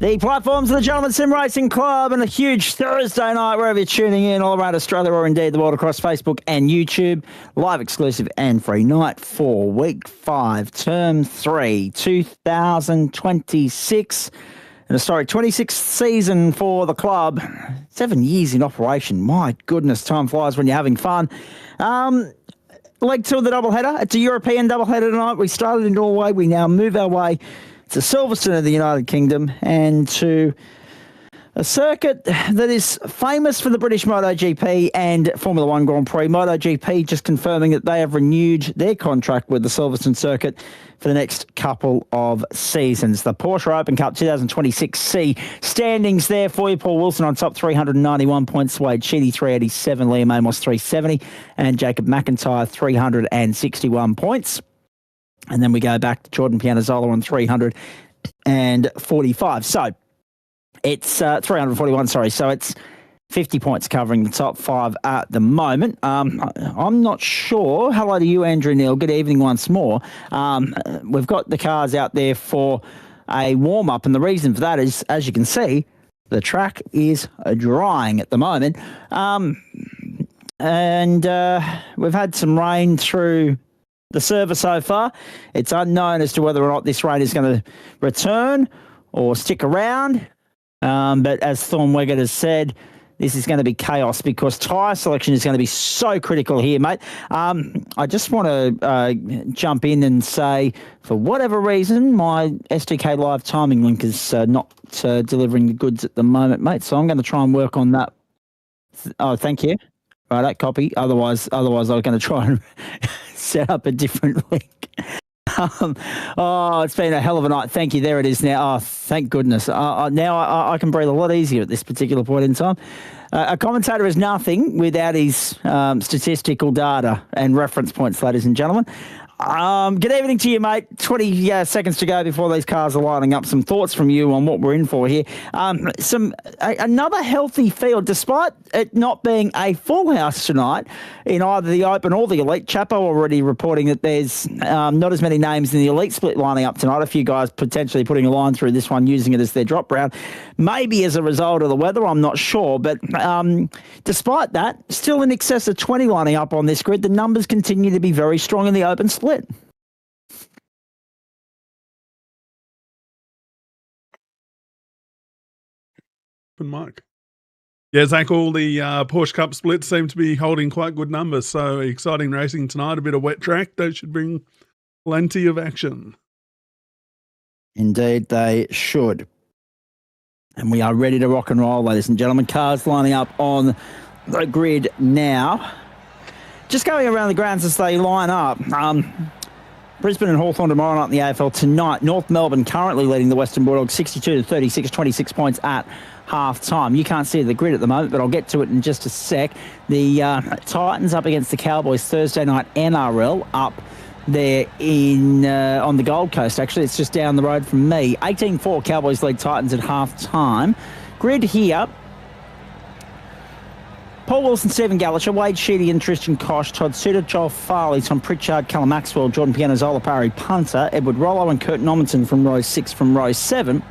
The platforms of the Gentleman Sim Racing Club and a huge Thursday night wherever you're tuning in all around Australia or indeed the world across Facebook and YouTube. Live exclusive and free night for week 5, term 3, 2026. An historic 26th season for the club. 7 years in operation. My goodness, time flies when you're having fun. Leg 2 of the doubleheader. It's a European doubleheader tonight. We started in Norway. We now move our way to Silverstone of the United Kingdom and to a circuit that is famous for the British MotoGP and Formula One Grand Prix. MotoGP just confirming that they have renewed their contract with the Silverstone circuit for the next couple of seasons. The Porsche Open Cup 2026C standings there for you. Paul Wilson on top, 391 points. Wade Sheedy, 387. Liam Amos, 370. And Jacob McIntyre, 361 points. And then we go back to Jordan Pianazzola on 345. So it's 341, sorry. So it's 50 points covering the top 5 at the moment. I'm not sure. Hello to you, Andrew Neal. Good evening once more. We've got the cars out there for a warm-up, and the reason for that is, as you can see, the track is drying at the moment. And we've had some rain through the server so far. It's unknown as to whether or not this rain is going to return or stick around. But as Thorn Weggett has said, this is going to be chaos because tyre selection is going to be so critical here, mate. I just want to jump in and say, for whatever reason, my SDK Live timing link is not delivering the goods at the moment, mate. So I'm going to try and work on that. Oh, thank you. Right, that copy. Otherwise I was going to try and set up a different link. It's been a hell of a night. Thank you. There it is now. Oh, thank goodness. Now I can breathe a lot easier at this particular point in time. A commentator is nothing without his statistical data and reference points, ladies and gentlemen. Good evening to you, mate. 20 seconds to go before these cars are lining up. Some thoughts from you on what we're in for here. Another healthy field, despite it not being a full house tonight in either the Open or the Elite. Chapo already reporting that there's not as many names in the Elite split lining up tonight. A few guys potentially putting a line through this one, using it as their drop round. Maybe as a result of the weather, I'm not sure. But despite that, still in excess of 20 lining up on this grid. The numbers continue to be very strong in the Open split. Mike. Yeah, Zach, all the Porsche Cup splits seem to be holding quite good numbers. So exciting racing tonight, a bit of wet track. They should bring plenty of action. Indeed, they should. And we are ready to rock and roll, ladies and gentlemen. Cars lining up on the grid now. Just going around the grounds as they line up. Brisbane and Hawthorn tomorrow night in the AFL tonight. North Melbourne currently leading the Western Bulldogs 62-36, 26 points at half-time. You can't see the grid at the moment, but I'll get to it in just a sec. The Titans up against the Cowboys Thursday night NRL up there in on the Gold Coast. Actually, it's just down the road from me. 18-4 Cowboys lead Titans at half-time. Grid here. Paul Wilson, Stephen Gallacher, Wade Sheedy and Tristan Koch, Todd Suter, Joel Farley, Tom Pritchard, Callum Maxwell, Jordan Pianazzola, Parry Punter, Edward Rollo and Kurt Normanton from row 6. From row 7,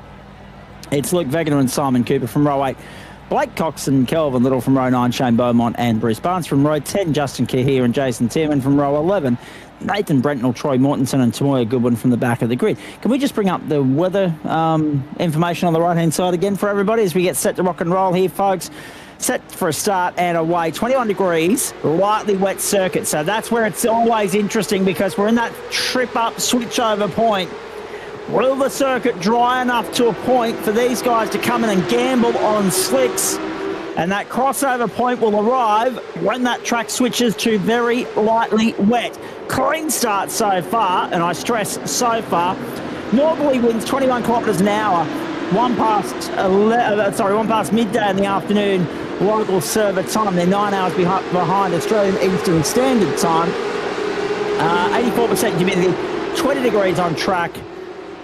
it's Luke Wegener and Simon Cooper. From row 8, Blake Cox and Kelvin Little. From row 9, Shane Beaumont and Bruce Barnes. From row 10, Justin Keir and Jason Tierman. From row 11, Nathan Brentnell, Troy Mortensen and Tamoya Goodwin from the back of the grid. Can we just bring up the weather information on the right-hand side again for everybody as we get set to rock and roll here, folks? Set for a start and away. 21 degrees, lightly wet circuit. So that's where it's always interesting because we're in that trip-up switch-over point. Will the circuit dry enough to a point for these guys to come in and gamble on slicks? And that crossover point will arrive when that track switches to very lightly wet. Clean start so far, and I stress so far. Northerly winds 21 kilometres an hour. One past midday in the afternoon. Local server time. They're 9 hours behind Australian Eastern Standard Time. 84% humidity, 20 degrees on track,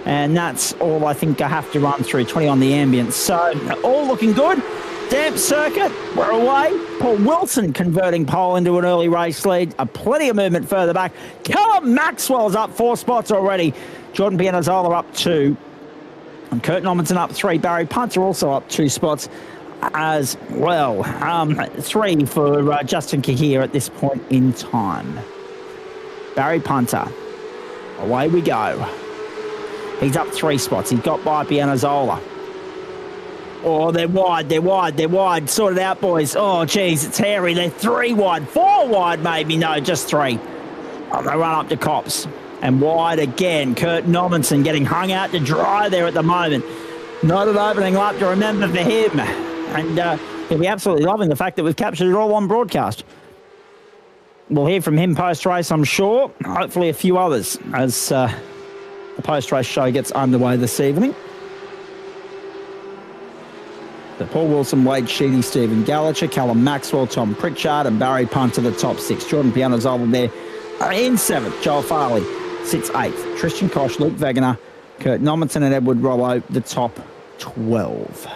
and that's all I think I have to run through. 20 on the ambient. So all looking good. Damp circuit, we're away. Paul Wilson converting pole into an early race lead. Plenty of movement further back. Callum Maxwell's up 4 spots already. Jordan Pianazzola up 2. And Kurt Normanton up 3. Barry Punter also up 2 spots as well. 3 for Justin Kahir at this point in time. Barry Punter, away we go. He's up 3 spots. He's got by Pianazola. Oh, they're wide. Sort it out, boys. Oh, geez, it's hairy. They're 3 wide, 4 wide maybe. No, just 3. Oh, they run up to Cops. And wide again. Kurt Normanson getting hung out to dry there at the moment. Not an opening lap to remember for him. And he'll be absolutely loving the fact that we've captured it all on broadcast. We'll hear from him post-race, I'm sure. Hopefully a few others as the post-race show gets underway this evening. So Paul Wilson, Wade Sheedy, Stephen Gallacher, Callum Maxwell, Tom Pritchard and Barry Punter, the top 6. Jordan Pianazola there in 7th. Joel Farley sits 8th. Tristan Koch, Luke Wegener, Kurt Normanton and Edward Rollo, the top 12.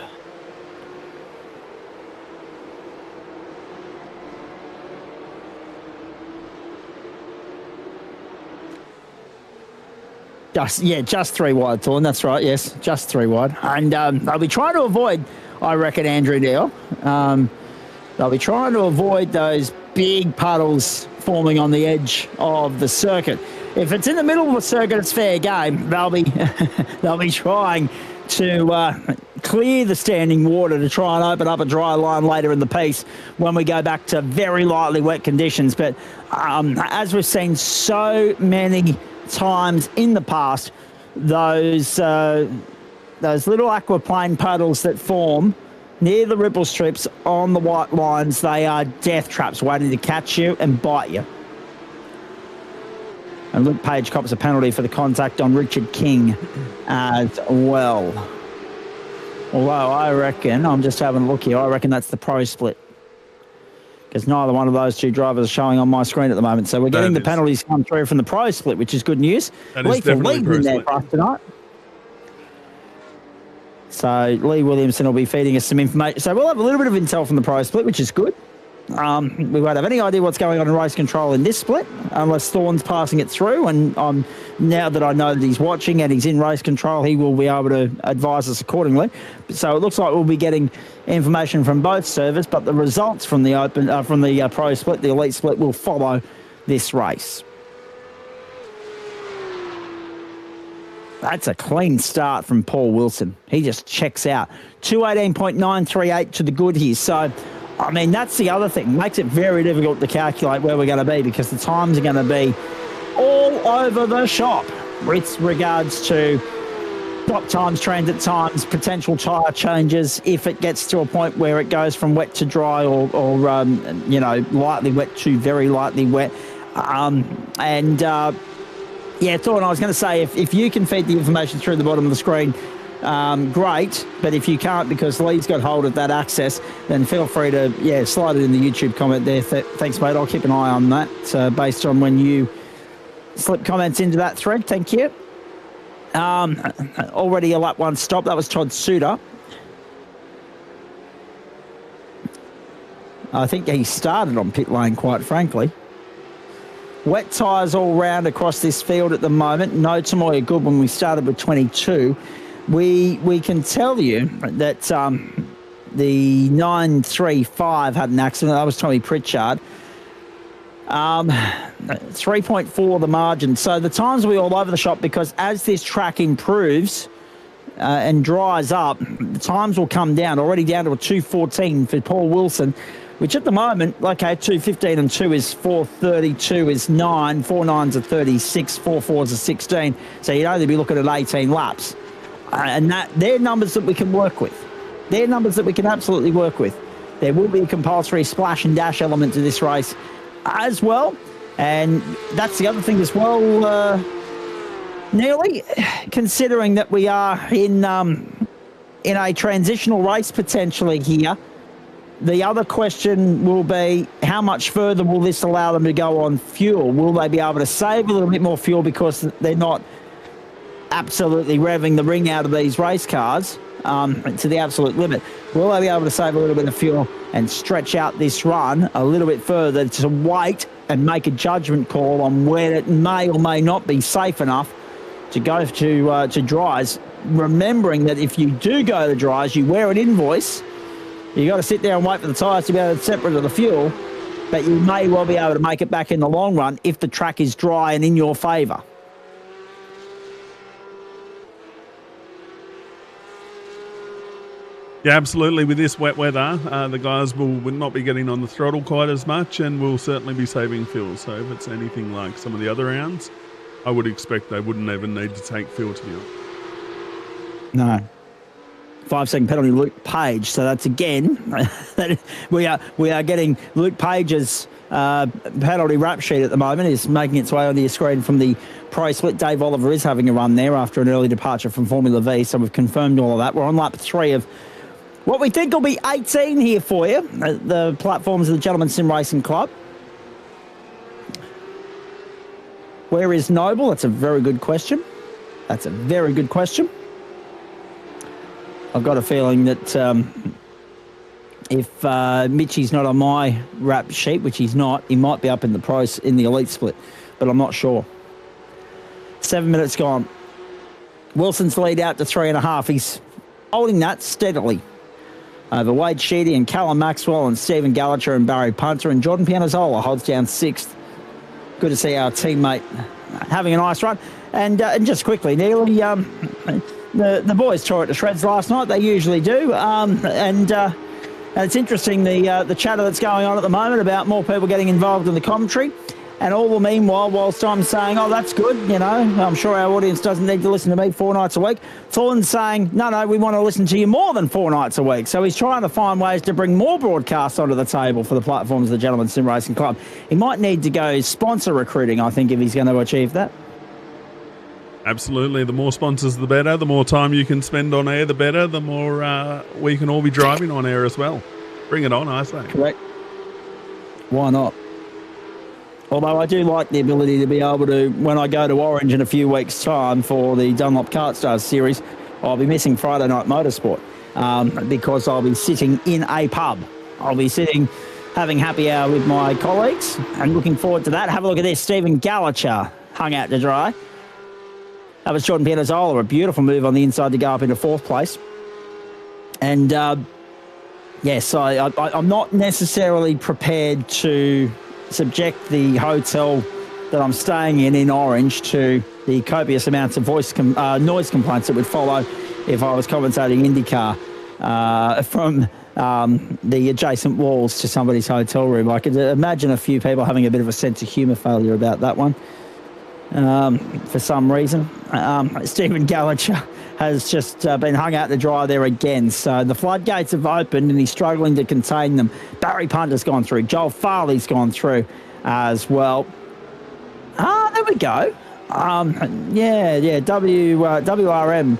Just 3 wide, Thorne. That's right, yes. Just 3 wide. And they'll be trying to avoid, I reckon, Andrew Dale. They'll be trying to avoid those big puddles forming on the edge of the circuit. If it's in the middle of the circuit, it's fair game. They'll be they'll be trying to clear the standing water to try and open up a dry line later in the piece when we go back to very lightly wet conditions. But as we've seen so many times in the past, those little aquaplane puddles that form near the ripple strips on the white lines, they are death traps waiting to catch you and bite you. And Luke Page cops a penalty for the contact on Richard King as well. Although I reckon, I'm just having a look here, I reckon that's the pro split. Because neither one of those 2 drivers are showing on my screen at the moment. So we're getting the penalties come through from the pro split, which is good news. Lethal lead in there for us tonight. So Lee Williamson will be feeding us some information. So we'll have a little bit of intel from the pro split, which is good. We won't have any idea what's going on in race control in this split unless Thorne's passing it through. And now that I know that he's watching and he's in race control, he will be able to advise us accordingly. So it looks like we'll be getting information from both servers, but the results from the pro split, the elite split, will follow this race. That's a clean start from Paul Wilson. He just checks out. 218.938 to the good here. So, I mean, that's the other thing. Makes it very difficult to calculate where we're going to be because the times are going to be all over the shop with regards to stop times, transit times, potential tyre changes, if it gets to a point where it goes from wet to dry or lightly wet to very lightly wet. Yeah, Thorne, I was going to say, if you can feed the information through the bottom of the screen, great. But if you can't because Lee's got hold of that access, then feel free to, slide it in the YouTube comment there. Thanks, mate. I'll keep an eye on that based on when you slip comments into that thread. Thank you. Already a lap 1 stop. That was Todd Suter. I think he started on pit lane, quite frankly. Wet tyres all round across this field at the moment. No Tamoya Goodwin. We started with 22. We can tell you that the 935 had an accident. That was Tommy Pritchard. 3.4 the margin. So the times will be all over the shop because as this track improves and dries up, the times will come down. Already down to a 2:14 for Paul Wilson, which at the moment, 2:15 and 2 is 4:32 is 9, 4 9s are 36, 4 4s are 16. So you'd only be looking at 18 laps. And they're numbers that we can work with. They're numbers that we can absolutely work with. There will be a compulsory splash and dash element to this race as well. And that's the other thing as well, Nearly, considering that we are in a transitional race potentially here. The other question will be, how much further will this allow them to go on fuel? Will they be able to save a little bit more fuel because they're not absolutely revving the ring out of these race cars to the absolute limit? Will they be able to save a little bit of fuel and stretch out this run a little bit further to wait and make a judgment call on where it may or may not be safe enough to go to dries, remembering that if you do go to dries, you wear an invoice. You got to sit there and wait for the tyres to be able to separate of the fuel, but you may well be able to make it back in the long run if the track is dry and in your favour. Yeah, absolutely. With this wet weather, the guys will not be getting on the throttle quite as much, and will certainly be saving fuel. So if it's anything like some of the other rounds, I would expect they wouldn't even need to take fuel, to be honest. No. 5-second penalty, Luke Page. So that's again, we are getting Luke Page's penalty rap sheet at the moment. Is making its way onto your screen from the pro split. Dave Oliver is having a run there after an early departure from Formula V. So we've confirmed all of that. We're on lap 3 of what we think will be 18 here for you. The platforms of the Gentleman Sim Racing Club. Where is Noble? That's a very good question. That's a very good question. I've got a feeling that if Mitchie's not on my rap sheet, which he's not, he might be up in the pros in the elite split, but I'm not sure. 7 minutes gone. Wilson's lead out to 3.5. He's holding that steadily over Wade Sheedy and Callum Maxwell and Stephen Gallacher and Barry Punter, and Jordan Pianazzola holds down 6th. Good to see our teammate having a nice run. And just quickly, Neil, the boys tore it to shreds last night. They usually do. And it's interesting, the chatter that's going on at the moment about more people getting involved in the commentary. And all the meanwhile, whilst I'm saying, oh, that's good, you know, I'm sure our audience doesn't need to listen to me 4 nights a week. Thornton's saying, no, we want to listen to you more than 4 nights a week. So he's trying to find ways to bring more broadcasts onto the table for the platforms of the Gentleman Sim Racing Club. He might need to go sponsor recruiting, I think, if he's going to achieve that. Absolutely. The more sponsors, the better. The more time you can spend on air, the better. The more we can all be driving on air as well. Bring it on, I say. Correct. Why not? Although I do like the ability to be able to, when I go to Orange in a few weeks' time for the Dunlop Kart Stars series, I'll be missing Friday Night Motorsport because I'll be sitting in a pub. I'll be sitting having happy hour with my colleagues and looking forward to that. Have a look at this. Stephen Gallacher hung out to dry. That was Jordan Pianazzola, a beautiful move on the inside to go up into 4th place. And, yes, I'm not necessarily prepared to subject the hotel that I'm staying in Orange to the copious amounts of noise complaints that would follow if I was commentating IndyCar from the adjacent walls to somebody's hotel room. I could imagine a few people having a bit of a sense of humour failure about that one for some reason. Stephen Gallacher has just been hung out to dry there again. So the floodgates have opened and he's struggling to contain them. Barry Punter's gone through. Joel Farley's gone through as well. There we go. WRM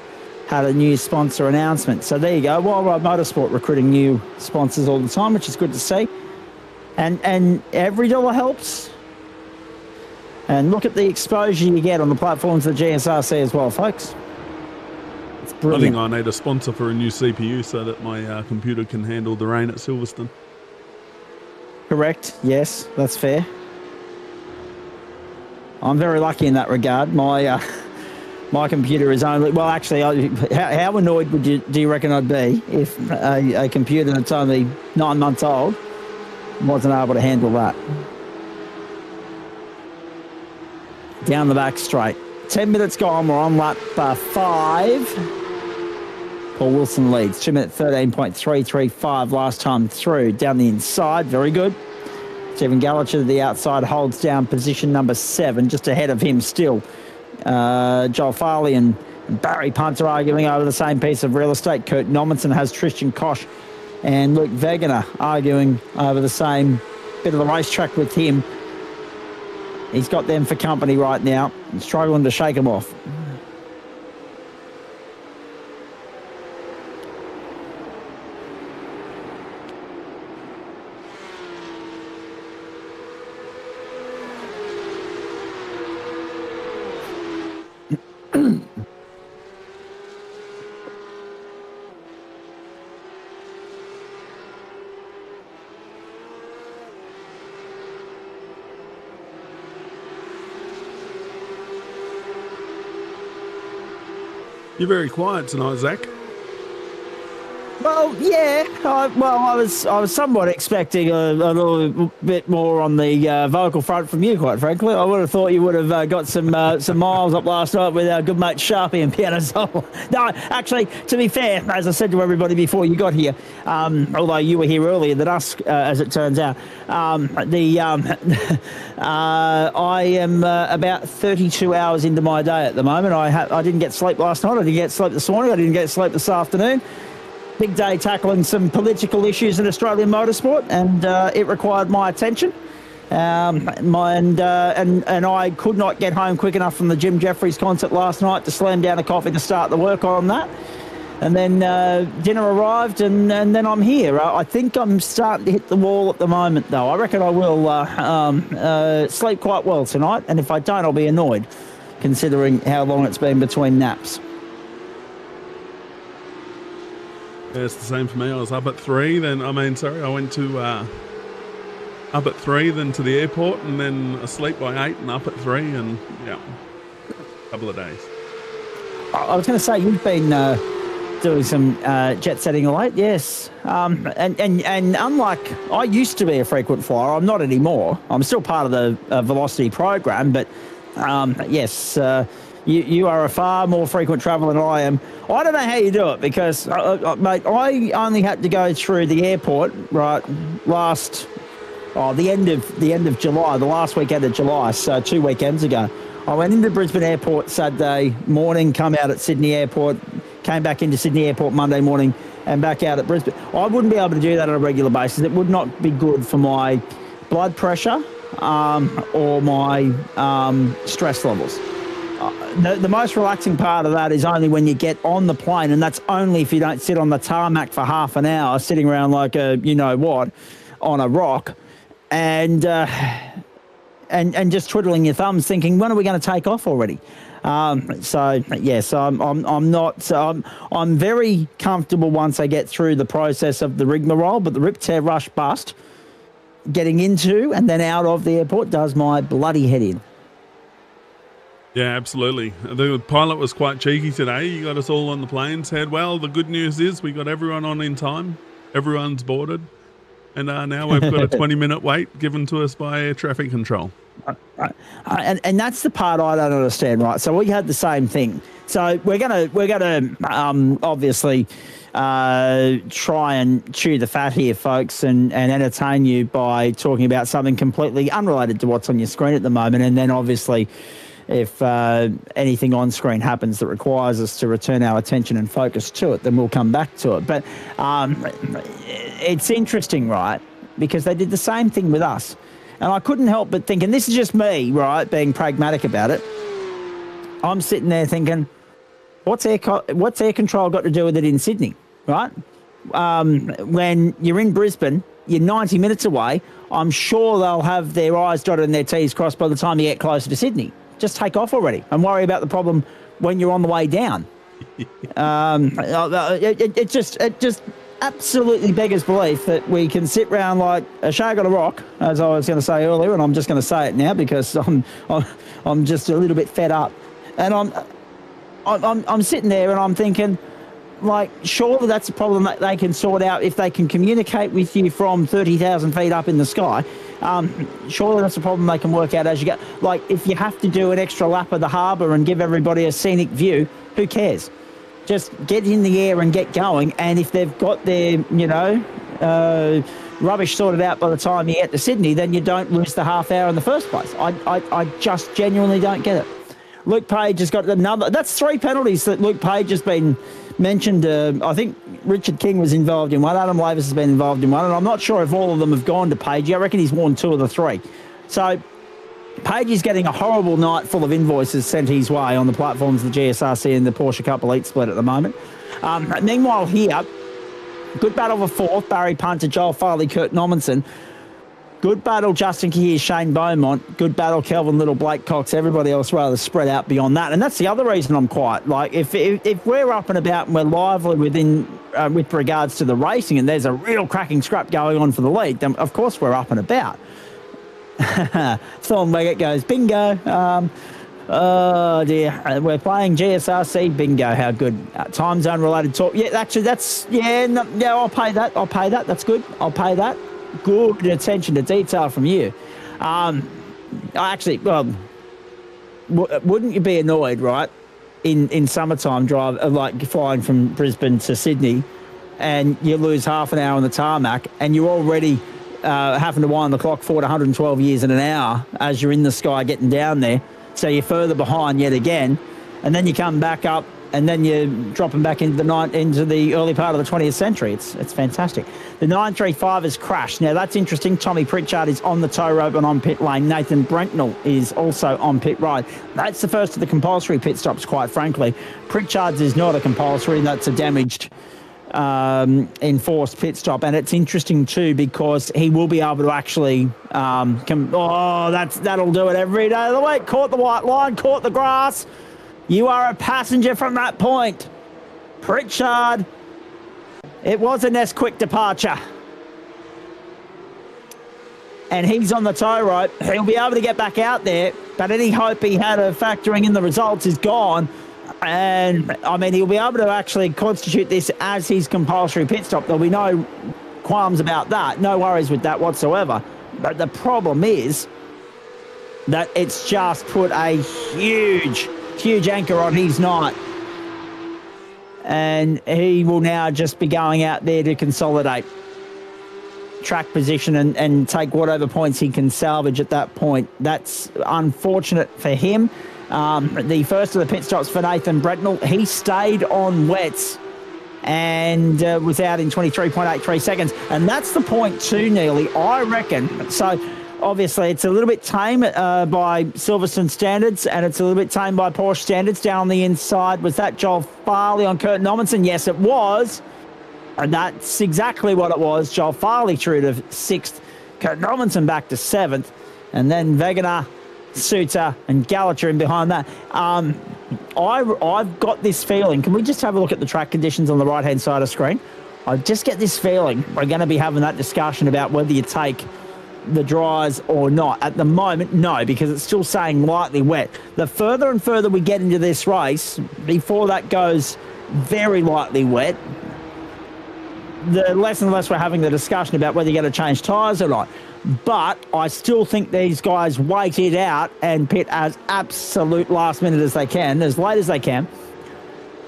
had a new sponsor announcement. So there you go. Wild Ride Motorsport recruiting new sponsors all the time, which is good to see. And every dollar helps. And look at the exposure you get on the platforms of the GSRC as well, folks. It's brilliant. I think I need a sponsor for a new CPU so that my computer can handle the rain at Silverstone. Correct. Yes, that's fair. I'm very lucky in that regard. My computer is only... Well, actually, how annoyed do you reckon I'd be if a computer that's only 9 months old wasn't able to handle that? Down the back straight. 10 minutes gone. We're on lap 5. Paul Wilson leads. 2 minute 13.335 last time through. Down the inside. Very good. Stephen Gallacher to the outside holds down position number 7. Just ahead of him still. Joel Farley and Barry Punter arguing over the same piece of real estate. Kurt Nommensen has Tristan Koch and Luke Wegener arguing over the same bit of the racetrack with him. He's got them for company right now. He's struggling to shake them off. You're very quiet tonight, Zach. Well, yeah. I was somewhat expecting a little bit more on the vocal front from you, quite frankly. I would have thought you would have got some miles up last night with our good mate Sharpie and Pianozola. No, actually, to be fair, as I said to everybody before you got here, although you were here earlier than us, as it turns out, I am about 32 hours into my day at the moment. I didn't get sleep last night. I didn't get sleep this morning. I didn't get sleep this afternoon. Big day tackling some political issues in Australian motorsport, and it required my attention. And I could not get home quick enough from the Jim Jeffries concert last night to slam down a coffee to start the work on that. And then dinner arrived, and then I'm here. I think I'm starting to hit the wall at the moment, though. I reckon I will sleep quite well tonight, and if I don't, I'll be annoyed, considering how long it's been between naps. Yeah, it's the same for me. I was up at 3, I went to up at 3, then to the airport, and then asleep by 8 and up at 3, and yeah, a couple of days. I was going to say, you've been doing some jet setting late, yes. And unlike, I used to be a frequent flyer, I'm not anymore. I'm still part of the Velocity program, but yes, you are a far more frequent traveller than I am. I don't know how you do it because, mate, I only had to go through the airport, right, the end of July, the last weekend of July, so 2 weekends ago. I went into Brisbane Airport Saturday morning, come out at Sydney Airport, came back into Sydney Airport Monday morning and back out at Brisbane. I wouldn't be able to do that on a regular basis. It would not be good for my blood pressure or my stress levels. The most relaxing part of that is only when you get on the plane, and that's only if you don't sit on the tarmac for half an hour, sitting around like a you-know-what on a rock, and just twiddling your thumbs thinking, when are we going to take off already? So yes, I'm very comfortable once I get through the process of the rigmarole, but the rip, tear, rush, bust, getting into and then out of the airport does my bloody head in. Yeah, absolutely. The pilot was quite cheeky today. You got us all on the plane. Said, well, the good news is we got everyone on in time. Everyone's boarded. And now we've got a 20-minute wait given to us by air traffic control. And that's the part I don't understand, right? So we had the same thing. So we're gonna obviously try and chew the fat here, folks, and entertain you by talking about something completely unrelated to what's on your screen at the moment, and then obviously, if anything on screen happens that requires us to return our attention and focus to it, then we'll come back to it. But it's interesting, right? Because they did the same thing with us. And I couldn't help but think, and this is just me, right, being pragmatic about it. I'm sitting there thinking, what's air control got to do with it in Sydney, right? When you're in Brisbane, you're 90 minutes away. I'm sure they'll have their I's dotted and their T's crossed by the time you get closer to Sydney. Just take off already and worry about the problem when you're on the way down. It just absolutely beggars belief that we can sit around like a shag on a rock, as I was going to say earlier, and I'm just going to say it now because I'm just a little bit fed up, and I'm sitting there and I'm thinking, like, surely that's a problem that they can sort out if they can communicate with you from 30,000 feet up in the sky. Surely that's a problem they can work out as you go. Like, if you have to do an extra lap of the harbour and give everybody a scenic view, who cares? Just get in the air and get going. And if they've got their, rubbish sorted out by the time you get to Sydney, then you don't lose the half hour in the first place. I just genuinely don't get it. Luke Page has got another. That's 3 penalties that Luke Page has been mentioned. I think Richard King was involved in one. Adam Lavis has been involved in one. And I'm not sure if all of them have gone to Page. I reckon he's won 2 of the 3. So Page is getting a horrible night full of invoices sent his way on the platforms of the GSRC and the Porsche Cup Elite Split at the moment. Meanwhile here, good battle for 4th. Barry Punter, Joel Farley, Kurt Nommensen. Good battle, Justin Keir, Shane Beaumont. Good battle, Kelvin Little, Blake Cox. Everybody else rather spread out beyond that. And that's the other reason I'm quiet. Like, if we're up and about and we're lively with regards to the racing and there's a real cracking scrap going on for the lead, then of course we're up and about. Thorn Leggett goes, bingo. Oh dear, we're playing GSRC bingo. How good. Time zone related talk. Yeah, actually, I'll pay that. That's good. I'll pay that. Good attention to detail from you. Wouldn't you be annoyed, right? In summertime drive, like flying from Brisbane to Sydney, and you lose half an hour on the tarmac, and you're already having to wind the clock forward 112 years in an hour as you're in the sky getting down there. So you're further behind yet again, and then you come back up, and then you're dropping back into the early part of the 20th century. It's fantastic. The 935 has crashed. Now, that's interesting. Tommy Pritchard is on the tow rope and on pit lane. Nathan Brentnell is also on pit road. That's the first of the compulsory pit stops, quite frankly. Pritchard's is not a compulsory. That's a damaged enforced pit stop, and it's interesting too because he will be able to actually that'll do it every day of the week. Caught the white line, caught the grass. You are a passenger from that point. Pritchard, it was a Nest quick departure, and he's on the tow rope. He'll be able to get back out there, but any hope he had of factoring in the results is gone. And, I mean, he'll be able to actually constitute this as his compulsory pit stop. There'll be no qualms about that. No worries with that whatsoever. But the problem is that it's just put a huge anchor on his night. And he will now just be going out there to consolidate track position and take whatever points he can salvage at that point. That's unfortunate for him. The first of the pit stops for Nathan Brentnell, he stayed on wets and was out in 23.83 seconds. And that's the point too, Neely, I reckon. So obviously it's a little bit tame by Silverstone standards, and it's a little bit tame by Porsche standards. Down on the inside, was that Joel Farley on Kurt Nommensen? Yes, it was. And that's exactly what it was. Joel Farley through to 6th, Kurt Nommensen back to 7th, and then Wegener, Suter and Gallacher in behind that. I've got this feeling. Can we just have a look at the track conditions on the right-hand side of the screen? I just get this feeling we're going to be having that discussion about whether you take the dries or not. At the moment, no, because it's still saying lightly wet. The further and further we get into this race, before that goes very lightly wet, the less and less we're having the discussion about whether you're going to change tyres or not. But I still think these guys wait it out and pit as absolute last minute as they can, as late as they can,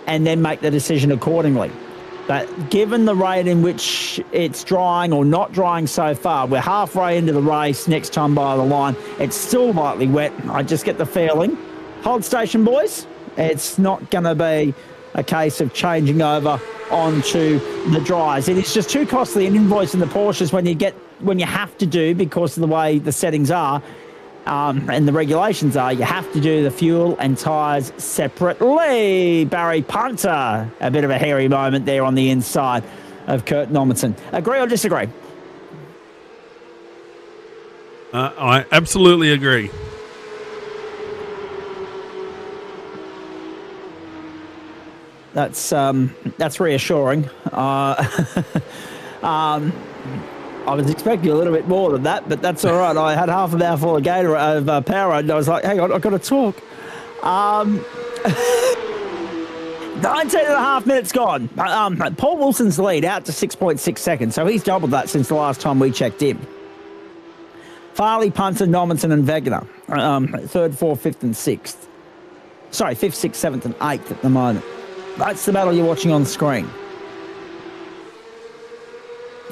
and then make the decision accordingly. But given the rate in which it's drying or not drying so far, we're halfway into the race, next time by the line, it's still lightly wet. I just get the feeling, hold station, boys. It's not going to be a case of changing over onto the dries. It is just too costly an invoice in the Porsches when you have to do, because of the way the settings are and the regulations are, you have to do the fuel and tyres separately. Barry Punter, a bit of a hairy moment there on the inside of Kurt Nommensen. Agree or disagree? I absolutely agree. That's reassuring. I was expecting a little bit more than that, but that's all right. I had half a mouthful of Powerade, and I was like, hang on, I've got to talk. 19 and a half minutes gone. Paul Wilson's lead out to 6.6 seconds, so he's doubled that since the last time we checked in. Farley, Punter, Nommensen and Wegener, 3rd, 4th, 5th and 6th. Sorry, 5th, 6th, 7th and 8th at the moment. That's the battle you're watching on screen.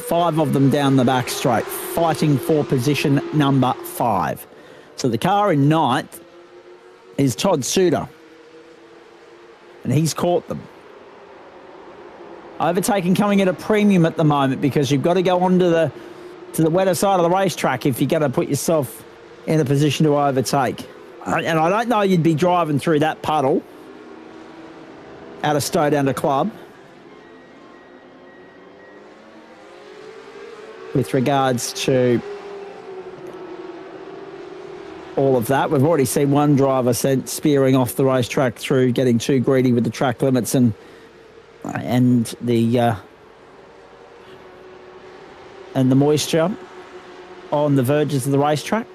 5 of them down the back straight, fighting for position number 5. So the car in 9th is Todd Suter, and he's caught them. Overtaking coming at a premium at the moment, because you've got to go onto the wetter side of the racetrack if you're going to put yourself in a position to overtake. And I don't know you'd be driving through that puddle out of Stowe down to Club with regards to all of that. We've already seen one driver sent spearing off the racetrack through getting too greedy with the track limits and the moisture on the verges of the racetrack.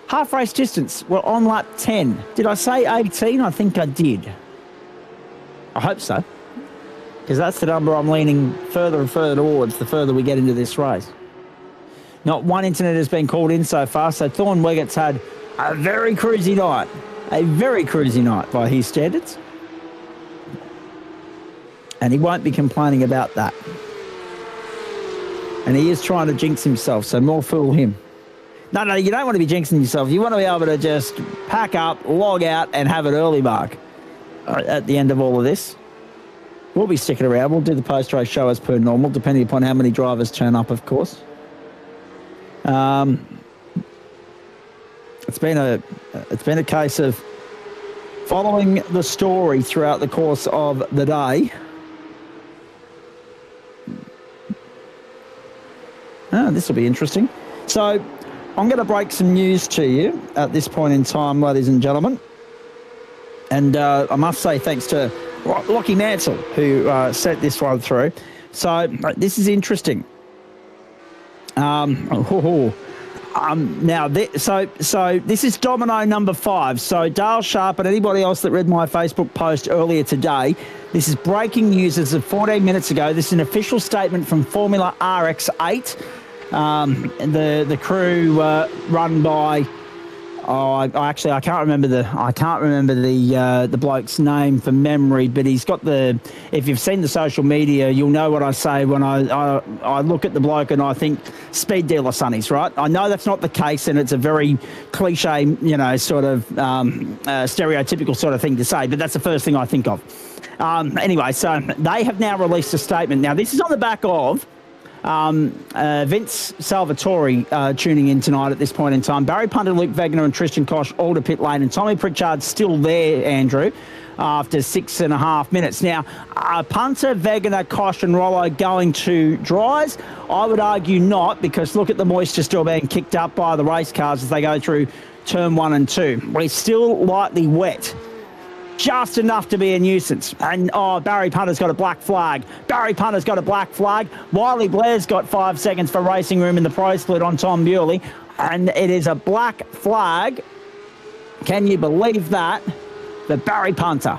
Half race distance, we're on lap 10. Did I say 18? I think I did. I hope so. Because that's the number I'm leaning further and further towards the further we get into this race. Not one incident has been called in so far, so Thorn Weggett's had a very cruisy night. A very cruisy night by his standards. And he won't be complaining about that. And he is trying to jinx himself, so more fool him. No, you don't want to be jinxing yourself. You want to be able to just pack up, log out, and have an early mark at the end of all of this. We'll be sticking around. We'll do the post-race show as per normal, depending upon how many drivers turn up, of course. It's been a case of following the story throughout the course of the day. This will be interesting. So I'm going to break some news to you at this point in time, ladies and gentlemen. And I must say thanks to Lockie Mansell, who sent this one through. So this is interesting. So this is domino number 5. So Dale Sharp and anybody else that read my Facebook post earlier today, this is breaking news as of 14 minutes ago. This is an official statement from Formula RX8. The crew run by I can't remember the bloke's name from memory, but he's got the. If you've seen the social media, you'll know what I say when I look at the bloke and I think speed dealer Sonny's, right? I know that's not the case, and it's a very cliche, sort of stereotypical sort of thing to say, but that's the first thing I think of. Anyway, so they have now released a statement. Now this is on the back of. Vince Salvatore tuning in tonight at this point in time. Barry Punter, Luke Wagner and Tristan Koch all to pit lane, and Tommy Pritchard's still there, Andrew, after 6.5 minutes. Now, Punter, Wagner, Koch and Rollo going to dries? I would argue not, because look at the moisture still being kicked up by the race cars as they go through turn 1 and 2. We're still lightly wet. Just enough to be a nuisance. And, Barry Punter's got a black flag. Wiley Blair's got 5 seconds for racing room in the pro split on Tom Bewley. And it is a black flag. Can you believe that? The Barry Punter.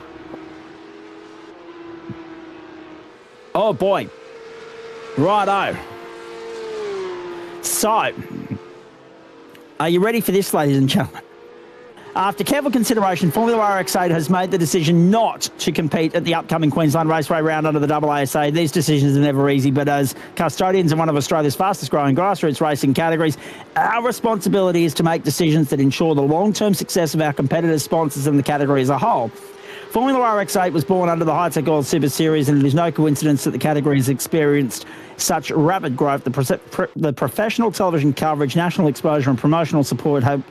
Oh, boy. Righto. So, are you ready for this, ladies and gentlemen? After careful consideration, Formula RX8 has made the decision not to compete at the upcoming Queensland Raceway round under the AASA. These decisions are never easy, but as custodians in one of Australia's fastest growing grassroots racing categories, our responsibility is to make decisions that ensure the long-term success of our competitors, sponsors and the category as a whole. Formula RX8 was born under the High-Tech Oil Super Series, and it is no coincidence that the category has experienced such rapid growth. The professional television coverage, national exposure and promotional support have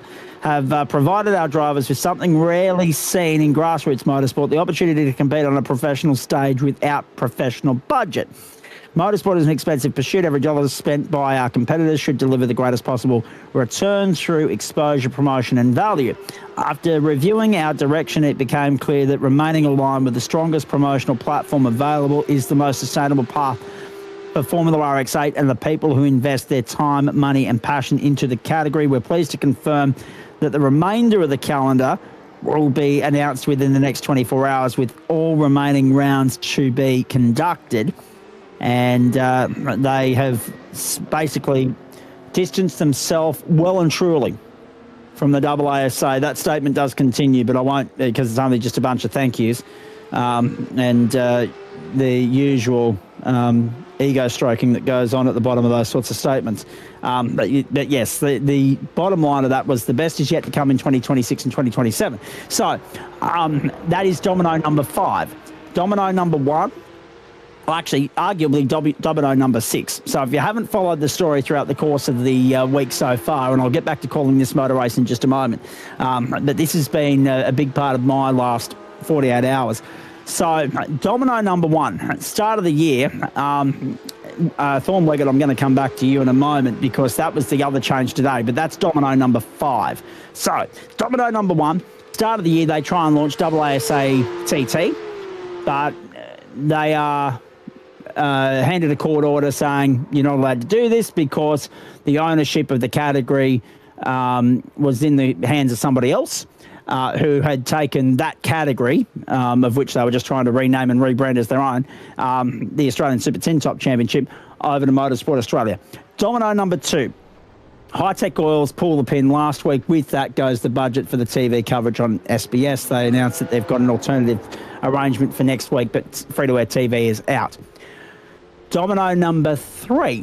provided our drivers with something rarely seen in grassroots motorsport, the opportunity to compete on a professional stage without professional budget. Motorsport is an expensive pursuit. Every dollar spent by our competitors should deliver the greatest possible return through exposure, promotion and value. After reviewing our direction, it became clear that remaining aligned with the strongest promotional platform available is the most sustainable path for Formula RX8 and the people who invest their time, money and passion into the category. We're pleased to confirm that the remainder of the calendar will be announced within the next 24 hours, with all remaining rounds to be conducted. And they have basically distanced themselves well and truly from the AASA. That statement does continue, but I won't, because it's only just a bunch of thank yous and the usual ego stroking that goes on at the bottom of those sorts of statements. But yes, the bottom line of that was the best is yet to come in 2026 and 2027. So that is domino number 5. Domino number 1, well, actually, arguably domino number 6. So if you haven't followed the story throughout the course of the week so far, and I'll get back to calling this motor race in just a moment, but this has been a big part of my last 48 hours. So, domino number 1, start of the year, Thorn Leggett, I'm going to come back to you in a moment because that was the other change today, but that's domino number 5. So, domino number 1, start of the year, they try and launch AASA TT, but they are handed a court order saying you're not allowed to do this because the ownership of the category was in the hands of somebody else who had taken that category, of which they were just trying to rename and rebrand as their own, the Australian Super Tin Top Championship, over to Motorsport Australia. Domino number 2. High-Tech Oils pull the pin last week. With that goes the budget for the TV coverage on SBS. They announced that they've got an alternative arrangement for next week, but free-to-air TV is out. Domino number 3.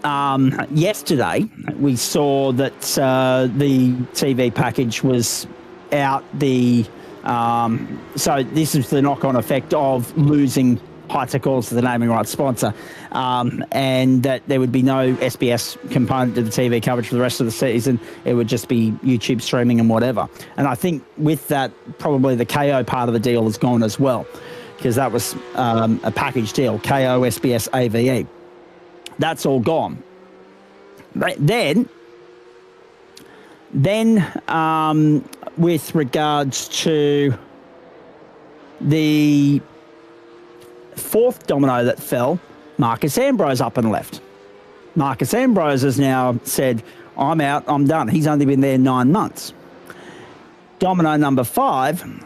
Yesterday, we saw that the TV package was out. So this is the knock-on effect of losing High-Tech Oils as the naming rights sponsor, and that there would be no SBS component to the TV coverage for the rest of the season. It would just be YouTube streaming and whatever. And I think with that, probably the KO part of the deal is gone as well, because that was a package deal, KO, SBS, AVE. That's all gone. But then with regards to the 4th domino that fell, Marcus Ambrose up and left. Marcus Ambrose has now said, I'm out, I'm done. He's only been there 9 months. Domino number 5,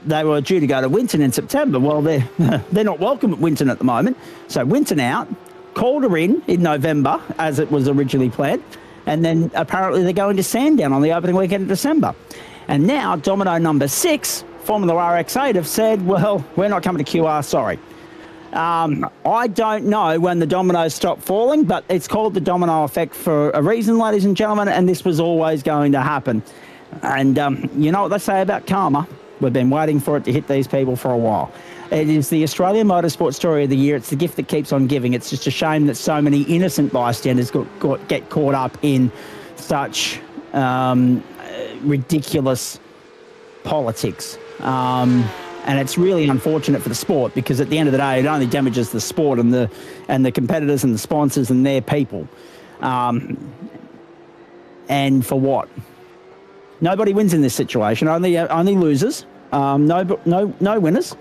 they were due to go to Winton in September. Well, they're not welcome at Winton at the moment. So Winton out, Calder in November, as it was originally planned, and then apparently they're going to Sandown on the opening weekend of December. And now Domino number 6, Formula RX8, have said, well, we're not coming to QR, sorry. I don't know when the dominoes stop falling, but it's called the domino effect for a reason, ladies and gentlemen, and this was always going to happen. And you know what they say about karma? We've been waiting for it to hit these people for a while. It is the Australian Motorsport Story of the Year. It's the gift that keeps on giving. It's just a shame that so many innocent bystanders get caught up in such ridiculous politics. And it's really unfortunate for the sport, because at the end of the day, it only damages the sport and the competitors and the sponsors and their people. And for what? Nobody wins in this situation. Only losers. No winners.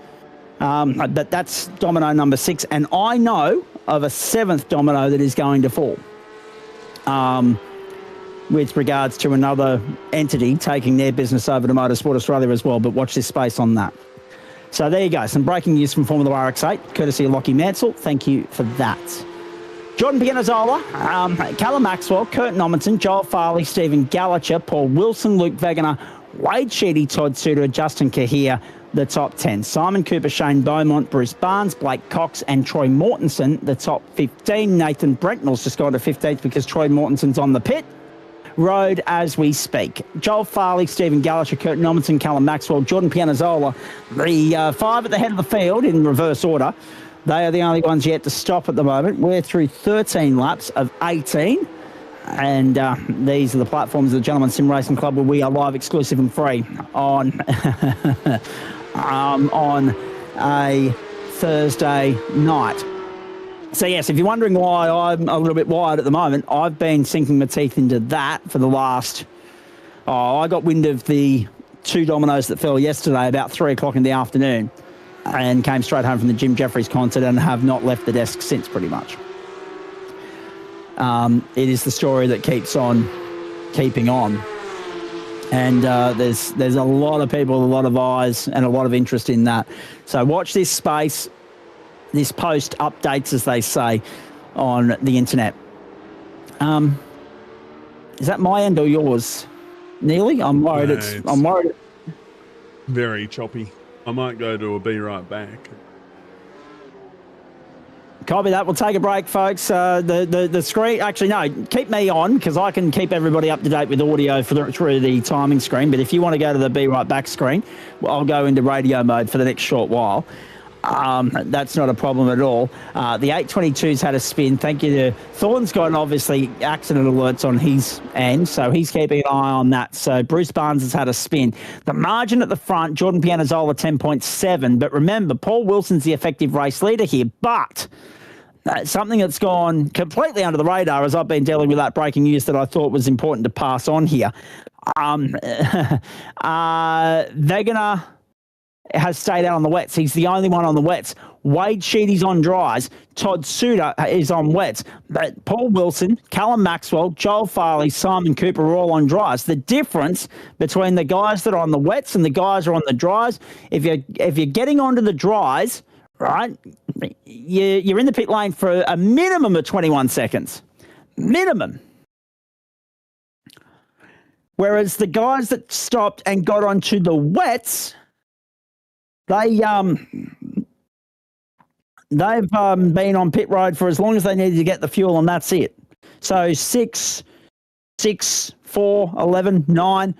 But that's domino number 6, and I know of a 7th domino that is going to fall. With regards to another entity taking their business over to Motorsport Australia as well, but watch this space on that. So there you go, some breaking news from Formula RX8, courtesy of Lockie Mansell. Thank you for that. Jordan Pianazzola, Callum Maxwell, Kurt Nommensen, Joel Farley, Stephen Gallacher, Paul Wilson, Luke Wegener, Wade Sheedy, Todd Suter, Justin Kahir, the top 10. Simon Cooper, Shane Beaumont, Bruce Barnes, Blake Cox and Troy Mortensen, the top 15. Nathan Brentnell's just gone to 15th because Troy Mortensen's on the pit road as we speak. Joel Farley, Stephen Gallacher, Kurt Nommensen, Callum Maxwell, Jordan Pianazzola, the 5 at the head of the field in reverse order. They are the only ones yet to stop at the moment. We're through 13 laps of 18. And these are the platforms of the Gentleman Sim Racing Club, where we are live, exclusive and free on on a Thursday night. So, yes, if you're wondering why I'm a little bit wired at the moment, I've been sinking my teeth into that for the last... I got wind of the 2 dominoes that fell yesterday about 3 o'clock in the afternoon and came straight home from the Jim Jeffries concert and have not left the desk since, pretty much. It is the story that keeps on keeping on. And there's a lot of people, a lot of eyes and a lot of interest in that. So watch this space. This post updates, as they say, on the internet. Is that my end or yours, Neely? I'm worried. No, I'm worried. Very choppy. I might go to a be right back. Copy that. We'll take a break, folks. The screen... Actually, no, keep me on, because I can keep everybody up to date with audio through the timing screen. But if you want to go to the Be Right Back screen, I'll go into radio mode for the next short while. That's not a problem at all. The 822's had a spin. Thank you to... Thorne's got, obviously, accident alerts on his end, so he's keeping an eye on that. So Bruce Barnes has had a spin. The margin at the front, Jordan Pianazzola 10.7. But remember, Paul Wilson's the effective race leader here. But... something that's gone completely under the radar as I've been dealing with that breaking news that I thought was important to pass on here. Wegener has stayed out on the wets. He's the only one on the wets. Wade Sheedy's on dries. Todd Suter is on wets. But Paul Wilson, Callum Maxwell, Joel Farley, Simon Cooper are all on dries. The difference between the guys that are on the wets and the guys who are on the dries, if you're getting onto the dries, right, you're in the pit lane for a minimum of 21 seconds. Minimum. Whereas the guys that stopped and got onto the wets, they've been on pit road for as long as they needed to get the fuel, and that's it. So 6, 4, 11, 9,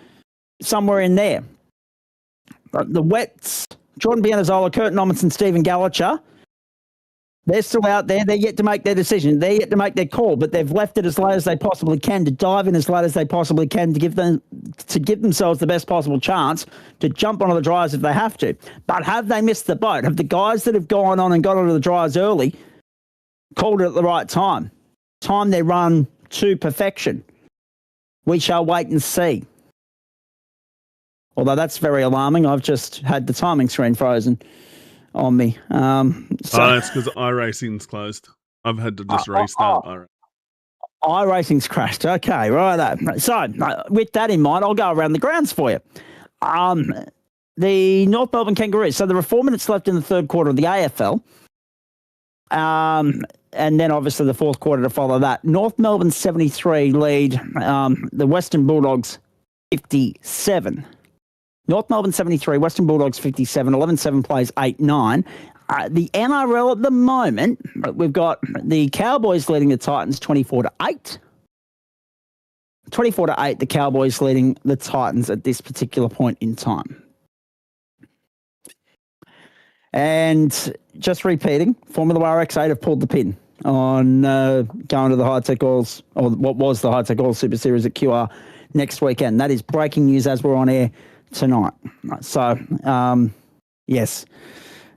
somewhere in there. The wets, Jordan Pianazzola, Kurt Nommensen, Stephen Gallacher, they're still out there. They're yet to make their decision. They're yet to make their call, but they've left it as late as they possibly can, to dive in as late as they possibly can, to give themselves the best possible chance to jump onto the dries if they have to. But have they missed the boat? Have the guys that have gone on and got onto the dries early called it at the right time? Time their run to perfection? We shall wait and see. Although that's very alarming. I've just had the timing screen frozen on me. That's because iRacing's closed. I've had to just restart iRacing. iRacing's crashed. Okay, right. So with that in mind, I'll go around the grounds for you. The North Melbourne Kangaroos. So there are 4 minutes left in the third quarter of the AFL. And then obviously the fourth quarter to follow that. North Melbourne 73 lead the Western Bulldogs 57. North Melbourne 73, Western Bulldogs 57, 11-7 plays 8-9. The NRL at the moment, we've got the Cowboys leading the Titans 24-8. 24-8, the Cowboys leading the Titans at this particular point in time. And just repeating, Formula RX8 have pulled the pin on going to the High-Tech Oils, or what was the High-Tech Oils Super Series at QR next weekend. That is breaking news as we're on air tonight. So, yes,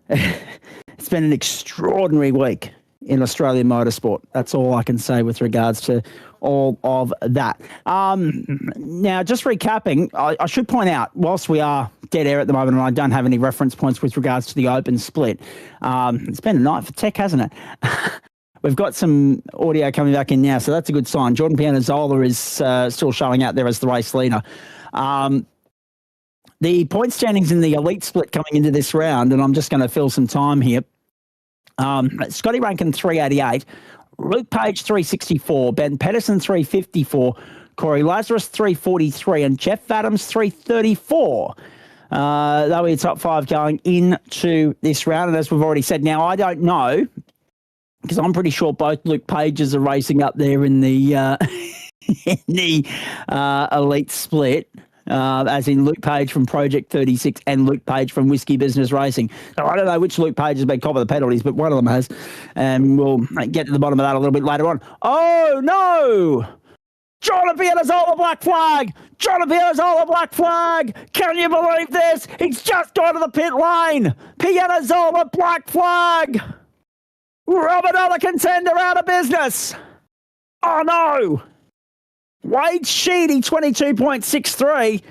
it's been an extraordinary week in Australian motorsport. That's all I can say with regards to all of that. Now, just recapping, I should point out, whilst we are dead air at the moment and I don't have any reference points with regards to the open split, it's been a night for tech, hasn't it? We've got some audio coming back in now, so that's a good sign. Jordan Pianazzola is still showing out there as the race leader. The point standings in the elite split coming into this round, and I'm just going to fill some time here. Scotty Rankin, 388. Luke Page, 364. Ben Pedersen, 354. Corey Lazarus, 343. And Jeff Adams, 334. That were your top five going into this round. And as we've already said, now I don't know, because I'm pretty sure both Luke Pages are racing up there in the in the elite split. As in Luke Page from Project 36 and Luke Page from Whiskey Business Racing. So I don't know which Luke Page has been caught by the penalties, but one of them has. And we'll get to the bottom of that a little bit later on. Oh, no! Jordan Pianazzola black flag! Jordan Pianazzola black flag! Can you believe this? He's just gone to the pit lane! Pianazzola black flag! Rub another contender out of business! Oh, no! Wade Sheedy, 22.63.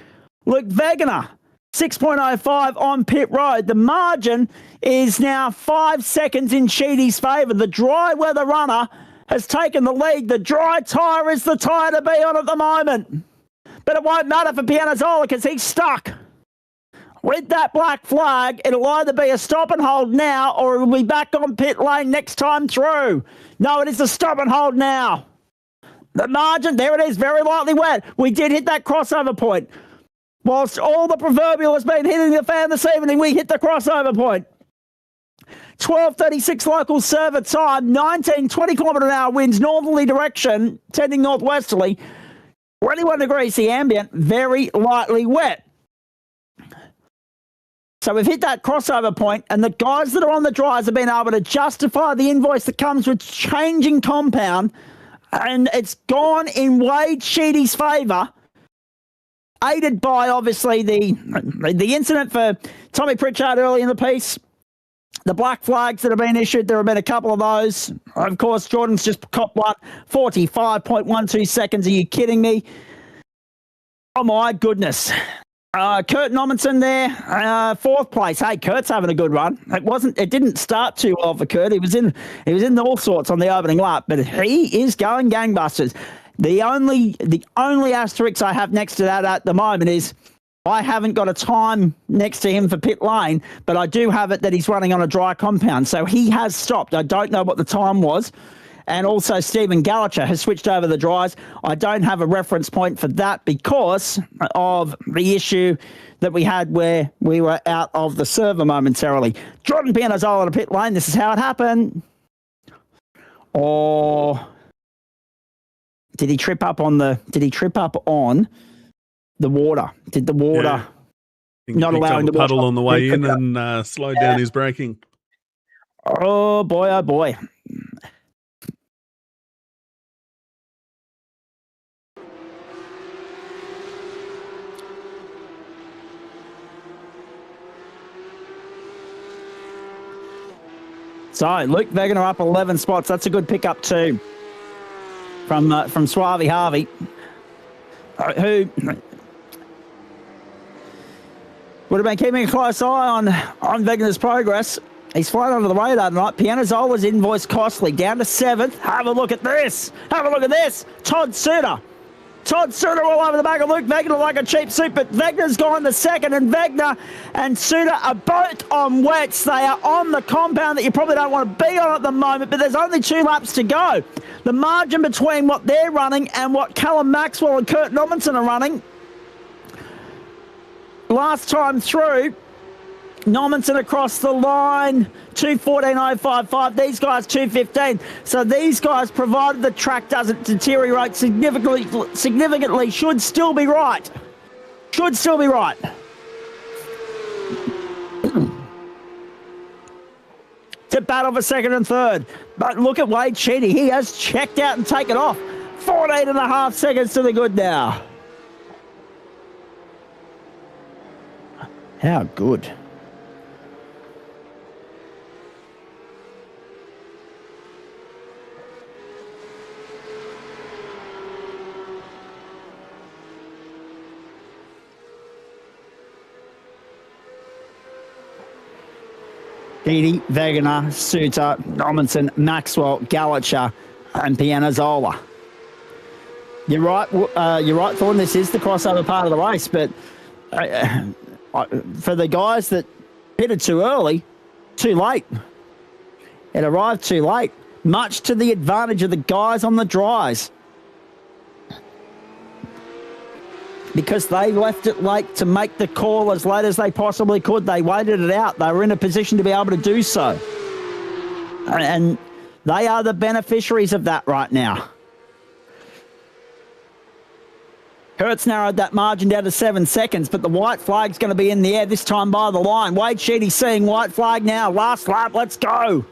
Luke Wegener, 6.05 on pit road. The margin is now 5 seconds in Sheedy's favour. The dry weather runner has taken the lead. The dry tyre is the tyre to be on at the moment. But it won't matter for Pianazzola because he's stuck. With that black flag, it'll either be a stop and hold now or it'll be back on pit lane next time through. No, it is a stop and hold now. The margin, there it is, very lightly wet. We did hit that crossover point. Whilst all the proverbial has been hitting the fan this evening, we hit the crossover point. 12:36 local server time, 19-20 km/h winds, northerly direction, tending northwesterly. 21 degrees the ambient, very lightly wet. So we've hit that crossover point, and the guys that are on the dries have been able to justify the invoice that comes with changing compound. And it's gone in Wade Sheedy's favour, aided by, obviously, the incident for Tommy Pritchard early in the piece, the black flags that have been issued. There have been a couple of those. Of course, Jordan's just copped one, 45.12 seconds. Are you kidding me? Oh, my goodness. Kurt Nommensen there, fourth place. Hey, Kurt's having a good run. It didn't start too well for Kurt. He was in all sorts on the opening lap, but he is going gangbusters. The only asterisk I have next to that at the moment is I haven't got a time next to him for pit lane, but I do have it that he's running on a dry compound. So he has stopped. I don't know what the time was. And also Stephen Gallacher has switched over the dries. I don't have a reference point for that because of the issue that we had where we were out of the server momentarily. Jordan Pianazzola to pit lane. This is how it happened. Or did he trip up on the water? Did the water not allow him to puddle on the way in and slow down his braking? Oh boy, oh boy. So Luke Wegener up 11 spots. That's a good pickup too from Suave Harvey, who would have been keeping a close eye on Wegener's progress. He's flying under the radar tonight. Pianazzola's invoice costly, down to 7th. Have a look at this. Have a look at this. Todd Suter all over the back of Luke Wegener like a cheap suit, but Wegener's gone to second, and Wegener and Suter are both on wets. They are on the compound that you probably don't want to be on at the moment, but there's only 2 laps to go. The margin between what they're running and what Callum Maxwell and Kurt Nommensen are running, last time through, Nommensen across the line, 2:14.055. These guys 2:15. So these guys, provided the track doesn't deteriorate significantly, should still be right. Should still be right. To battle for second and third. But look at Wade Sheedy. He has checked out and taken off. 14.5 seconds to the good now. How good. Sheedy, Wegener, Suter, Nommensen, Maxwell, Gallacher, and Pianazzola. You're right, Thorne. This is the crossover part of the race, but for the guys that pitted too early, too late. It arrived too late, much to the advantage of the guys on the dries. Because they left it late to make the call as late as they possibly could. They waited it out. They were in a position to be able to do so. And they are the beneficiaries of that right now. Kurt's narrowed that margin down to 7 seconds, but the white flag's going to be in the air this time by the line. Wade Sheedy seeing white flag now. Last lap, let's go.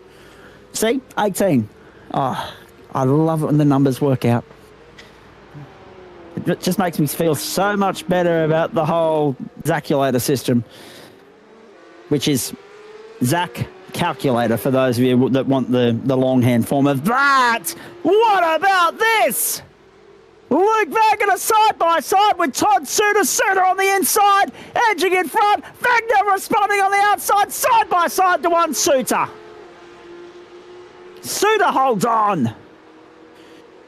See, 18. Oh, I love it when the numbers work out. It just makes me feel so much better about the whole Zaculator system, which is Zac Calculator for those of you that want the longhand form of that. What about this? Luke Wegener side by side with Todd Suter. Suter on the inside, edging in front. Wegener responding on the outside, side by side to one Suter. Suter holds on.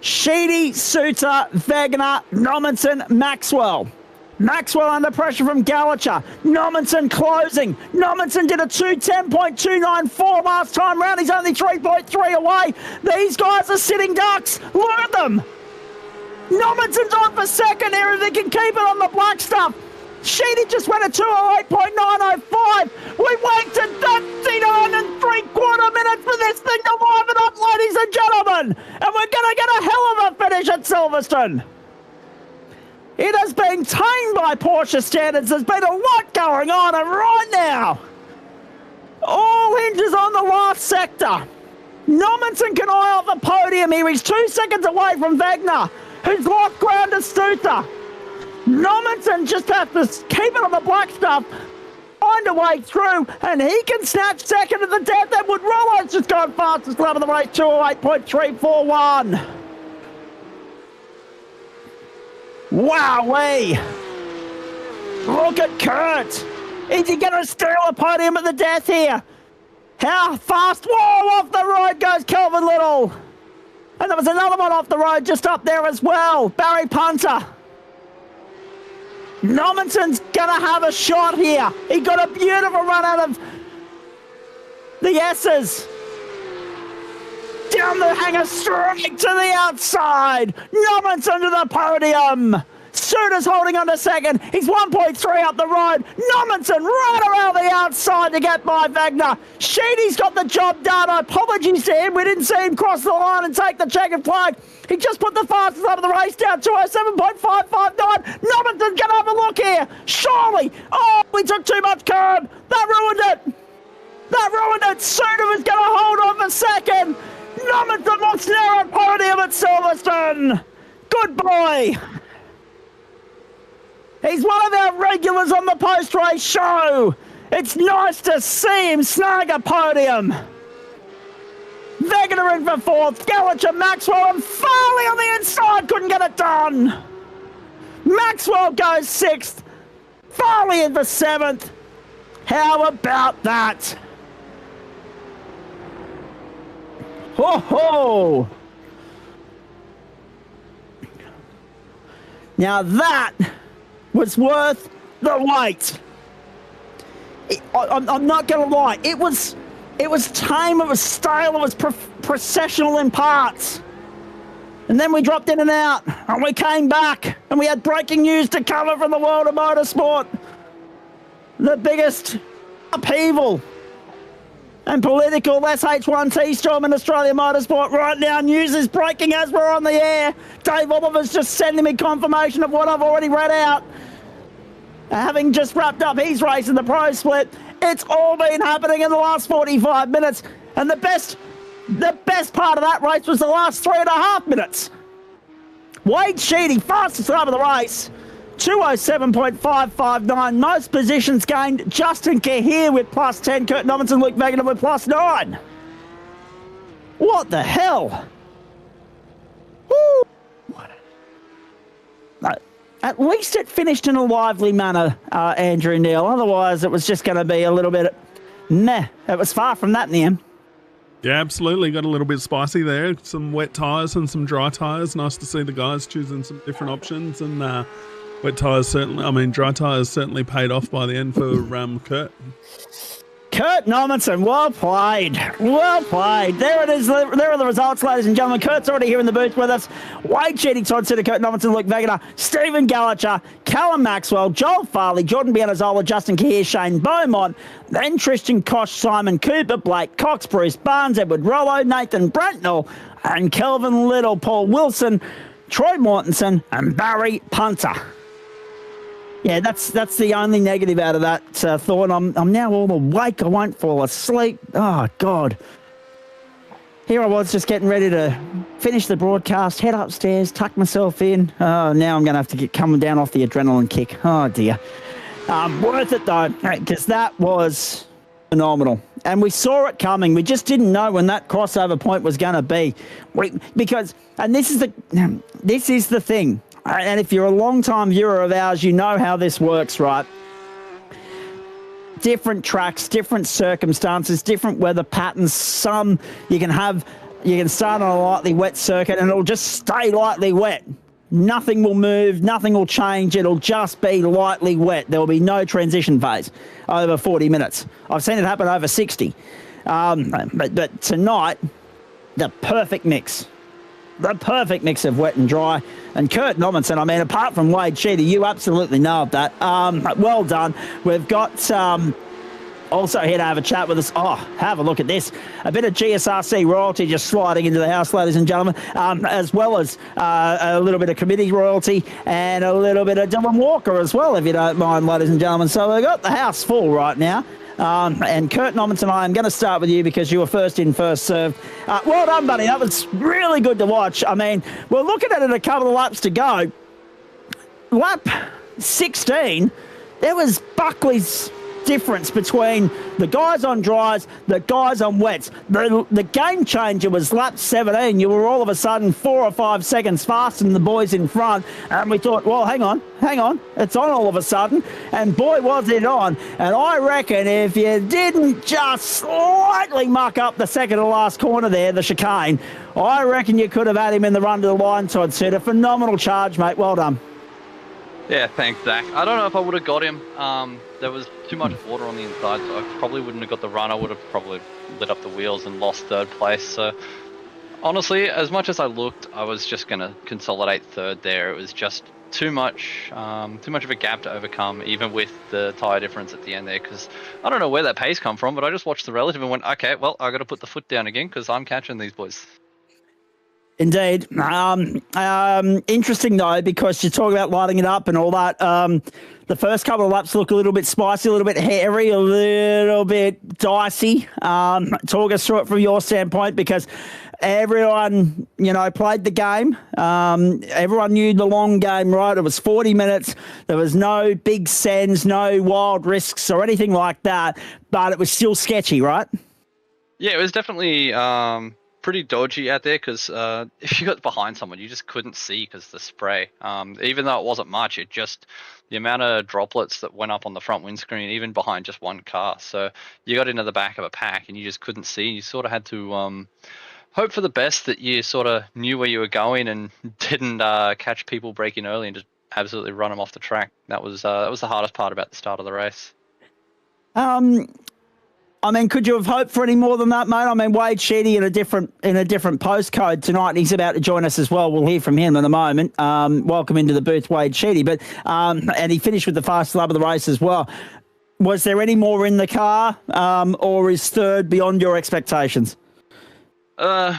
Sheedy, Suter, Wegener, Nommensen, Maxwell. Maxwell under pressure from Gallacher. Nommensen closing. Nommensen did a 2:10.294 last time round. He's only 3.3 away. These guys are sitting ducks. Look at them. Nommensen's on for second here if they can keep it on the black stuff. Sheedy just went a 2:08.905. We waited 39 3/4 minutes for this thing to warm it up, ladies and gentlemen. And we're going to get a hell of a finish at Silverstone. It has been tamed by Porsche standards. There's been a lot going on, and right now, all hinges on the last sector. Nommensen can eye off the podium here. He's 2 seconds away from Wegener, who's locked ground to Suter. Nommensen just has to keep it on the black stuff, find a way through, and he can snatch second at the death. Edward Rollo's just gone fastest lap of the race, 2:08.341. Wowee! Look at Kurt. Is he going to steal a podium at the death here? How fast? Whoa, off the road goes Kelvin Little. And there was another one off the road just up there as well. Barry Punter. Normanson's going to have a shot here. He got a beautiful run out of the S's. Down the hanger, straight to the outside. Normanson to the podium. Suter's holding on to second. He's 1.3 up the road. Normanson right around the outside to get by Wagner. Sheedy's got the job done. Apologies to him. We didn't see him cross the line and take the checkered flag. He just put the fastest over the race down, 207.559. Normanson's going to have a look here. Surely. Oh, we took too much curb. That ruined it. That ruined it. Suter was going to hold on for second. Normanson looks near a podium at Silverstone. Good boy. He's one of our regulars on the post-race show. It's nice to see him snag a podium. Wegener in for fourth, Gallagher, Maxwell, and Farley on the inside couldn't get it done. Maxwell goes sixth, Farley in for seventh. How about that? Ho ho! Now that was worth the wait. I'm not going to lie. It was tame, it was stale, it was processional in parts. And then we dropped in and out, and we came back, and we had breaking news to cover from the world of motorsport. The biggest upheaval and political SH1T storm in Australian motorsport right now. News is breaking as we're on the air. Dave Oliver's just sending me confirmation of what I've already read out. Having just wrapped up his race in the pro split, it's all been happening in the last 45 minutes. And the best part of that race was the last 3.5 minutes. Wade Sheedy, fastest time of the race, 207.559. Most positions gained. Justin Cahir with +10. Kurt Normanson, Luke Wegener with +9. What the hell? Woo! At least it finished in a lively manner, Andrew Neil. Otherwise, it was just going to be a little bit meh. It was far from that in the end. Yeah, absolutely. Got a little bit spicy there. Some wet tyres and some dry tyres. Nice to see the guys choosing some different options. And wet tyres dry tyres certainly paid off by the end for Kurt. Kurt Normanson, well played. Well played. There it is. There are the results, ladies and gentlemen. Kurt's already here in the booth with us. Wade Sheedy, Todd Sitter, Kurt Normanson, Luke Wegener, Stephen Gallagher, Callum Maxwell, Joel Farley, Jordan Bianazola, Justin Cahir, Shane Beaumont, then Tristan Koch, Simon Cooper, Blake Cox, Bruce Barnes, Edward Rollo, Nathan Brentnell, and Kelvin Little, Paul Wilson, Troy Mortensen, and Barry Punter. Yeah, that's the only negative out of that thought. I'm now all awake. I won't fall asleep. Oh, God. Here I was just getting ready to finish the broadcast, head upstairs, tuck myself in. Oh, now I'm going to have to get coming down off the adrenaline kick. Oh, dear. Worth it, though, because that was phenomenal. And we saw it coming. We just didn't know when that crossover point was going to be. This is the thing. And if you're a long-time viewer of ours, you know how this works, right? Different tracks, different circumstances, different weather patterns. Some you can start on a lightly wet circuit and it'll just stay lightly wet. Nothing will move, nothing will change. It'll just be lightly wet. There will be no transition phase over 40 minutes. I've seen it happen over 60. But tonight, the perfect mix. The perfect mix of wet and dry. And Kurt Normanson, apart from Wade Sheedy, you absolutely nailed that. Well done. We've got also here to have a chat with us. Oh, have a look at this. A bit of GSRC royalty just sliding into the house, ladies and gentlemen, as well as a little bit of committee royalty and a little bit of Dylan Walker as well, if you don't mind, ladies and gentlemen. So we've got the house full right now. And Kurt Normanson, I'm going to start with you because you were first in, first served. Well done, buddy. That was really good to watch. We're looking at it a couple of laps to go. Lap 16, there was Buckley's difference between the guys on dries, the guys on wets. The game changer was lap 17. You were all of a sudden 4 or 5 seconds faster than the boys in front. And we thought, well, hang on. It's on all of a sudden. And boy, was it on. And I reckon if you didn't just slightly muck up the second to last corner there, the chicane, I reckon you could have had him in the run to the line, Todd Suit. A phenomenal charge, mate. Well done. Yeah, thanks, Zach. I don't know if I would have got him. There was too much water on the inside, so I probably wouldn't have got the run. I would have probably lit up the wheels and lost third place. So honestly, as much as I looked, I was just going to consolidate third there. It was just too much of a gap to overcome, even with the tyre difference at the end there, because I don't know where that pace come from, but I just watched the relative and went, okay, well, I got to put the foot down again because I'm catching these boys. Indeed. Interesting, though, because you talk about lighting it up and all that. The first couple of laps look a little bit spicy, a little bit hairy, a little bit dicey. Talk us through it from your standpoint, because everyone, played the game. Everyone knew the long game, right? It was 40 minutes. There was no big sends, no wild risks or anything like that, but it was still sketchy, right? Yeah, it was definitely pretty dodgy out there, because if you got behind someone, you just couldn't see because the spray. Even though it wasn't much, it just, the amount of droplets that went up on the front windscreen, even behind just one car. So you got into the back of a pack and you just couldn't see. You sort of had to hope for the best that you sort of knew where you were going and didn't catch people breaking early and just absolutely run them off the track. That was the hardest part about the start of the race. Could you have hoped for any more than that, mate? Wade Sheedy in a different postcode tonight, and he's about to join us as well. We'll hear from him in a moment. Welcome into the booth, Wade Sheedy. But and he finished with the fastest lap of the race as well. Was there any more in the car, or is third beyond your expectations?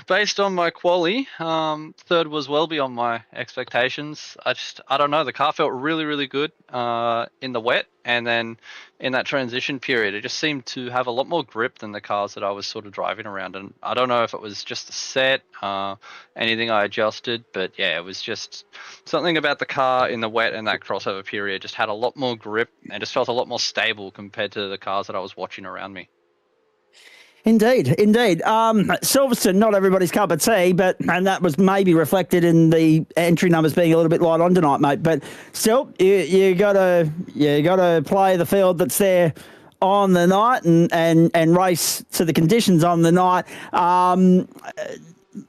Based on my quali, third was well beyond my expectations. I don't know. The car felt really, really good in the wet, and then in that transition period, it just seemed to have a lot more grip than the cars that I was sort of driving around. And I don't know if it was just the set, anything I adjusted, but yeah, it was just something about the car in the wet and that crossover period just had a lot more grip and just felt a lot more stable compared to the cars that I was watching around me. Indeed. Silverstone, not everybody's cup of tea, and that was maybe reflected in the entry numbers being a little bit light on tonight, mate. But still, you gotta play the field that's there on the night and race to the conditions on the night.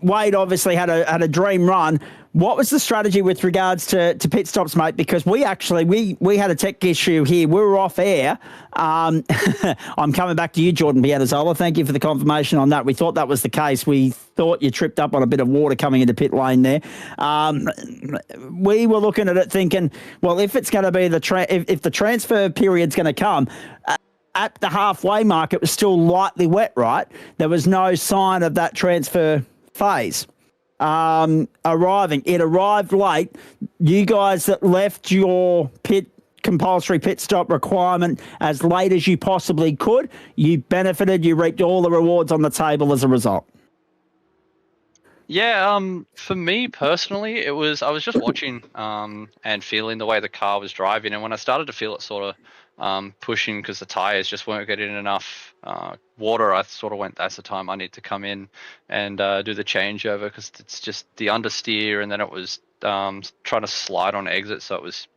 Wade obviously had a dream run. What was the strategy with regards to pit stops, mate? Because we had a tech issue here. We were off air. I'm coming back to you, Jordan Pianazzola. Thank you for the confirmation on that. We thought that was the case. We thought you tripped up on a bit of water coming into pit lane there. We were looking at it thinking, well, if it's going to be if the transfer period's going to come, at the halfway mark, it was still lightly wet, right? There was no sign of that transfer phase arriving. It arrived late. You guys that left your compulsory pit stop requirement as late as you possibly could, you benefited, you reaped all the rewards on the table as a result. Yeah, for me personally, I was just watching and feeling the way the car was driving, and when I started to feel it sort of pushing because the tires just weren't getting enough water, I sort of went, that's the time I need to come in and do the changeover, because it's just the understeer, and then it was trying to slide on exit, so it was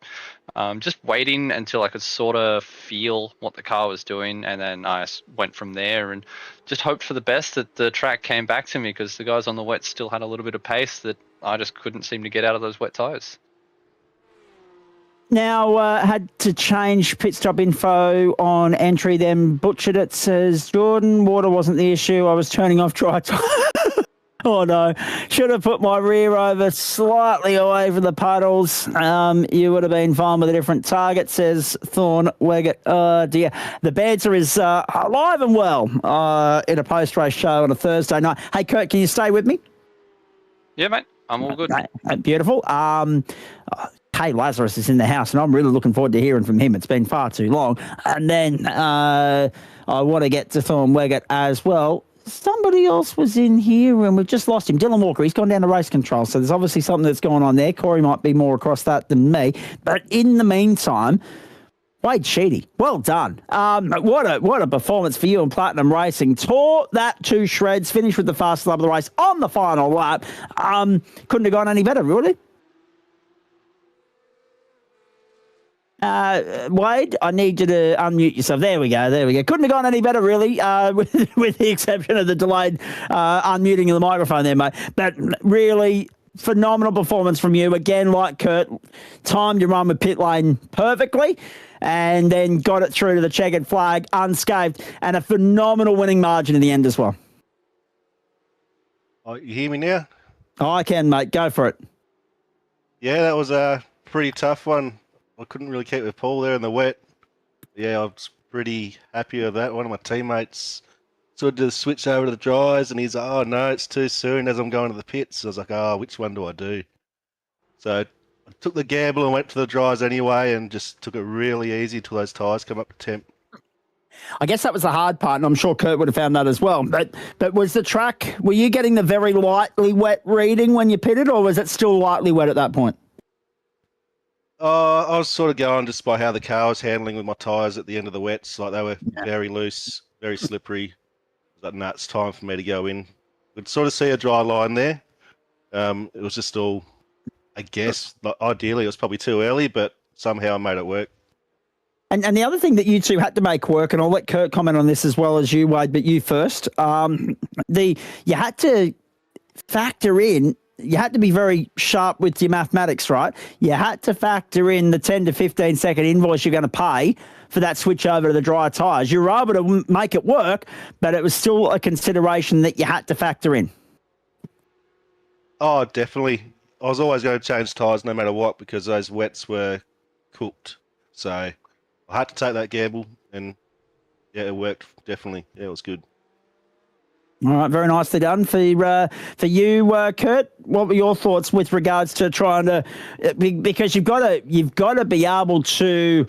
just waiting until I could sort of feel what the car was doing, and then I went from there and just hoped for the best that the track came back to me, because the guys on the wet still had a little bit of pace that I just couldn't seem to get out of those wet tires. Now, had to change pit stop info on entry, then butchered it, says Jordan. Water wasn't the issue. I was turning off dry tire. Oh, no. Should have put my rear over slightly away from the puddles. You would have been fine with a different target, says Thorn Weggett. Oh, dear. The banter is alive and well in a post-race show on a Thursday night. Hey, Kurt, can you stay with me? Yeah, mate. I'm all good. Beautiful. Hey, Lazarus is in the house, and I'm really looking forward to hearing from him. It's been far too long. And then I want to get to Thorn Weggett as well. Somebody else was in here, and we've just lost him. Dylan Walker, he's gone down to race control, so there's obviously something that's going on there. Corey might be more across that than me. But in the meantime, Wade Sheedy, well done. What a performance for you in Platinum Racing. Tore that to shreds, finished with the fastest lap of the race on the final lap. Couldn't have gone any better, really. Wade, I need you to unmute yourself. There we go. Couldn't have gone any better, really, with the exception of the delayed unmuting of the microphone there, mate. But really phenomenal performance from you. Again, like Kurt, timed your run with pit lane perfectly and then got it through to the checkered flag unscathed and a phenomenal winning margin in the end as well. Oh, you hear me now? Oh, I can, mate. Go for it. Yeah, that was a pretty tough one. I couldn't really keep with Paul there in the wet. Yeah, I was pretty happy with that. One of my teammates sort of did a switch over to the dries, and he's like, oh, no, it's too soon as I'm going to the pits. I was like, oh, which one do I do? So I took the gamble and went to the dries anyway and just took it really easy till those tyres come up to temp. I guess that was the hard part, and I'm sure Kurt would have found that as well. But was the track, were you getting the very lightly wet reading when you pitted, or was it still lightly wet at that point? I was sort of going just by how the car was handling with my tyres at the end of the wets. Like they were very loose, very slippery. I was like, nah, it's time for me to go in. Could sort of see a dry line there. It was just all, I guess, like, ideally it was probably too early, but somehow I made it work. And the other thing that you two had to make work, and I'll let Kurt comment on this as well as you, Wade, but you first. You had to factor in. You had to be very sharp with your mathematics, right? You had to factor in the 10 to 15 second invoice you're going to pay for that switch over to the dry tyres. You were able to make it work, but it was still a consideration that you had to factor in. Oh, definitely. I was always going to change tyres no matter what because those wets were cooked. So I had to take that gamble, and yeah, it worked, definitely. Yeah, it was good. All right, very nicely done for you, Kurt. What were your thoughts with regards to trying to, because you've got to be able to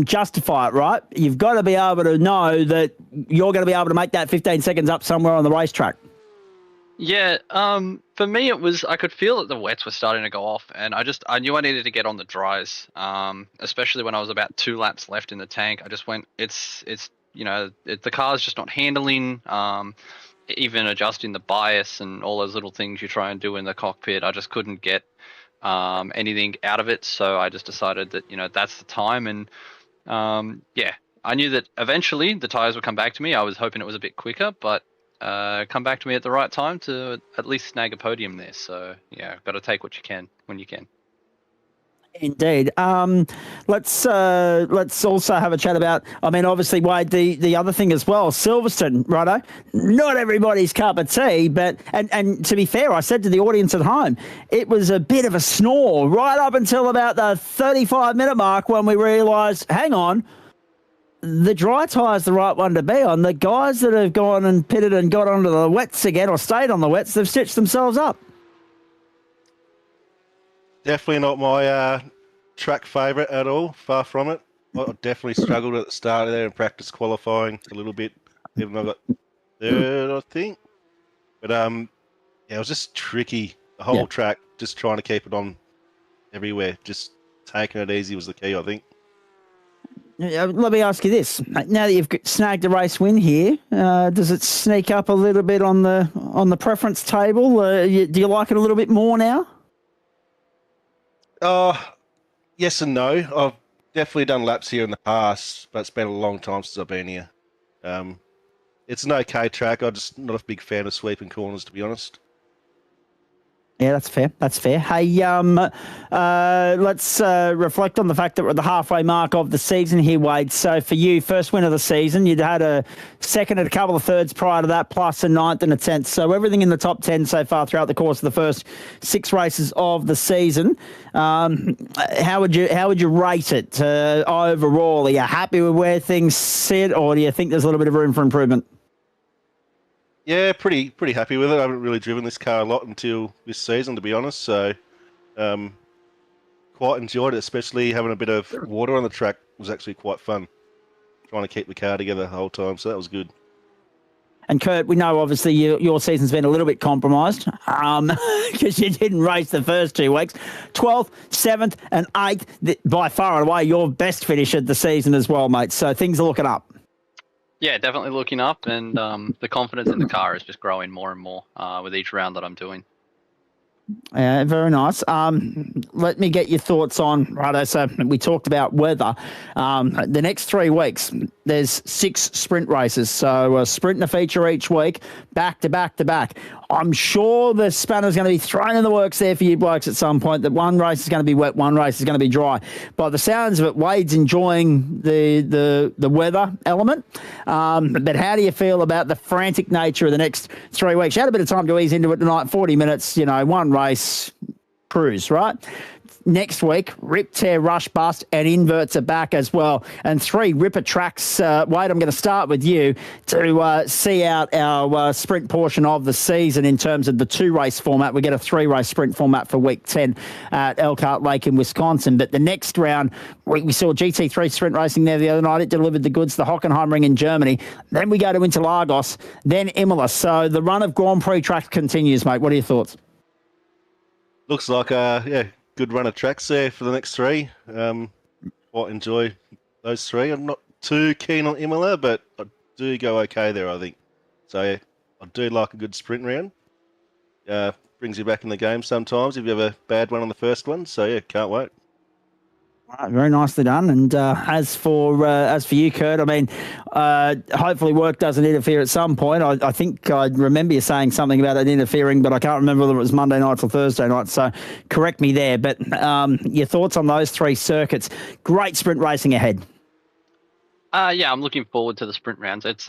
justify it, right? You've got to be able to know that you're going to be able to make that 15 seconds up somewhere on the racetrack. Yeah, for me it was, I could feel that the wets were starting to go off, and I knew I needed to get on the dries, especially when I was about 2 laps left in the tank. I just went, the car's just not handling, even adjusting the bias and all those little things you try and do in the cockpit. I just couldn't get anything out of it, so I just decided that, that's the time, and I knew that eventually the tyres would come back to me. I was hoping it was a bit quicker, but come back to me at the right time to at least snag a podium there. So yeah, got to take what you can when you can. Indeed. Let's also have a chat about, I mean, obviously, Wade, the other thing as well, Silverstone, righto? Not everybody's cup of tea, but, and to be fair, I said to the audience at home, it was a bit of a snore right up until about the 35-minute mark when we realised, hang on, the dry tyre's the right one to be on. The guys that have gone and pitted and got onto the wets again or stayed on the wets, they've stitched themselves up. Definitely not my track favourite at all, far from it. I definitely struggled at the start of there in practice qualifying a little bit, even though I got third, I think. But it was just tricky, the whole track, just trying to keep it on everywhere. Just taking it easy was the key, I think. Let me ask you this. Now that you've snagged a race win here, does it sneak up a little bit on the preference table? Do you like it a little bit more now? Yes and no. I've definitely done laps here in the past, but it's been a long time since I've been here. It's an okay track. I'm just not a big fan of sweeping corners, to be honest. Yeah, that's fair. That's fair. Hey, let's reflect on the fact that we're at the halfway mark of the season here, Wade. So for you, first win of the season, you'd had a second and a couple of thirds prior to that, plus a ninth and a 10th. So everything in the top 10 so far throughout the course of the first 6 races of the season. How would you rate it overall? Are you happy with where things sit, or do you think there's a little bit of room for improvement? Yeah, pretty happy with it. I haven't really driven this car a lot until this season, to be honest. So, quite enjoyed it, especially having a bit of water on the track was actually quite fun. Trying to keep the car together the whole time, so that was good. And Kurt, we know obviously your season's been a little bit compromised because you didn't race the first 2 weeks. 12th, 7th and 8th, by far and away your best finish of the season as well, mate. So things are looking up. Yeah, definitely looking up, and the confidence in the car is just growing more and more with each round that I'm doing. Yeah, very nice. Let me get your thoughts on, righto, so we talked about weather. The next 3 weeks, there's 6 sprint races. So a sprint and a feature each week, back to back to back. I'm sure the spanner's going to be thrown in the works there for you blokes at some point, that one race is going to be wet, one race is going to be dry. By the sounds of it, Wade's enjoying the weather element. But how do you feel about the frantic nature of the next 3 weeks? You had a bit of time to ease into it tonight, 40 minutes, one race cruise, right? Next week, rip, tear, rush, bust, and inverts are back as well. And 3 ripper tracks. Wade, I'm going to start with you to see out our sprint portion of the season in terms of the 2-race format. We get a 3-race sprint format for week 10 at Elkhart Lake in Wisconsin. But the next round, we saw GT3 sprint racing there the other night. It delivered the goods, the Hockenheimring in Germany. Then we go to Interlagos, then Imola. So the run of Grand Prix tracks continues, mate. What are your thoughts? Looks like, good run of tracks there for the next 3. Quite enjoy those 3. I'm not too keen on Imola, but I do go okay there, I think. So yeah, I do like a good sprint round. Brings you back in the game sometimes if you have a bad one on the first one. So yeah, can't wait. All right, very nicely done. And as for you, Kurt, I mean, hopefully work doesn't interfere at some point. I think I remember you saying something about it interfering, but I can't remember whether it was Monday night or Thursday night. So correct me there. But your thoughts on those 3 circuits? Great sprint racing ahead. Yeah, I'm looking forward to the sprint rounds. It's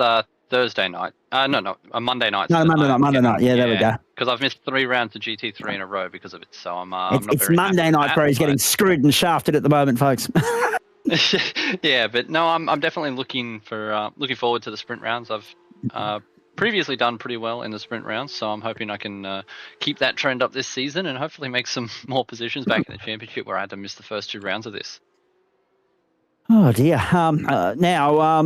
Thursday night. A Monday night. No, Monday night. Yeah, there we go. Because I've missed 3 rounds of GT3 in a row because of it. So I'm not it's very Monday night, bro. He's getting screwed and shafted at the moment, folks. Yeah, but no, I'm definitely looking forward to the sprint rounds. I've previously done pretty well in the sprint rounds, so I'm hoping I can keep that trend up this season and hopefully make some more positions back in the championship where I had to miss the first 2 rounds of this. Oh, dear. Now,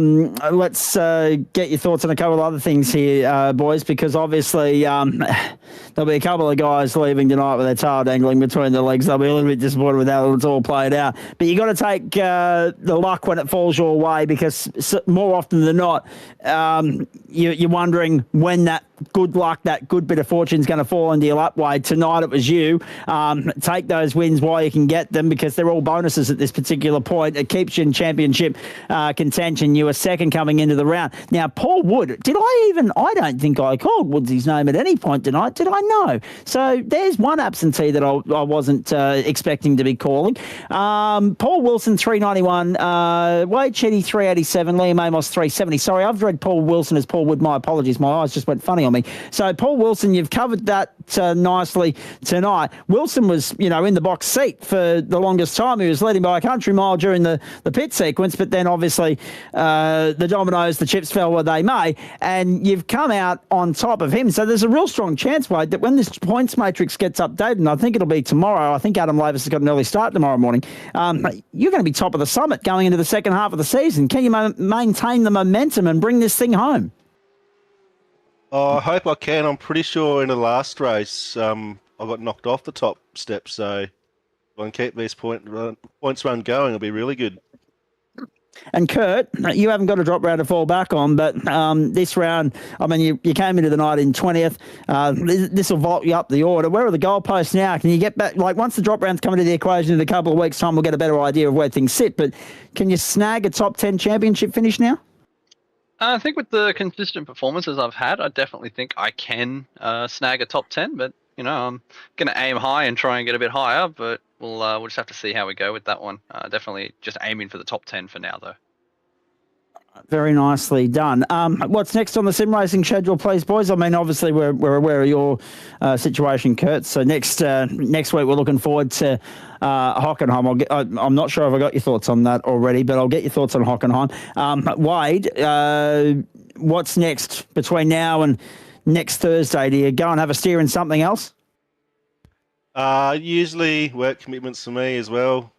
let's get your thoughts on a couple of other things here, boys, because obviously there'll be a couple of guys leaving tonight with their tail dangling between their legs. They'll be a little bit disappointed with how it's all played out. But you got to take the luck when it falls your way, because more often than not, you're wondering when that good luck, that good bit of fortune is going to fall into your lap, Wade. Tonight it was you. Take those wins while you can get them, because they're all bonuses at this particular point. It keeps you in championship contention. You were second coming into the round. Now, Paul Wood, I don't think I called Woods's name at any point tonight. Did I? No. So there's one absentee that I wasn't expecting to be calling. Paul Wilson, 391. Wade Chetty, 387. Liam Amos, 370. Sorry, I've read Paul Wilson as Paul Wood. My apologies. My eyes just went funny on me. So Paul Wilson, you've covered that nicely tonight. Wilson was, in the box seat for the longest time. He was leading by a country mile during the pit sequence, but then obviously the dominoes, the chips fell where they may, and you've come out on top of him. So there's a real strong chance, Wade, that when this points matrix gets updated, and I think it'll be tomorrow, I think Adam Lavis has got an early start tomorrow morning, you're going to be top of the summit going into the second half of the season. Can you maintain the momentum and bring this thing home? I hope I can. I'm pretty sure in the last race, I got knocked off the top step. So if I can keep these points run going, it'll be really good. And Kurt, you haven't got a drop round to fall back on, but this round, I mean, you came into the night in 20th. This will vault you up the order. Where are the goalposts now? Can you get back? Like, once the drop rounds come into the equation in a couple of weeks' time, we'll get a better idea of where things sit. But can you snag a top 10 championship finish now? I think with the consistent performances I've had, I definitely think I can snag a top 10. But, I'm going to aim high and try and get a bit higher. But we'll just have to see how we go with that one. Definitely just aiming for the top 10 for now, though. Very nicely done. What's next on the sim racing schedule, please, boys? I mean, obviously we're aware of your situation, Kurt. So next week we're looking forward to Hockenheim. I'm not sure if I got your thoughts on that already, but I'll get your thoughts on Hockenheim. Wade, what's next between now and next Thursday? Do you go and have a steer in something else? Usually work commitments for me as well.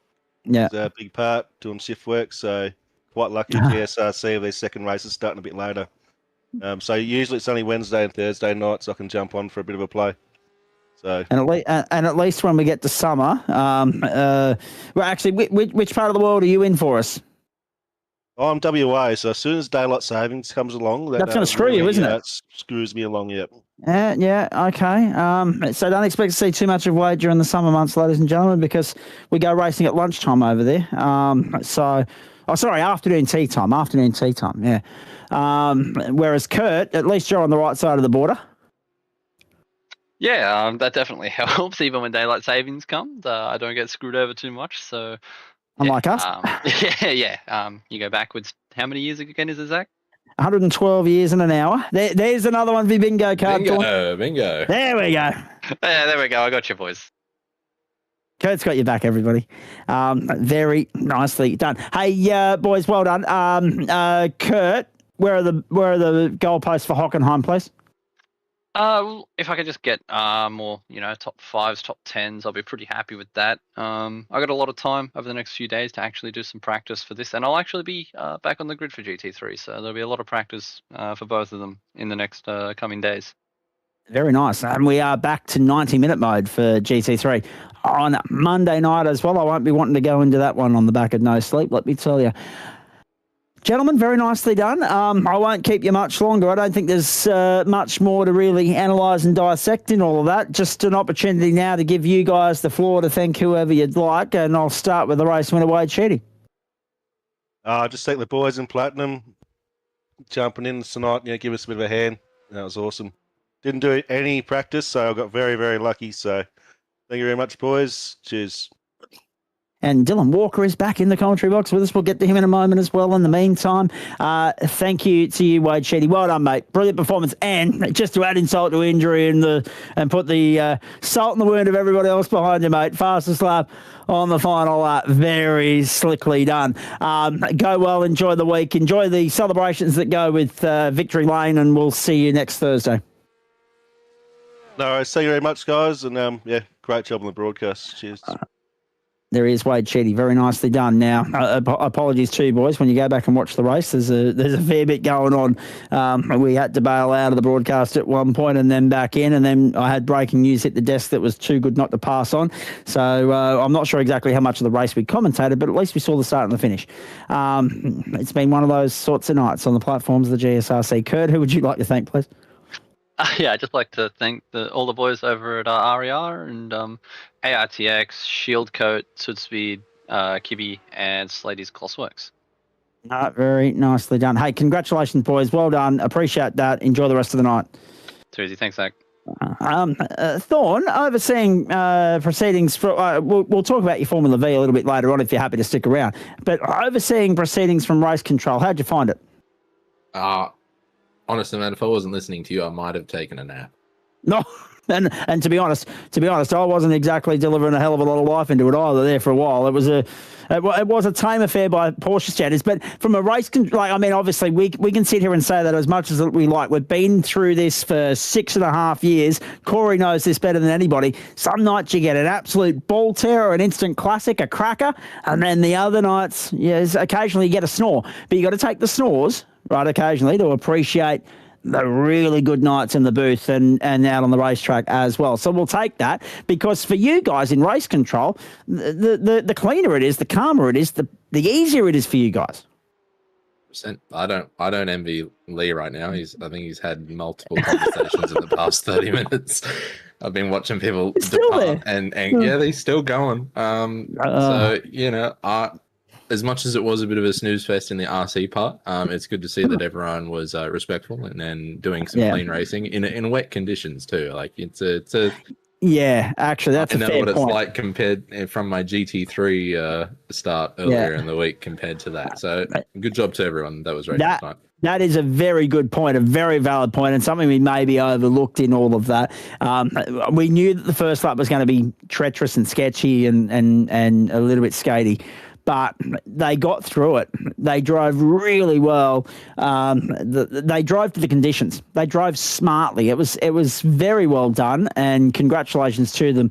Yeah, it's a big part doing shift work. So quite lucky GSRC of their second races starting a bit later. So usually it's only Wednesday and Thursday nights I can jump on for a bit of a play. So And at least when we get to summer, well, actually, which part of the world are you in for us? I'm WA, so as soon as daylight savings comes along, That's gonna screw you, isn't it? It screws me along, yeah. Yeah, okay. So don't expect to see too much of Wade during the summer months, ladies and gentlemen, because we go racing at lunchtime over there. Afternoon tea time, yeah. Whereas Kurt, at least you're on the right side of the border. Yeah, that definitely helps. Even when daylight savings comes, I don't get screwed over too much. So, Unlike us. You go backwards. How many years again is it, Zach? 112 years and an hour. There's another one for your bingo card. Bingo. There we go. Yeah, there we go. I got you, boys. Kurt's got your back, everybody. Very nicely done. Hey, boys, well done. Kurt, where are the goalposts for Hockenheim, please? If I could just get more, top 5s, top 10s, I'll be pretty happy with that. I got a lot of time over the next few days to actually do some practice for this, and I'll actually be back on the grid for GT3, so there'll be a lot of practice for both of them in the next coming days. Very nice. And we are back to 90-minute mode for GT3 on Monday night as well. I won't be wanting to go into that one on the back of no sleep, let me tell you. Gentlemen, very nicely done. I won't keep you much longer. I don't think there's much more to really analyse and dissect in all of that. Just an opportunity now to give you guys the floor to thank whoever you'd like, and I'll start with the race winner, Wade Sheedy. Just thank the boys in Platinum jumping in tonight, give us a bit of a hand. That was awesome. Didn't do any practice, so I got very, very lucky. So thank you very much, boys. Cheers. And Dylan Walker is back in the commentary box with us. We'll get to him in a moment as well. In the meantime, thank you to you, Wade Sheedy. Well done, mate. Brilliant performance. And just to add insult to injury and put the salt in the wound of everybody else behind you, mate. Fastest lap on the final lap. Very slickly done. Go well. Enjoy the week. Enjoy the celebrations that go with Victory Lane, and we'll see you next Thursday. No worries. Thank you very much, guys. And great job on the broadcast. Cheers. There is Wade Sheedy. Very nicely done. Now, apologies too, boys. When you go back and watch the race, there's a fair bit going on. We had to bail out of the broadcast at one point and then back in, and then I had breaking news hit the desk that was too good not to pass on. So I'm not sure exactly how much of the race we commentated, but at least we saw the start and the finish. It's been one of those sorts of nights on the platforms of the GSRC. Kurt, who would you like to thank, please? I'd just like to thank all the boys over at RER and ARTX, Shield Coat, Sudspeed, Kibby, and Slady's Glossworks. Very nicely done. Hey, congratulations, boys. Well done. Appreciate that. Enjoy the rest of the night. Too easy. Thanks, Zach. Thorn, overseeing proceedings for, we'll talk about your Formula V a little bit later on if you're happy to stick around, but overseeing proceedings from race control, how'd you find it? Honestly, man, if I wasn't listening to you, I might have taken a nap. No, and to be honest, I wasn't exactly delivering a hell of a lot of life into it either. There for a while, it was a tame affair by Porsche standards. But from a race, obviously we can sit here and say that as much as we like. We've been through this for 6.5 years. Corey knows this better than anybody. Some nights you get an absolute ball terror, an instant classic, a cracker, and then the other nights, yes, occasionally you get a snore. But you got to take the snores right occasionally to appreciate the really good nights in the booth and out on the racetrack as well. So we'll take that, because for you guys in race control, the cleaner it is, the calmer it is, the easier it is for you guys. I don't envy Lee right now. I think he's had multiple conversations in the past 30 minutes. I've been watching people depart, and yeah, they're still going. As much as it was a bit of a snooze fest in the RC part, it's good to see that everyone was respectful and then doing some clean racing in wet conditions too. Like it's a yeah, actually that's a fair point. I know what it's like compared from my GT3 start earlier in the week compared to that. So good job to everyone that was racing tonight. That is a very good point, a very valid point, and something we maybe overlooked in all of that. We knew that the first lap was going to be treacherous and sketchy and a little bit skatey. but they got through it. They drove really well. They drove to the conditions. They drove smartly. It was very well done, and congratulations to them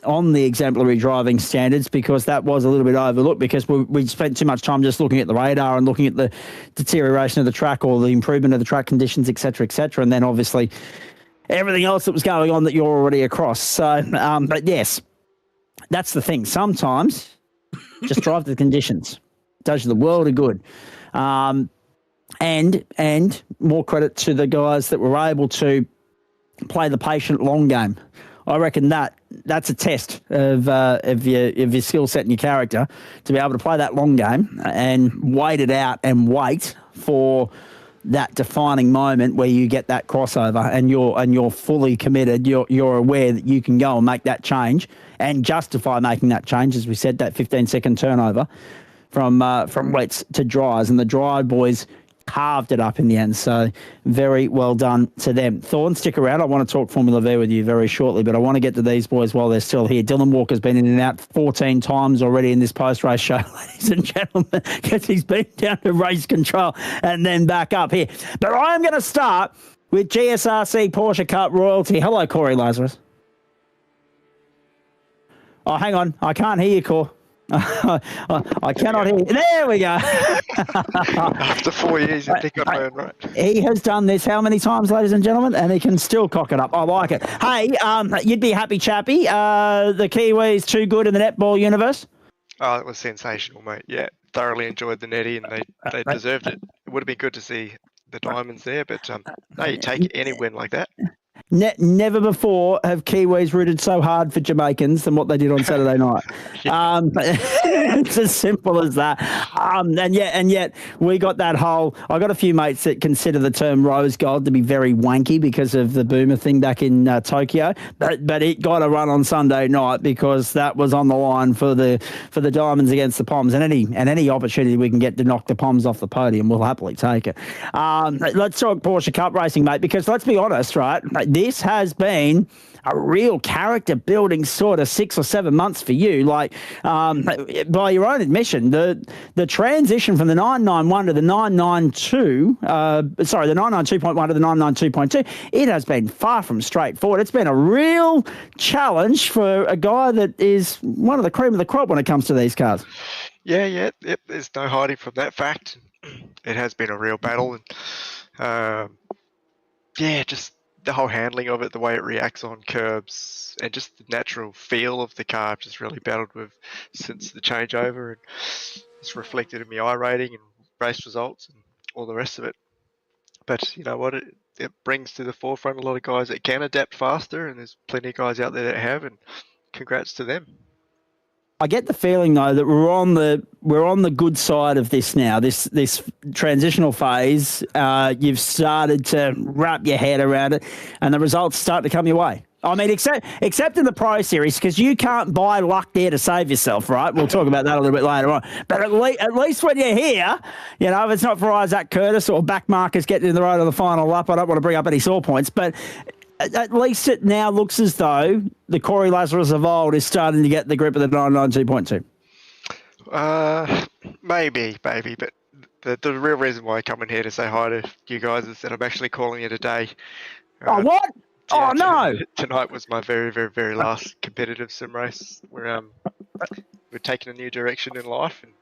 on the exemplary driving standards, because that was a little bit overlooked because we spent too much time just looking at the radar and looking at the deterioration of the track or the improvement of the track conditions, et cetera, and then obviously everything else that was going on that you're already across. So, but yes, that's the thing. Sometimes just drive to the conditions. It does you the world of good. And more credit to the guys that were able to play the patient long game. I reckon that's a test of your skill set and your character, to be able to play that long game and wait it out and wait for that defining moment where you get that crossover and you're fully committed. You're aware that you can go and make that change and justify making that change. As we said, that 15-second turnover from wets to dries, and the dry boys carved it up in the end. So very well done to them. Thorne, stick around. I want to talk Formula V with you very shortly, but I want to get to these boys while they're still here. Dylan Walker's been in and out 14 times already in this post-race show, ladies and gentlemen, because he's been down to race control and then back up here. But I am going to start with GSRC Porsche Cup royalty. Hello, Corey Lazarus. Oh, hang on. I can't hear you, Cor. I cannot hear you. There we go. After 4 years, I think I learned right. He has done this how many times, ladies and gentlemen, and he can still cock it up. I like it. Hey, you'd be happy, chappy. The Kiwis too good in the netball universe? Oh, it was sensational, mate. Yeah, thoroughly enjoyed the netty, and they deserved it. It would have been good to see the diamonds there, but no, you take any win like that. Never before have Kiwis rooted so hard for Jamaicans than what they did on Saturday night. It's as simple as that. And yet we got that whole. I got a few mates that consider the term rose gold to be very wanky because of the boomer thing back in Tokyo, but it got a run on Sunday night because that was on the line for the diamonds against the Poms, and any opportunity we can get to knock the Poms off the podium, we'll happily take it. Let's talk Porsche Cup racing, mate, because let's be honest, right? This has been a real character building sort of 6 or 7 months for you. Like, by your own admission, the transition from the 991 to the 992, the 992.1 to the 992.2, it has been far from straightforward. It's been a real challenge for a guy that is one of the cream of the crop when it comes to these cars. Yeah, there's no hiding from that fact. It has been a real battle, and just the whole handling of it, the way it reacts on curbs, and just the natural feel of the car, I've just really battled with since the changeover, and it's reflected in my I rating and race results and all the rest of it. But you know what, it brings to the forefront a lot of guys that can adapt faster, and there's plenty of guys out there that have, and congrats to them. I get the feeling though that we're on the good side of this now. This transitional phase, you've started to wrap your head around it, and the results start to come your way. I mean, except in the Pro Series, because you can't buy luck there to save yourself, right? We'll talk about that a little bit later on. But at least when you're here, you know, if it's not for Isaac Curtis or back markers getting in the road on the final lap, I don't want to bring up any sore points, but at least it now looks as though the Corey Lazarus of old is starting to get the grip of the 992.2. Maybe, but the real reason why I come in here to say hi to you guys is that I'm actually calling you today. Oh, what? Yeah, oh, no. Tonight was my very, very, very last competitive sim race. We're taking a new direction in life, and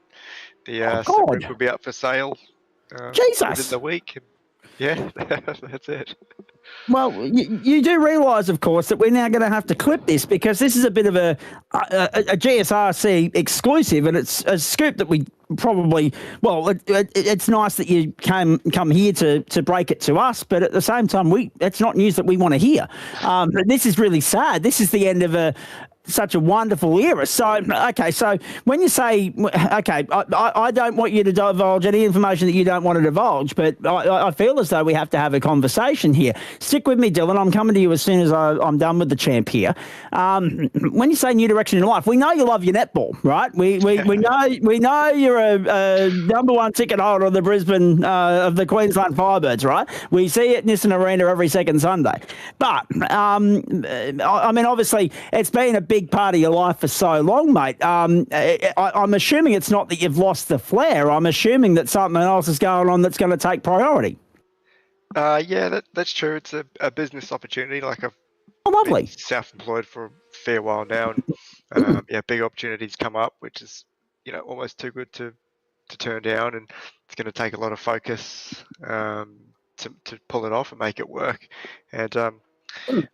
the sim rig will be up for sale within the week. And yeah, that's it. Well, you do realise, of course, that we're now going to have to clip this because this is a bit of a GSRC exclusive, and it's a scoop that we probably, well, it's nice that you come here to break it to us, but at the same time, it's not news that we want to hear. But this is really sad. This is the end of such a wonderful era. So, okay, so when you say, okay, I don't want you to divulge any information that you don't want to divulge, but I feel as though we have to have a conversation here. Stick with me, Dylan. I'm coming to you as soon as I'm done with the champ here. When you say new direction in life, we know you love your netball, right? We know you're a number one ticket holder of the Brisbane, of the Queensland Firebirds, right? We see it in Nissan Arena every second Sunday. But, I mean, obviously, it's been a big big part of your life for so long, mate. I'm assuming it's not that you've lost the flair. I'm assuming that something else is going on that's going to take priority. Yeah, that's true. It's a business opportunity. Like I've Oh, lovely. been self-employed for a fair while now, and yeah, big opportunities come up, which is almost too good to turn down, and it's going to take a lot of focus to pull it off and make it work. And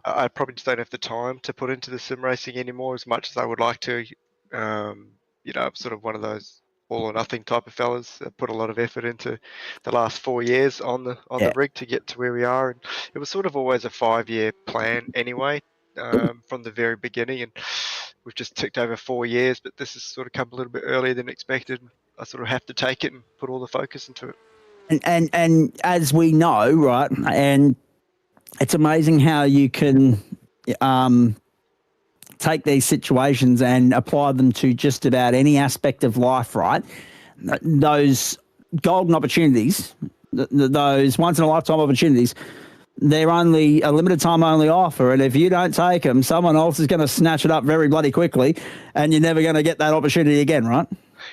I probably just don't have the time to put into the sim racing anymore as much as I would like to. I'm sort of one of those all or nothing type of fellas. I put a lot of effort into the last 4 years on the rig to get to where we are, and it was sort of always a 5-year plan anyway from the very beginning, and we've just ticked over 4 years, but this has sort of come a little bit earlier than expected. I sort of have to take it and put all the focus into it. And as we know, right, and it's amazing how you can take these situations and apply them to just about any aspect of life, right? Those golden opportunities, those once-in-a-lifetime opportunities, they're only a limited time only offer, and if you don't take them, someone else is going to snatch it up very bloody quickly, and you're never going to get that opportunity again, right?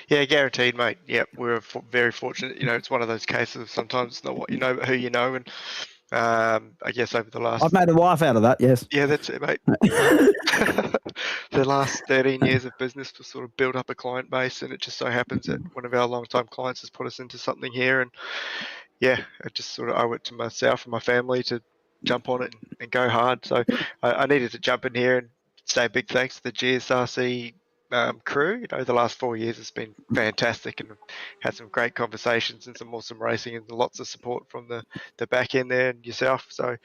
Yeah, guaranteed, mate. Yep, we're very fortunate. It's one of those cases. Sometimes it's not what you know, but who you know, and I guess over the last... I've made a life out of that, yes. Yeah, that's it, mate. The last 13 years of business to sort of build up a client base, and it just so happens that one of our long-time clients has put us into something here, and yeah, I just sort of owe it to myself and my family to jump on it and go hard. So I needed to jump in here and say a big thanks to the GSRC crew. The last 4 years has been fantastic, and had some great conversations and some awesome racing and lots of support from the back end there and yourself. So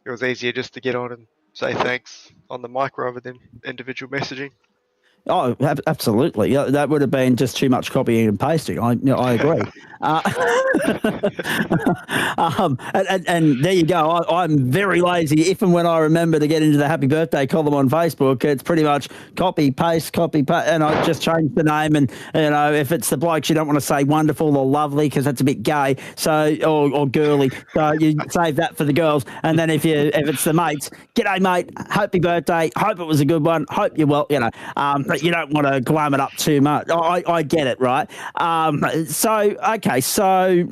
it was easier just to get on and say thanks on the mic rather than individual messaging. Oh, absolutely. Yeah, that would have been just too much copying and pasting. I agree. And there you go. I'm very lazy. If and when I remember to get into the happy birthday column on Facebook, it's pretty much copy, paste, and I just change the name. And, if it's the blokes, you don't want to say wonderful or lovely because that's a bit gay, so or girly. So you save that for the girls. And then if it's the mates, g'day, mate, happy birthday, hope it was a good one, hope you're well, but you don't want to glam it up too much. I get it, right? So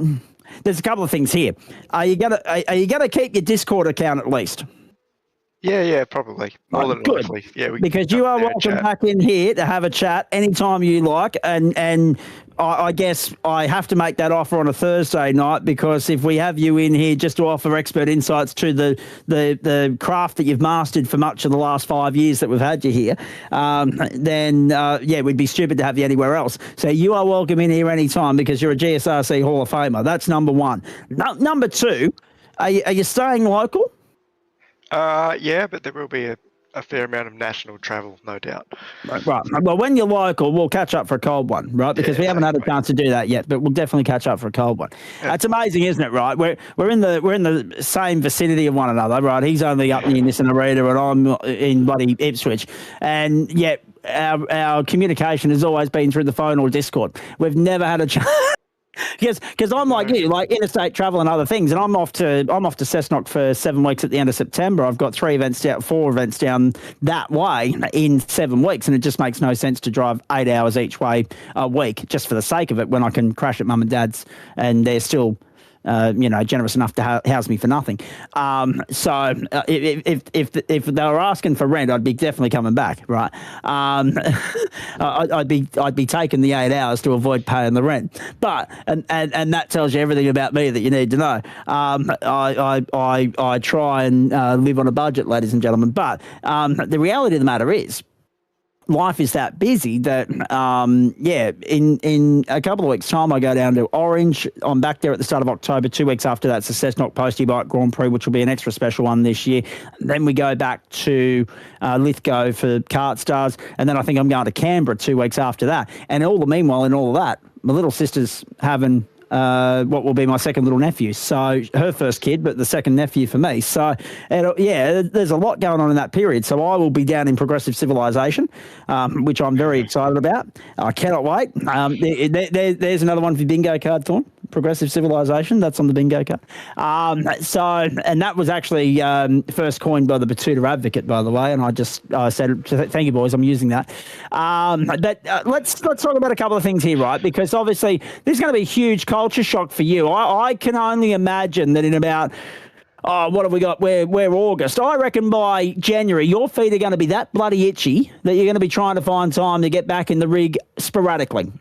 there's a couple of things here. Are you gonna keep your Discord account at least? Yeah, probably. More than likely. Yeah, because you are welcome back in here to have a chat anytime you like, and I guess I have to make that offer on a Thursday night, because if we have you in here just to offer expert insights to the craft that you've mastered for much of the last 5 years that we've had you here, then we'd be stupid to have you anywhere else. So you are welcome in here anytime, because you're a GSRC Hall of Famer. That's number one. Number two, are you staying local? Yeah, but there will be a fair amount of national travel, no doubt. Right. Well, when you're local, we'll catch up for a cold one, right? Because we haven't had a chance to do that yet, but we'll definitely catch up for a cold one. Yeah. It's amazing, isn't it? Right? We're in the same vicinity of one another, right? He's only up near Narita, and I'm in bloody Ipswich, and yet our communication has always been through the phone or Discord. We've never had a chance. Because I'm like you, like interstate travel and other things, and I'm off to Cessnock for 7 weeks at the end of September. I've got 4 events down that way in 7 weeks, and it just makes no sense to drive 8 hours each way a week just for the sake of it, when I can crash at mum and dad's and they're still generous enough to house me for nothing. So if they were asking for rent, I'd be definitely coming back, right? I'd be taking the 8 hours to avoid paying the rent. But and that tells you everything about me that you need to know. I try and live on a budget, ladies and gentlemen. But the reality of the matter is, life is that busy that, in a couple of weeks' time, I go down to Orange. I'm back there at the start of October. 2 weeks after that's the Cessnock Postie Bike Grand Prix, which will be an extra special one this year. Then we go back to Lithgow for Kart Stars, and then I think I'm going to Canberra 2 weeks after that. And all the meanwhile, in all of that, my little sister's having what will be my second little nephew. So her first kid, but the second nephew for me. So, there's a lot going on in that period. So I will be down in Progressive Civilization, which I'm very excited about. I cannot wait. There's another one for your bingo card, Thorn. Progressive Civilization. That's on the bingo card. And that was actually first coined by the Batuta Advocate, by the way. And I said, thank you, boys. I'm using that. Let's talk about a couple of things here, right? Because obviously this is going to be a huge culture shock for you. I can only imagine that in about what have we got? We're August. I reckon by January, your feet are going to be that bloody itchy that you're going to be trying to find time to get back in the rig sporadically.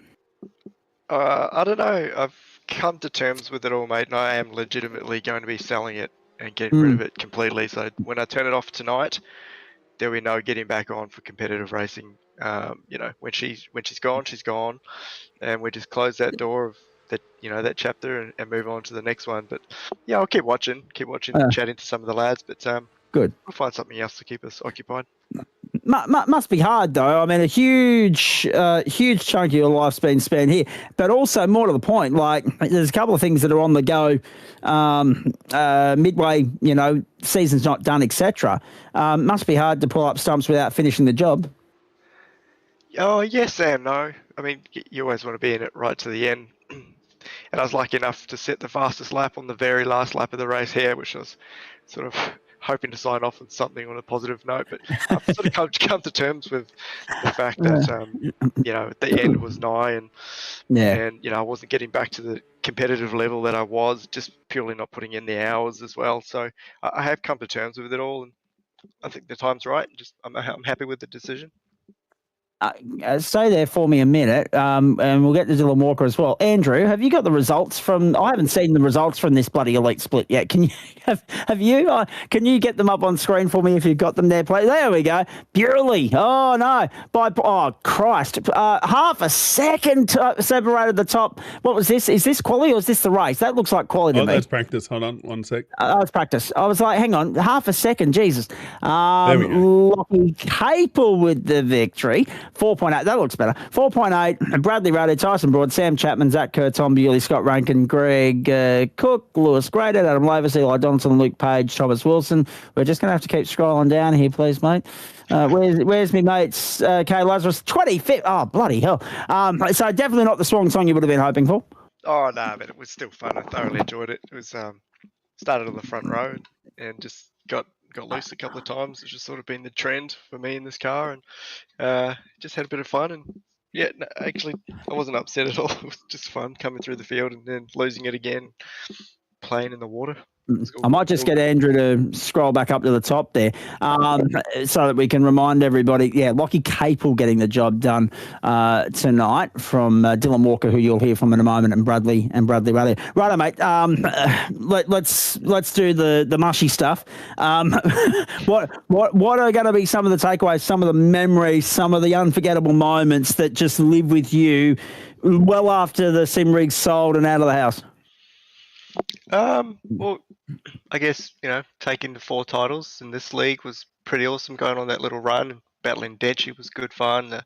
I don't know. I've come to terms with it all, mate, and I am legitimately going to be selling it and getting rid of it completely. So when I turn it off tonight, there'll be no getting back on for competitive racing. When she's gone, she's gone, and we just close that door of that chapter and move on to the next one. But yeah, I'll keep watching, and chatting to some of the lads. But good. We'll find something else to keep us occupied. Must be hard though. I mean, a huge chunk of your life's been spent here, but also more to the point, like there's a couple of things that are on the go. Midway, season's not done, etc. Must be hard to pull up stumps without finishing the job. Oh yes, Sam. No, I mean you always want to be in it right to the end. And I was lucky enough to set the fastest lap on the very last lap of the race here, which I was sort of hoping to sign off with something on a positive note. But I've sort of come to terms with the fact that, the end was nigh and I wasn't getting back to the competitive level that I was, just purely not putting in the hours as well. So I have come to terms with it all, and I think the time's right. I'm happy with the decision. Stay there for me a minute, and we'll get to Dylan Walker as well. Andrew, have you got the results from? I haven't seen the results from this bloody elite split yet. Can you have you? Can you get them up on screen for me if you've got them there? Please. There we go. Burley. Oh no! Christ! Half a second separated the top. What was this? Is this quali or is this the race? That looks like quali to me. That's practice. Hold on, 1 sec. That's practice. I was like, hang on, half a second. Jesus. There we go. Lockie Capel with the victory. 4.8, that looks better. 4.8, Bradley Rado, Tyson Broad, Sam Chapman, Zach Kerr, Tom Bewley, Scott Rankin, Greg Cook, Lewis Grader, Adam Lavis, Eli Donaldson, Luke Page, Thomas Wilson. We're just going to have to keep scrolling down here, please, mate. Where's me mates? Kay Lazarus, 25th. Oh, bloody hell. So definitely not the swan song you would have been hoping for. Oh, no, but it was still fun. I thoroughly enjoyed it. It was started on the front row and just got loose a couple of times. It's just sort of been the trend for me in this car, and just had a bit of fun. And yeah, no, actually, I wasn't upset at all. It was just fun coming through the field and then losing it again, playing in the water. I might just get Andrew to scroll back up to the top there so that we can remind everybody. Yeah, Lockie Capel getting the job done tonight from Dylan Walker, who you'll hear from in a moment, and Bradley Raleigh. Righto, mate. Let's do the mushy stuff. What are going to be some of the takeaways, some of the memories, some of the unforgettable moments that just live with you well after the sim rig's sold and out of the house? Well, I guess, taking the 4 titles in this league was pretty awesome. Going on that little run and battling Denchi was good fun.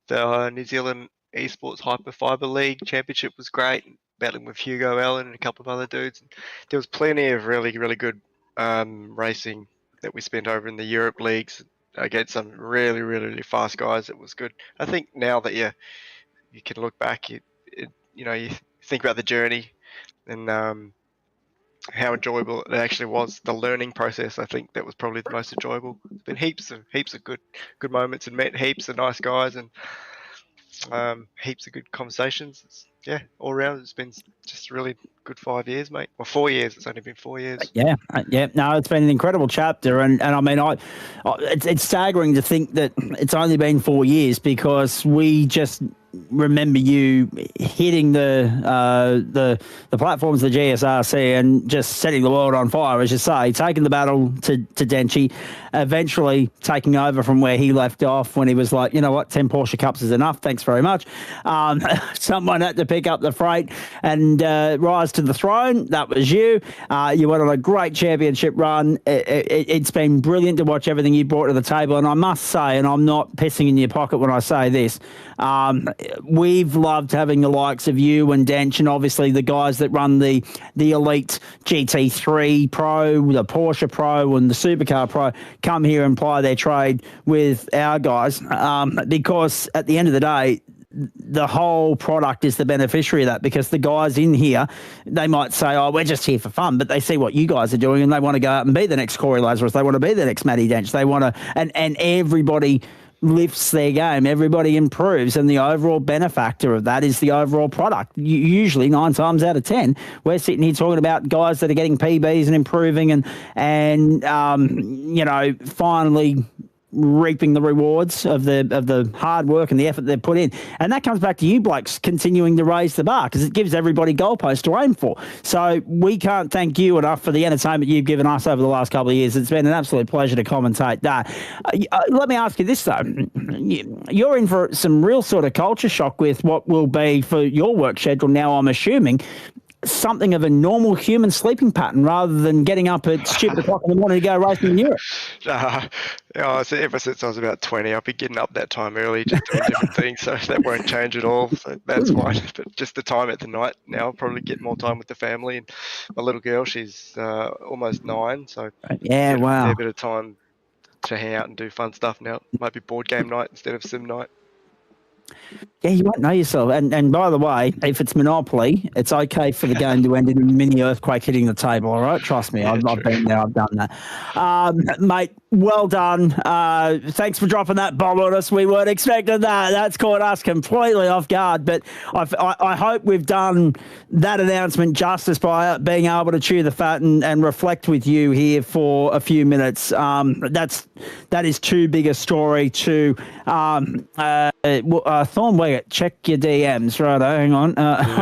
The New Zealand Esports Hyperfiber League Championship was great. Battling with Hugo Allen and a couple of other dudes. There was plenty of really, really good racing that we spent over in the Europe leagues against some really, really, really fast guys. It was good. I think now that you can look back, you think about the journey and how enjoyable it actually was. The learning process, I think that was probably the most enjoyable. There's been heaps of good moments and met heaps of nice guys and heaps of good conversations. All around it's been just really good 5 years, mate. Well, 4 years. It's only been 4 years. Yeah. No, it's been an incredible chapter, and I mean, it's staggering to think that it's only been 4 years, because we just remember you hitting the platforms of the GSRC and just setting the world on fire, as you say, taking the battle to Denchi, eventually taking over from where he left off when he was like, you know what, 10 Porsche Cups is enough, thanks very much. Someone had to pick up the freight and rise to the throne. That was you. You went on a great championship run. It's been brilliant to watch everything you brought to the table, and I must say, and I'm not pissing in your pocket when I say this, we've loved having the likes of you and Dench, and obviously the guys that run the Elite GT3 Pro, the Porsche Pro and the Supercar Pro come here and ply their trade with our guys, because at the end of the day, the whole product is the beneficiary of that, because the guys in here, they might say, oh, we're just here for fun, but they see what you guys are doing and they want to go out and be the next Corey Lazarus. They want to be the next Matty Dench. They want to, and everybody lifts their game. Everybody improves, and the overall benefactor of that is the overall product. Usually 9 times out of 10, we're sitting here talking about guys that are getting PBs and improving and finally reaping the rewards of the hard work and the effort they've put in. And that comes back to you blokes continuing to raise the bar, because it gives everybody goalposts to aim for. So we can't thank you enough for the entertainment you've given us over the last couple of years. It's been an absolute pleasure to commentate that. Let me ask you this, though. You're in for some real sort of culture shock with what will be, for your work schedule now, I'm assuming, something of a normal human sleeping pattern rather than getting up at stupid o'clock in the morning to go racing in Europe. So ever since I was about 20, I've been getting up that time early, just doing different things, so that won't change at all. So that's fine. But just the time at the night now, I'll probably get more time with the family. And my little girl, she's almost 9, so yeah, wow, a bit of time to hang out and do fun stuff now. Might be board game night instead of sim night. Yeah, you won't know yourself. And by the way, if it's Monopoly, it's okay for the game to end in a mini earthquake hitting the table, all right? Trust me, I've been there, I've done that. Mate, well done. Thanks for dropping that bomb on us. We weren't expecting that. That's caught us completely off guard. But I hope we've done that announcement justice by being able to chew the fat and reflect with you here for a few minutes. That is too big a story to Thorn Wiggett, check your DMs, right? Hang on.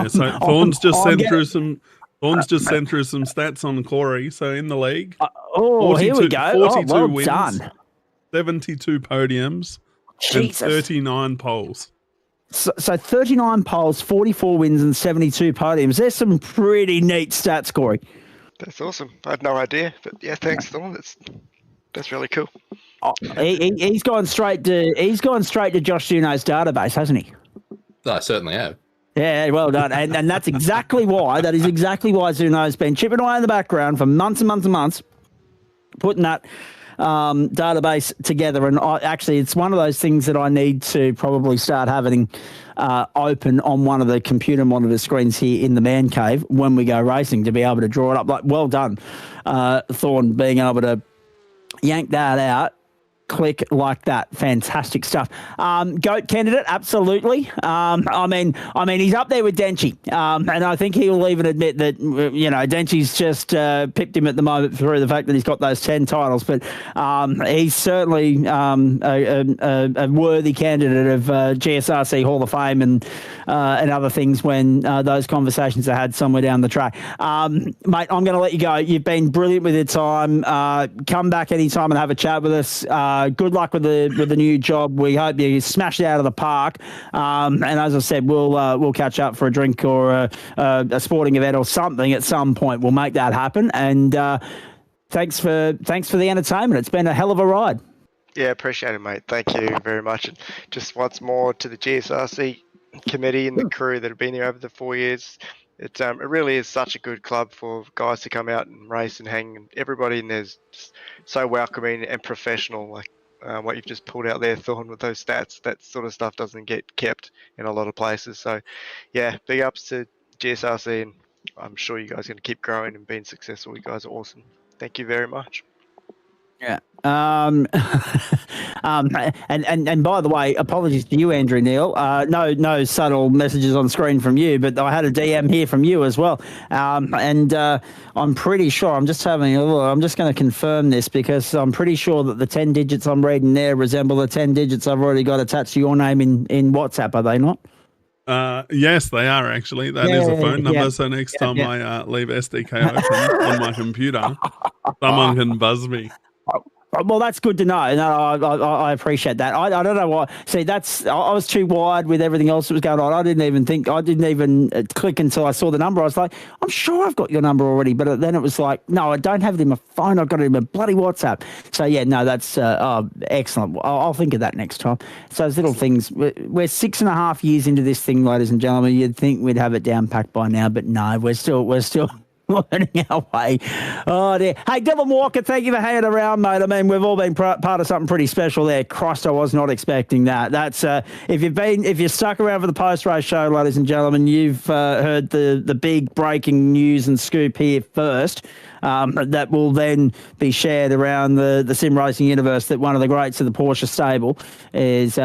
So Thorn's just sent through some stats on Corey. So in the league, here we go. 42 wins, done. 72 podiums, Jesus. and 39 poles. So 39 poles, 44 wins, and 72 podiums. There's some pretty neat stats, Corey. That's awesome. I had no idea, but yeah, thanks, Thorn. That's really cool. He's gone straight to Josh Juno's database, hasn't he? I certainly have. Yeah, well done. And that's exactly why. That is exactly why Zuno's been chipping away in the background for months and months and months, putting that database together. And actually, it's one of those things that I need to probably start having open on one of the computer monitor screens here in the man cave when we go racing, to be able to draw it up. Like, well done, Thorn, being able to yank that out. Click like that. Fantastic stuff. GOAT candidate, absolutely. I mean, he's up there with Denchy, and I think he will even admit that Denchy's just pipped him at the moment through the fact that he's got those 10 titles. But he's certainly a worthy candidate of GSRC Hall of Fame and other things when those conversations are had somewhere down the track. Mate, I'm going to let you go. You've been brilliant with your time. Come back anytime and have a chat with us. Good luck with the new job. We hope you smash it out of the park. And as I said, we'll catch up for a drink or a sporting event or something at some point. We'll make that happen. And thanks for the entertainment. It's been a hell of a ride. Yeah, appreciate it, mate. Thank you very much. And just once more to the GSRC committee and the crew that have been here over the 4 years. It really is such a good club for guys to come out and race and hang. And everybody in there's so welcoming and professional. Like what you've just pulled out there, Thorn, with those stats, that sort of stuff doesn't get kept in a lot of places. So, yeah, big ups to GSRC, and I'm sure you guys are going to keep growing and being successful. You guys are awesome. Thank you very much. Yeah. And by the way, apologies to you, Andrew Neil. No subtle messages on screen from you, but I had a DM here from you as well. And I'm pretty sure, I'm just having a look, I'm just going to confirm this because I'm pretty sure that the 10 digits I'm reading there resemble the 10 digits I've already got attached to your name in WhatsApp, are they not? Yes, they are actually. That is a phone number. So next time I leave SDK open on my computer, someone can buzz me. Well, that's good to know. No, I appreciate that. I don't know why. See, I was too wired with everything else that was going on. I didn't even click until I saw the number. I was like, I'm sure I've got your number already. But then it was like, no, I don't have it in my phone. I've got it in my bloody WhatsApp. So, yeah, no, that's excellent. I'll think of that next time. So those little things. We're 6.5 years into this thing, ladies and gentlemen. You'd think we'd have it down packed by now, but no, we're still learning our way. Oh, dear. Hey, Dylan Walker, thank you for hanging around, mate. I mean, we've all been part of something pretty special there. Christ, I was not expecting that. That's if you're stuck around for the post-race show, ladies and gentlemen, you've heard the big breaking news and scoop here first. That will then be shared around the sim racing universe that one of the greats of the Porsche stable is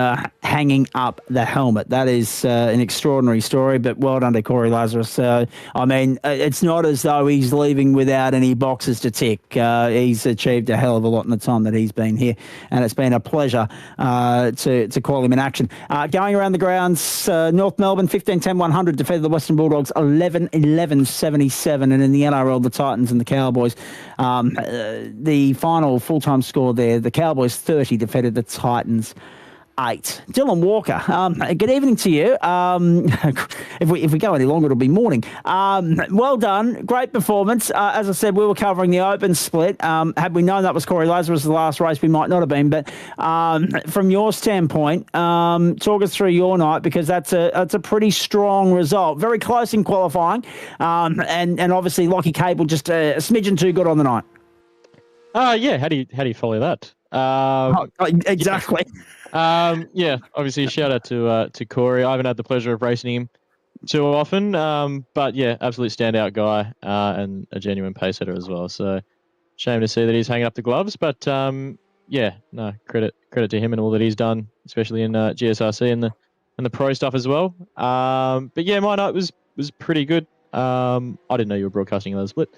hanging up the helmet. That is an extraordinary story, but well done to Corey Lazarus. I mean, it's not as though he's leaving without any boxes to tick. He's achieved a hell of a lot in the time that he's been here, and it's been a pleasure to call him in action. Going around the grounds, North Melbourne, 15-10-100 defeated the Western Bulldogs 11-11-77, and in the NRL, the Titans and the Cowboys. The final full-time score there, the Cowboys 30 defeated the Titans 8. Dylan Walker, good evening to you. If we go any longer, it'll be morning. Well done. Great performance. As I said, we were covering the open split. Had we known that was Corey Lazarus' last race, we might not have been. But from your standpoint, talk us through your night, because that's a pretty strong result. Very close in qualifying. And obviously, Lockie Cable just a smidgen too good on the night. Yeah. How do you follow that? Exactly. Obviously shout out to Corey. I haven't had the pleasure of racing him too often, but yeah, absolute standout guy and a genuine pace setter as well. So shame to see that he's hanging up the gloves, but credit to him and all that he's done, especially in GSRC and the pro stuff as well. But yeah, my night was pretty good. I didn't know you were broadcasting another split.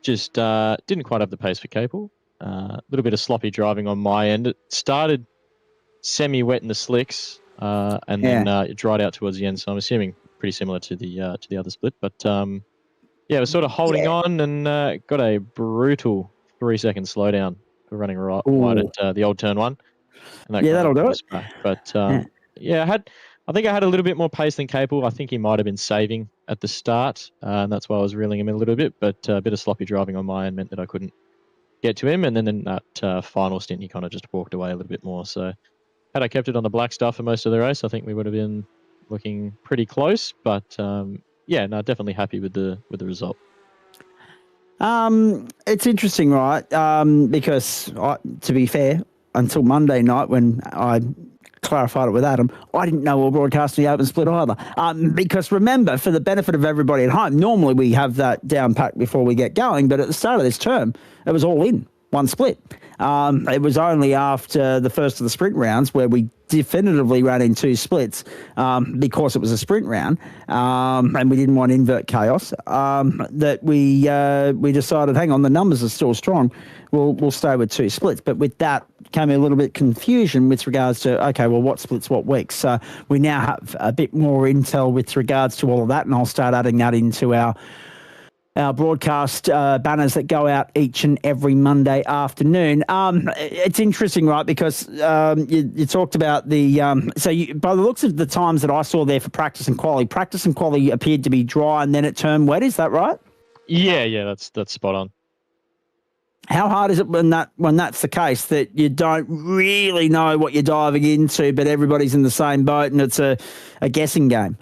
Just didn't quite have the pace for Capel. A little bit of sloppy driving on my end. It started semi-wet in the slicks, and then it dried out towards the end. So I'm assuming pretty similar to the other split. But it was sort of holding on and got a brutal 3-second slowdown for running wide at the old turn one. And that'll do it. But I think I had a little bit more pace than Capel. I think he might have been saving at the start, and that's why I was reeling him in a little bit. But a bit of sloppy driving on my end meant that I couldn't get to him, and then in that final stint he kind of just walked away a little bit more. So had I kept it on the black stuff for most of the race, I think we would have been looking pretty close. But definitely happy with the result. It's interesting, right? Because to be fair, until Monday night when I clarified it with Adam, I didn't know we were broadcasting the open split either. Because remember, for the benefit of everybody at home, normally we have that down packed before we get going, but at the start of this term, it was all in one split. It was only after the first of the sprint rounds where we definitively ran in two splits because it was a sprint round and we didn't want invert chaos that we decided, hang on, the numbers are still strong. We'll stay with two splits. But with that came a little bit confusion with regards to, okay, well, what splits what weeks? So we now have a bit more intel with regards to all of that, and I'll start adding that into our broadcast banners that go out each and every Monday afternoon. It's interesting, right, because you talked about the by the looks of the times that I saw there for practice and quali appeared to be dry and then it turned wet. Is that right? Yeah, that's spot on. How hard is it when that's the case, that you don't really know what you're diving into, but everybody's in the same boat and it's a guessing game?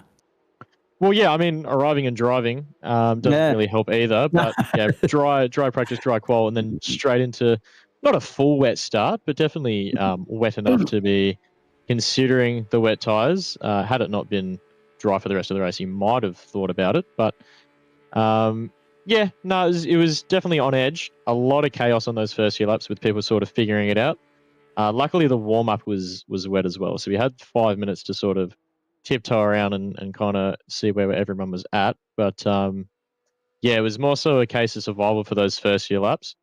Well, yeah, I mean, arriving and driving doesn't really help either. But dry practice, dry qual, and then straight into not a full wet start, but definitely wet enough to be considering the wet tyres. Had it not been dry for the rest of the race, you might have thought about it. But it was definitely on edge. A lot of chaos on those first few laps with people sort of figuring it out. Luckily, the warm-up was wet as well. So we had 5 minutes to sort of tiptoe around and kind of see where everyone was at. But it was more so a case of survival for those first few laps.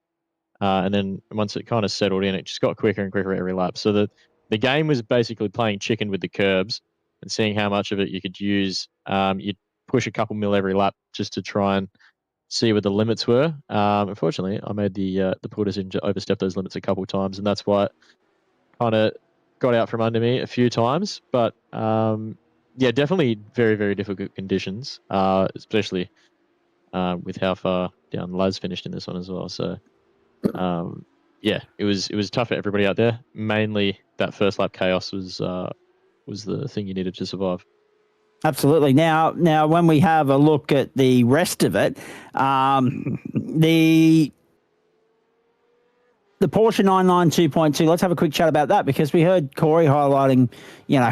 And then once it kind of settled in, it just got quicker and quicker every lap. So the game was basically playing chicken with the curbs and seeing how much of it you could use. You'd push a couple mil every lap just to try and see what the limits were. Unfortunately, I made the poor decision to overstep those limits a couple of times, and that's why it kind of got out from under me a few times. But definitely very, very difficult conditions, especially with how far down Laz finished in this one as well. So, it was tough for everybody out there. Mainly that first lap chaos was the thing you needed to survive. Absolutely. Now, when we have a look at the rest of it, the Porsche 992.2, let's have a quick chat about that because we heard Corey highlighting,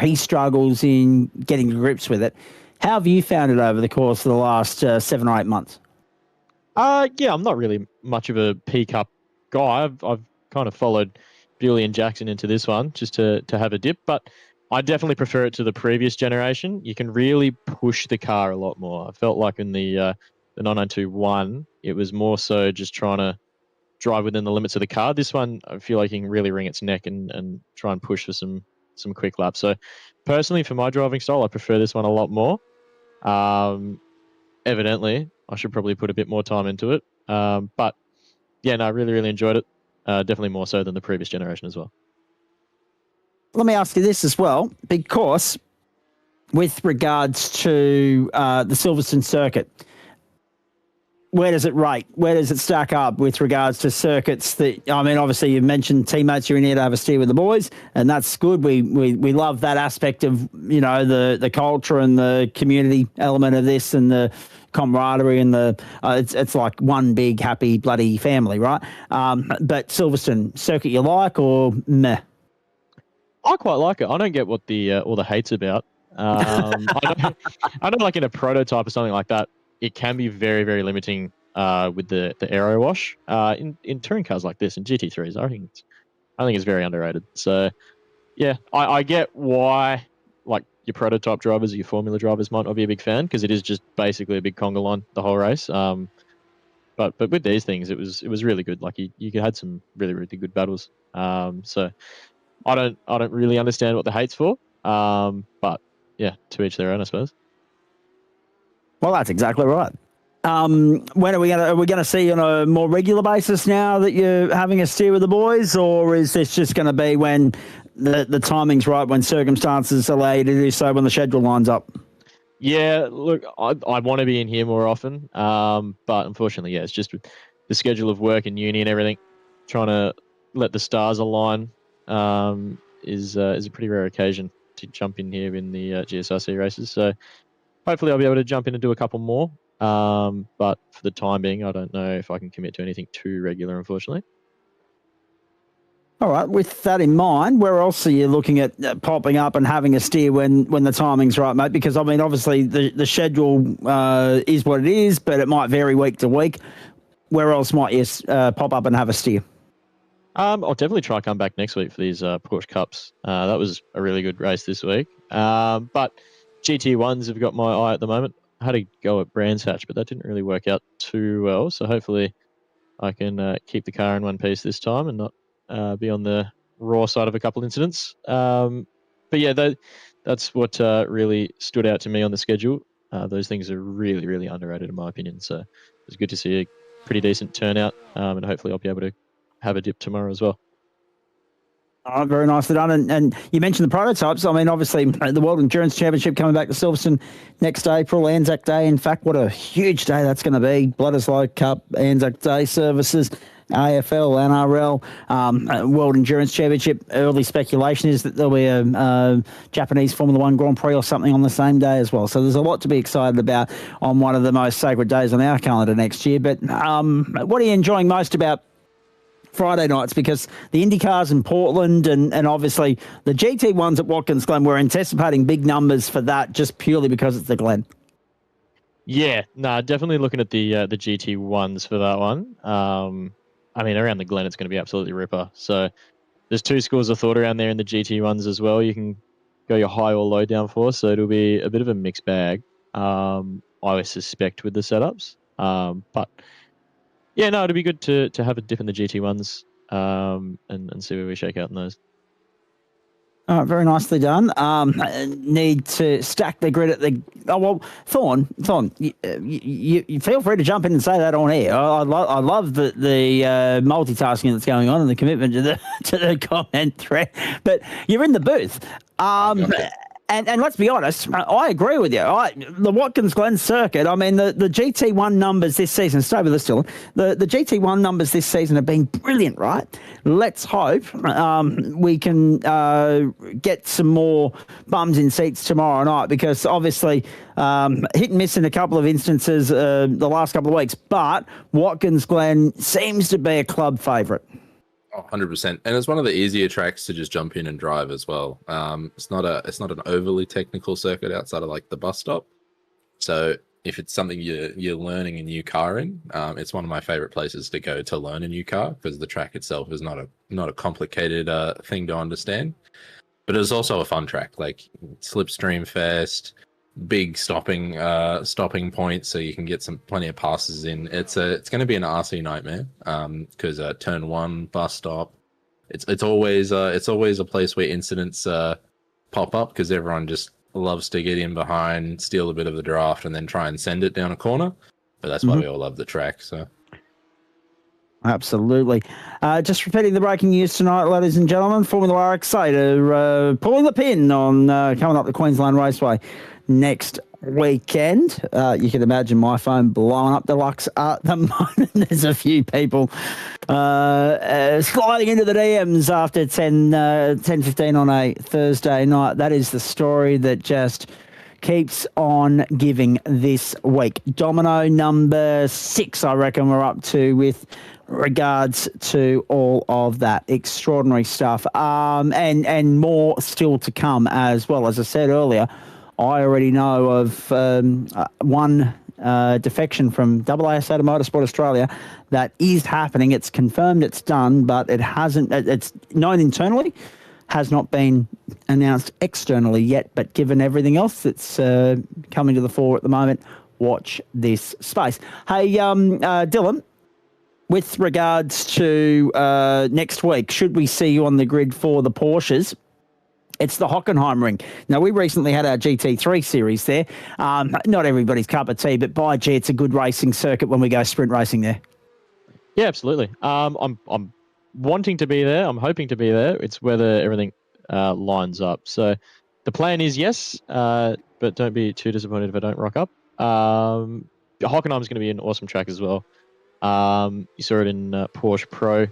he struggles in getting to grips with it. How have you found it over the course of the last 7 or 8 months? Yeah, I'm not really much of a P Cup guy. I've kind of followed Bewley and Jackson into this one just to have a dip, but I definitely prefer it to the previous generation. You can really push the car a lot more. I felt like in the 992.1, it was more so just trying to drive within the limits of the car. This one, I feel like you can really wring its neck and try and push for some quick laps. So personally, for my driving style, I prefer this one a lot more. Evidently, I should probably put a bit more time into it. But yeah, no, I really, really enjoyed it. Definitely more so than the previous generation as well. Let me ask you this as well, because with regards to the Silverstone circuit, where does it rate? Where does it stack up with regards to circuits that, obviously you mentioned teammates, you're in here to have a steer with the boys, and that's good. We love that aspect of, the culture and the community element of this and the camaraderie and it's like one big happy bloody family, right? But Silverstone circuit you like or meh? I quite like it. I don't get what all the hate's about. I don't like in a prototype or something like that. It can be very, very limiting with the aero wash. In touring cars like this and GT3s, I think it's very underrated. So yeah, I get why like your prototype drivers or your formula drivers might not be a big fan because it is just basically a big conga line the whole race. But with these things, it was really good. Like you had some really, really good battles. So I don't really understand what the hate's for. But yeah, to each their own, I suppose. Well, that's exactly right. When are we gonna see you on a more regular basis now that you're having a steer with the boys, or is this just going to be when the timing's right, when circumstances allow you to do so, when the schedule lines up? Yeah, look, I want to be in here more often, but unfortunately, yeah, it's just the schedule of work and uni and everything. Trying to let the stars align is a pretty rare occasion to jump in here in the GSRC races. So hopefully I'll be able to jump in and do a couple more. But for the time being, I don't know if I can commit to anything too regular, unfortunately. All right. With that in mind, where else are you looking at popping up and having a steer when the timing's right, mate? Because, obviously the schedule is what it is, but it might vary week to week. Where else might you pop up and have a steer? I'll definitely try come back next week for these Porsche Cups. That was a really good race this week. But GT1s have got my eye at the moment. I had a go at Brands Hatch, but that didn't really work out too well. So hopefully I can keep the car in one piece this time and not be on the raw side of a couple incidents. But yeah, that's what really stood out to me on the schedule. Those things are really, really underrated in my opinion. So it's good to see a pretty decent turnout, and hopefully I'll be able to have a dip tomorrow as well. Oh, very nicely done. And you mentioned the prototypes. Obviously, the World Endurance Championship coming back to Silverstone next April, Anzac Day. In fact, what a huge day that's going to be. Bledisloe Cup, Anzac Day services, AFL, NRL, World Endurance Championship. Early speculation is that there'll be a Japanese Formula One Grand Prix or something on the same day as well. So there's a lot to be excited about on one of the most sacred days on our calendar next year. But what are you enjoying most about Friday nights? Because the IndyCars in Portland and obviously the GT1s at Watkins Glen, we're anticipating big numbers for that just purely because it's the Glen. Yeah, no, definitely looking at the GT1s for that one. Around the Glen, it's going to be absolutely ripper. So there's two schools of thought around there in the GT1s as well. You can go your high or low downforce, so it'll be a bit of a mixed bag, I suspect, with the setups. But yeah, no, it'd be good to have a dip in the GT1s and see where we shake out in those. All right, very nicely done. Need to stack the grid at the... Oh, well, Thorn, you feel free to jump in and say that on air. I love the multitasking that's going on and the commitment to the comment thread. But you're in the booth. And let's be honest, I agree with you. The Watkins Glen circuit, I mean, the GT1 numbers this season, stay with us, Dylan, the GT1 numbers this season have been brilliant, right? Let's hope we can get some more bums in seats tomorrow night, because obviously hit and miss in a couple of instances the last couple of weeks, but Watkins Glen seems to be a club favourite. 100%, and it's one of the easier tracks to just jump in and drive as well. It's not an overly technical circuit outside of like the bus stop. So if it's something you're learning a new car in, it's one of my favorite places to go to learn a new car, because the track itself is not a complicated thing to understand, but it's also a fun track. Like slipstream fast, big stopping points, so you can get plenty of passes in. It's going to be an RC nightmare, because turn 1 bus stop, it's always a place where incidents pop up, because everyone just loves to get in behind, steal a bit of the draft, and then try and send it down a corner. But that's why we all love the track. So absolutely. Just repeating the breaking news tonight, ladies and gentlemen. Formula RX are pulling the pin on coming up the Queensland Raceway next weekend. You can imagine my phone blowing up deluxe at the moment. There's a few people sliding into the DMs after 10:15 on a Thursday night. That is the story that just keeps on giving this week. Domino number 6, I reckon we're up to, with regards to all of that. Extraordinary stuff. And more still to come as well. As I said earlier, I already know of one defection from AASA to Motorsport Australia that is happening. It's confirmed, it's done, but it hasn't. It's known internally, has not been announced externally yet. But given everything else that's coming to the fore at the moment, watch this space. Hey, Dylan, with regards to next week, should we see you on the grid for the Porsches? It's the Hockenheimring. Now, we recently had our GT3 series there. Not everybody's cup of tea, but by gee, it's a good racing circuit when we go sprint racing there. Yeah, absolutely. I'm wanting to be there. I'm hoping to be there. It's whether everything lines up. So the plan is yes, but don't be too disappointed if I don't rock up. Hockenheim is going to be an awesome track as well. You saw it in Porsche Pro.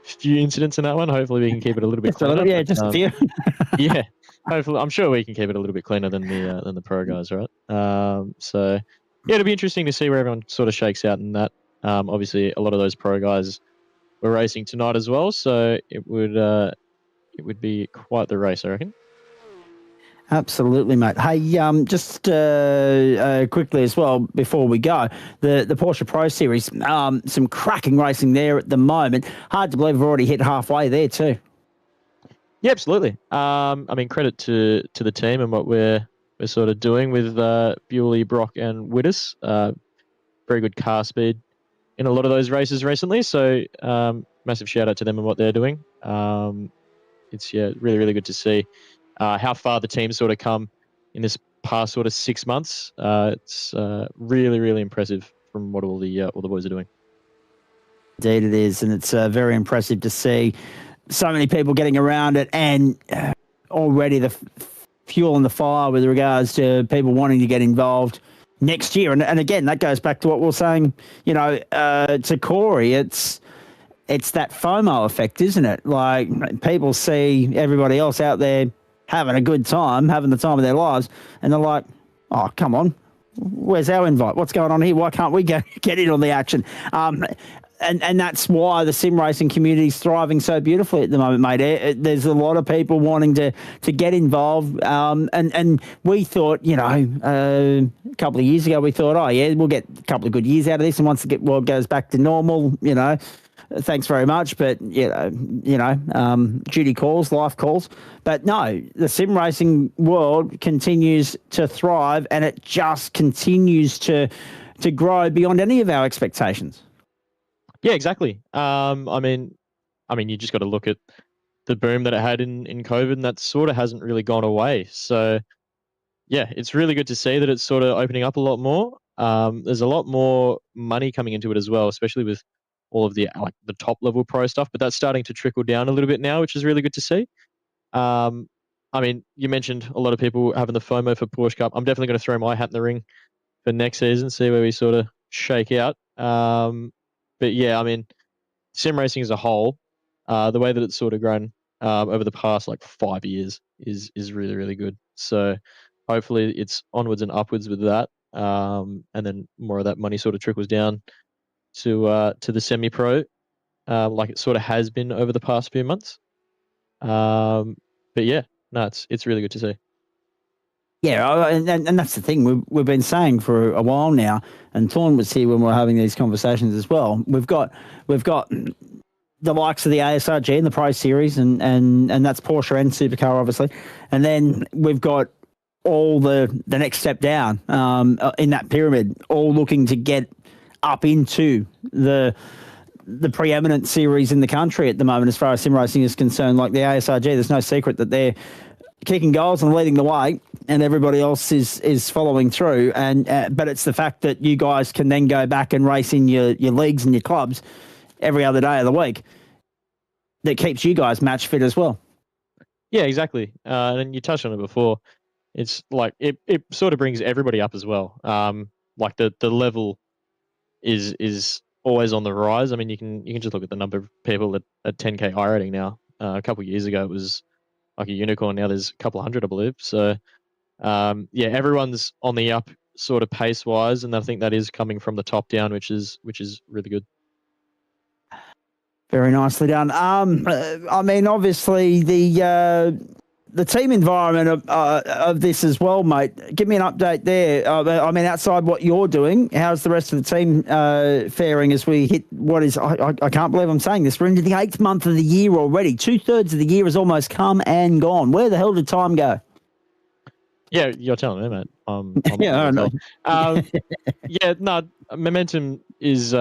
Few incidents in that one. Hopefully we can keep it a little bit cleaner. Yeah, just a few. Yeah, hopefully. I'm sure we can keep it a little bit cleaner than the pro guys, right? So yeah, it'll be interesting to see where everyone sort of shakes out in that. Obviously, a lot of those pro guys were racing tonight as well, so it would be quite the race, I reckon. Absolutely, mate. Hey, just quickly as well before we go, the Porsche Pro Series, some cracking racing there at the moment. Hard to believe we've already hit halfway there too. Yeah, absolutely. I mean, credit to the team and what we're sort of doing with Bewley, Brock, and Widdus. Very good car speed in a lot of those races recently. So massive shout out to them and what they're doing. It's really, really good to see how far the team's sort of come in this past sort of 6 months. It's really, really impressive from what all the boys are doing. Indeed it is, and it's very impressive to see so many people getting around it, and already the fuel in the fire with regards to people wanting to get involved next year. And again, that goes back to what we were saying, to Corey. It's that FOMO effect, isn't it? Like, people see everybody else out there having a good time, having the time of their lives, and they're like, oh, come on, where's our invite? What's going on here? Why can't we get in on the action? And that's why the sim racing community is thriving so beautifully at the moment, mate. There's a lot of people wanting to get involved. And we thought, a couple of years ago, we thought, oh, yeah, we'll get a couple of good years out of this. And once the world goes back to normal, thanks very much. But, duty calls, life calls. But no, the sim racing world continues to thrive, and it just continues to grow beyond any of our expectations. Yeah, exactly. I mean, you just got to look at the boom that it had in COVID, and that sort of hasn't really gone away. So, yeah, it's really good to see that it's sort of opening up a lot more. There's a lot more money coming into it as well, especially with all of the top level pro stuff. But that's starting to trickle down a little bit now, which is really good to see. I'm I mean, you mentioned a lot of people having the FOMO for Porsche Cup. I'm definitely going to throw my hat in the ring for next season, see where we sort of shake out. But yeah, I mean, sim racing as a whole, the way that it's sort of grown over the past like 5 years is really, really good. So hopefully it's onwards and upwards with that. And then more of that money sort of trickles down to the semi-pro, like it sort of has been over the past few months. But yeah, no, it's really good to see. Yeah, and that's the thing we've been saying for a while now. And Torn was here when we were having these conversations as well. We've got the likes of the ASRG and the Pro Series, and that's Porsche and Supercar, obviously. And then we've got all the next step down in that pyramid, all looking to get up into the preeminent series in the country at the moment as far as sim racing is concerned. Like the ASRG, there's no secret that they're kicking goals and leading the way, and everybody else is following through. And but it's the fact that you guys can then go back and race in your leagues and your clubs every other day of the week that keeps you guys match fit as well. Yeah, exactly. And you touched on it before. It's like it sort of brings everybody up as well. Like the level is always on the rise. I mean, you can just look at the number of people at 10K high rating now. A couple of years ago, it was like a unicorn. Now there's a couple hundred, I believe. So yeah, everyone's on the up sort of pace wise, and I think that is coming from the top down, which is really good. Very nicely done. I mean, obviously the team environment of this as well, mate. Give me an update there. I mean, outside what you're doing, how's the rest of the team faring as we hit what is? I can't believe I'm saying this. We're into the 8th month of the year already. 2/3 of the year has almost come and gone. Where the hell did time go? Yeah, you're telling me, mate. Yeah, I know. Yeah, no, momentum is,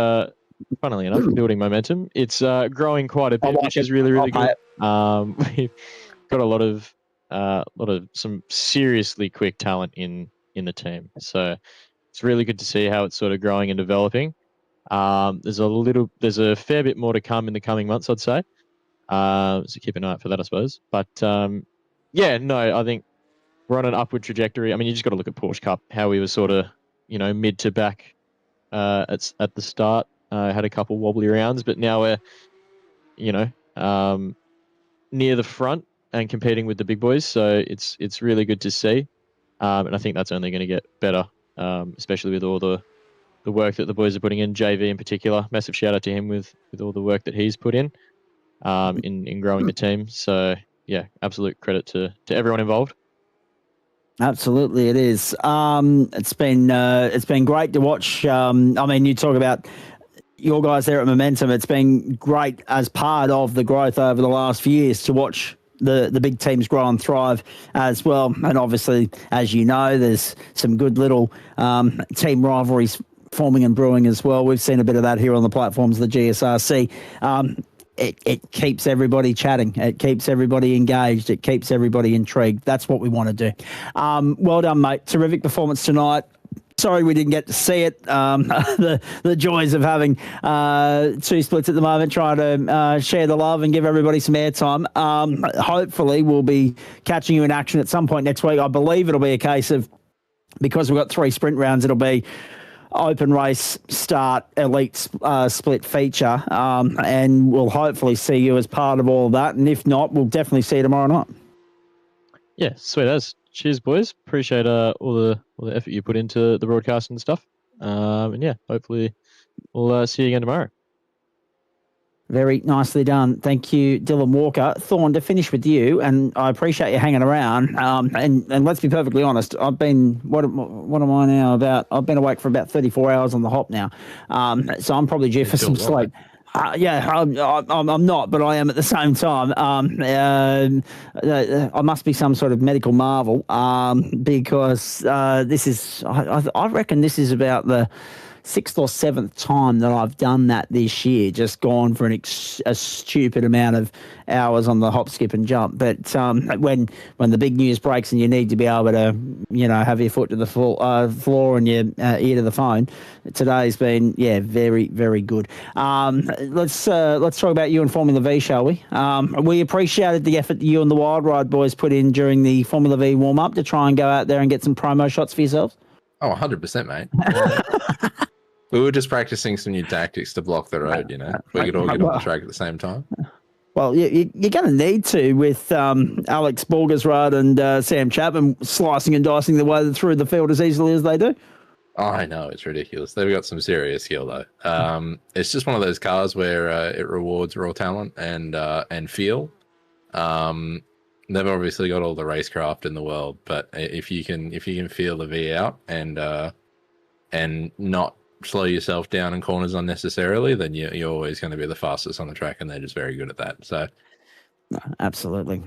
funnily enough, building momentum. It's growing quite a bit, which is really, really good. We've got a lot of some seriously quick talent in the team, so it's really good to see how it's sort of growing and developing. There's a fair bit more to come in the coming months, I'd say. So keep an eye out for that, I suppose. But yeah, no, I think we're on an upward trajectory. I mean, you just got to look at Porsche Cup, how we were sort of, mid to back at the start. Had a couple wobbly rounds, but now we're, near the front and competing with the big boys. So it's really good to see. And I think that's only going to get better, especially with all the work that the boys are putting in. JV in particular, massive shout out to him with all the work that he's put in growing the team. So yeah, absolute credit to everyone involved. Absolutely, it is. It's been great to watch. I mean, you talk about your guys there at Momentum. It's been great as part of the growth over the last few years to watch the big teams grow and thrive as well. And obviously, as you know, there's some good little team rivalries forming and brewing as well. We've seen a bit of that here on the platforms of the GSRC. It keeps everybody chatting. It keeps everybody engaged. It keeps everybody intrigued. That's what we want to do. Well done, mate. Terrific performance tonight. Sorry we didn't get to see it. The joys of having two splits at the moment, trying to share the love and give everybody some airtime. Hopefully we'll be catching you in action at some point next week. I believe it'll be a case of, because we've got 3 sprint rounds, it'll be open race, start, elite split feature, and we'll hopefully see you as part of all of that. And if not, we'll definitely see you tomorrow night. Yeah, sweet as. Cheers, boys. Appreciate all the effort you put into the broadcast and stuff. And yeah, hopefully we'll see you again tomorrow. Very nicely done. Thank you, Dylan Walker. Thorn, to finish with you, and I appreciate you hanging around. And let's be perfectly honest, I've been, what am I now about? I've been awake for about 34 hours on the hop now. So I'm probably due for some sleep. Yeah, I'm not, but I am at the same time. I must be some sort of medical marvel because this is, I reckon this is about the 6th or 7th time that I've done that this year, just gone for a stupid amount of hours on the hop, skip and jump. But when the big news breaks and you need to be able to, have your foot to the floor and your ear to the phone, today's been, very, very good. Let's talk about you in Formula V, shall we? We appreciated the effort that you and the Wild Ride boys put in during the Formula V warm-up to try and go out there and get some promo shots for yourselves. Oh, 100%, mate. We were just practicing some new tactics to block the road, We could all get on the track at the same time. Well, you're going to need to with Alex Borgersrud and Sam Chapman slicing and dicing the way through the field as easily as they do. Oh, I know, it's ridiculous. They've got some serious skill, though. It's just one of those cars where it rewards raw talent and feel. They've obviously got all the racecraft in the world, but if you can feel the V out and not slow yourself down in corners unnecessarily, then you're always going to be the fastest on the track, and they're just very good at that. So, absolutely.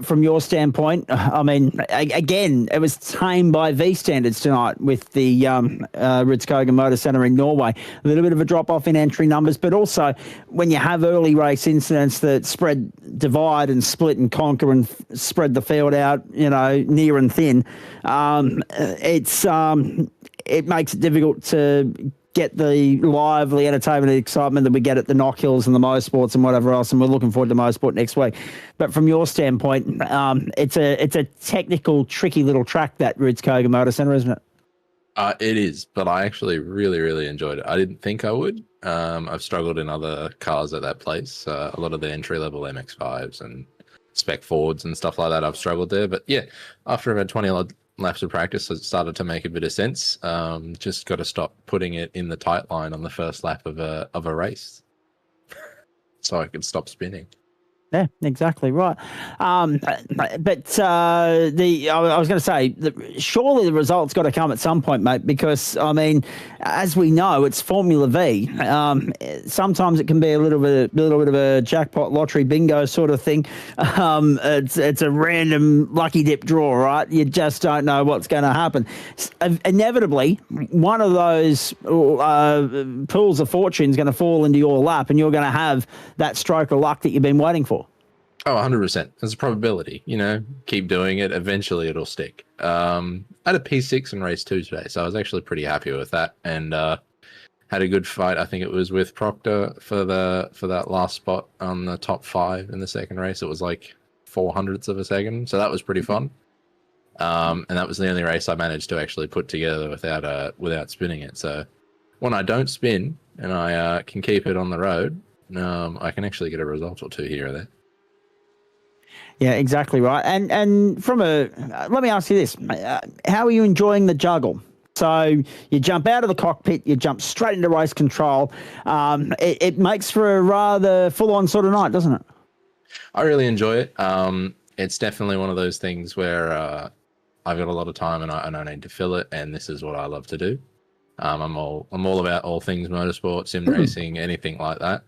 From your standpoint, I mean, again, it was tamed by V standards tonight with the Rudskogen Motor Centre in Norway. A little bit of a drop-off in entry numbers, but also when you have early race incidents that divide and split and conquer and spread the field out, near and thin, it makes it difficult to get the lively entertainment and excitement that we get at the Knock Hills and the Motorsports and whatever else, and we're looking forward to Motorsport next week. But from your standpoint, it's a technical, tricky little track, that Rudskogen Motor Centre, isn't it? It is, but I actually really, really enjoyed it. I didn't think I would. I've struggled in other cars at that place. A lot of the entry-level MX-5s and Spec Fords and stuff like that, I've struggled there. But yeah, after about 20 laps of practice, it started to make a bit of sense. Just got to stop putting it in the tight line on the first lap of a race, so I could stop spinning. Yeah, exactly right. I was going to say that surely the result's got to come at some point, mate, because I mean, as we know, it's Formula V. Sometimes it can be a little bit of a jackpot lottery bingo sort of thing. It's a random lucky dip draw, right? You just don't know what's going to happen. Inevitably, one of those pools of fortune is going to fall into your lap, and you're going to have that stroke of luck that you've been waiting for. Oh, 100%. There's a probability, keep doing it. Eventually it'll stick. I had a P6 in race 2 today, so I was actually pretty happy with that, and had a good fight. I think it was with Proctor for that last spot on the top 5 in the second race. It was like 0.04 of a second, so that was pretty fun. And that was the only race I managed to actually put together without spinning it. So when I don't spin and I can keep it on the road, I can actually get a result or two here or there. Yeah, exactly right. And let me ask you this: how are you enjoying the juggle? So you jump out of the cockpit, you jump straight into race control. It makes for a rather full-on sort of night, doesn't it? I really enjoy it. It's definitely one of those things where I've got a lot of time and I need to fill it, and this is what I love to do. I'm all about all things motorsport, sim racing, anything like that.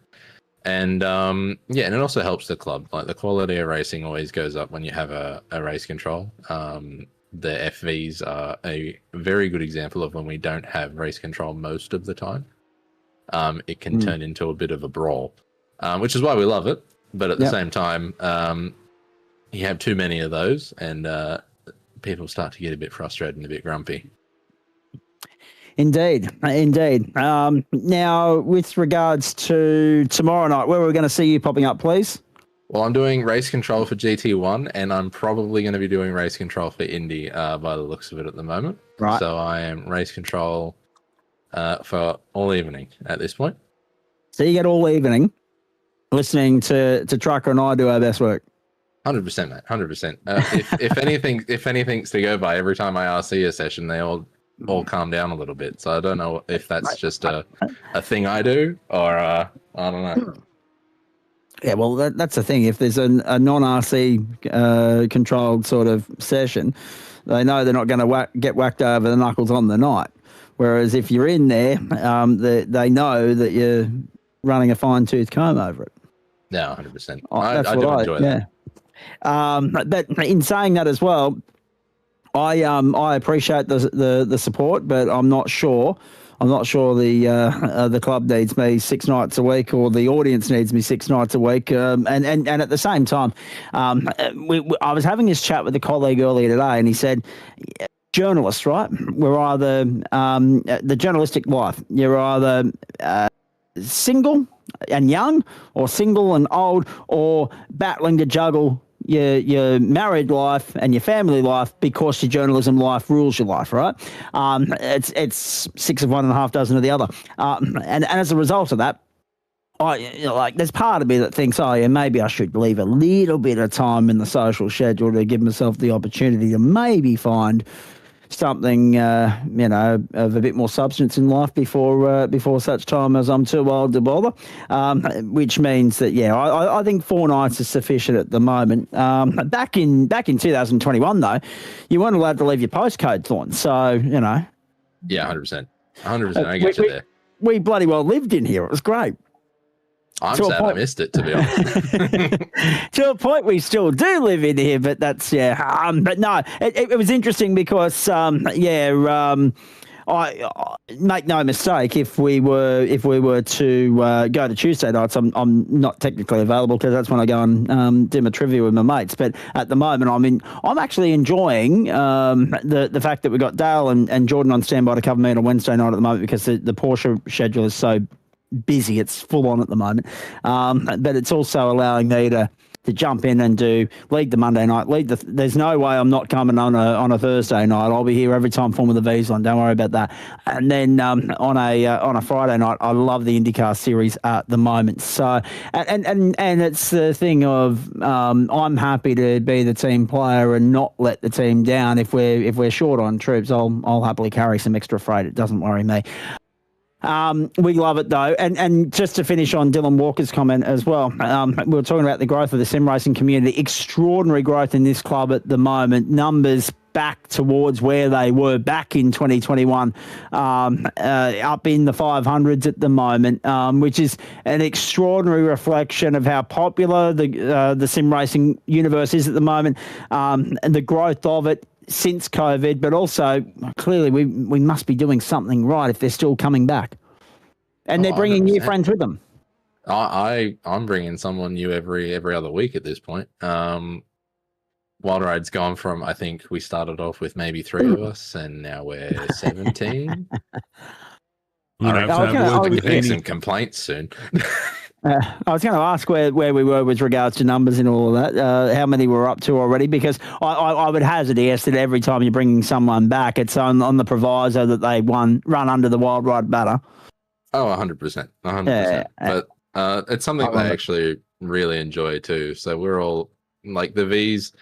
And and it also helps the club. Like, the quality of racing always goes up when you have a race control. The FVs are a very good example of when we don't have race control most of the time. It can turn into a bit of a brawl, which is why we love it. But at the same time, you have too many of those, and people start to get a bit frustrated and a bit grumpy. Indeed. Now, with regards to tomorrow night, where are we going to see you popping up, please? Well, I'm doing race control for GT1, and I'm probably going to be doing race control for Indy by the looks of it at the moment. Right. So I am race control for all evening at this point. So you get all evening listening to Trucker and I do our best work. 100%, mate. 100%. If anything's to go by, every time I RC a session, they all calm down a little bit. So I don't know if that's just a thing I do, or I don't know. Yeah, well, that's the thing. If there's a non-RC controlled sort of session, they know they're not going to get whacked over the knuckles on the night. Whereas if you're in there, they know that you're running a fine-tooth comb over it. Yeah, 100%. I do enjoy that. Yeah. But in saying that as well, I appreciate the support, but I'm not sure. I'm not sure the club needs me 6 nights a week, or the audience needs me 6 nights a week. And at the same time, I was having this chat with a colleague earlier today, and he said, journalists, right? We're either the journalistic life. You're either single and young, or single and old, or battling to juggle your married life and your family life because your journalism life rules your life, right? It's 6 of one and a half dozen of the other. And as a result of that, there's part of me that thinks, oh, yeah, maybe I should leave a little bit of time in the social schedule to give myself the opportunity to maybe find something, of a bit more substance in life before such time as I'm too old to bother. Which means that, I think 4 nights is sufficient at the moment. Back in 2021 though, you weren't allowed to leave your postcode, Thorn. So Yeah, 100%. 100%. I get you there. We bloody well lived in here. It was great. I'm sad I missed it, to be honest. To a point, we still do live in here, but that's but no, it was interesting because I make no mistake. If we were to go to Tuesday nights, I'm not technically available because that's when I go and do my trivia with my mates. But at the moment, I'm actually enjoying the fact that we've got Dale and Jordan on standby to cover me on Wednesday night at the moment, because the Porsche schedule is so busy. It's full on at the moment. But it's also allowing me to jump in and lead the Monday night, there's no way I'm not coming on a Thursday night. I'll be here every time Formula V's on. Don't worry about that. And then on a Friday night, I love the IndyCar series at the moment. So and it's the thing of I'm happy to be the team player and not let the team down. If we're short on troops, I'll happily carry some extra freight. It doesn't worry me. We love it though, and just to finish on Dylan Walker's comment as well, we were talking about the growth of the sim racing community. Extraordinary growth in this club at the moment. Numbers back towards where they were back in 2021, up in the 500s at the moment, which is an extraordinary reflection of how popular the sim racing universe is at the moment, and the growth of it since COVID, but also clearly we must be doing something right if they're still coming back, and they're bringing 100%. New friends with them. I'm bringing someone new every other week at this point. Wild Ride's gone from, I think we started off with maybe 3 of us, and now we're 17. We're getting some complaints soon. I was going to ask where we were with regards to numbers and all of that, how many we're up to already, because I would hazard a guess that every time you're bringing someone back, it's on the proviso that they run under the Wild Ride banner. Oh, 100%. 100%. But it's something I actually really enjoy too. So we're all, like, the V's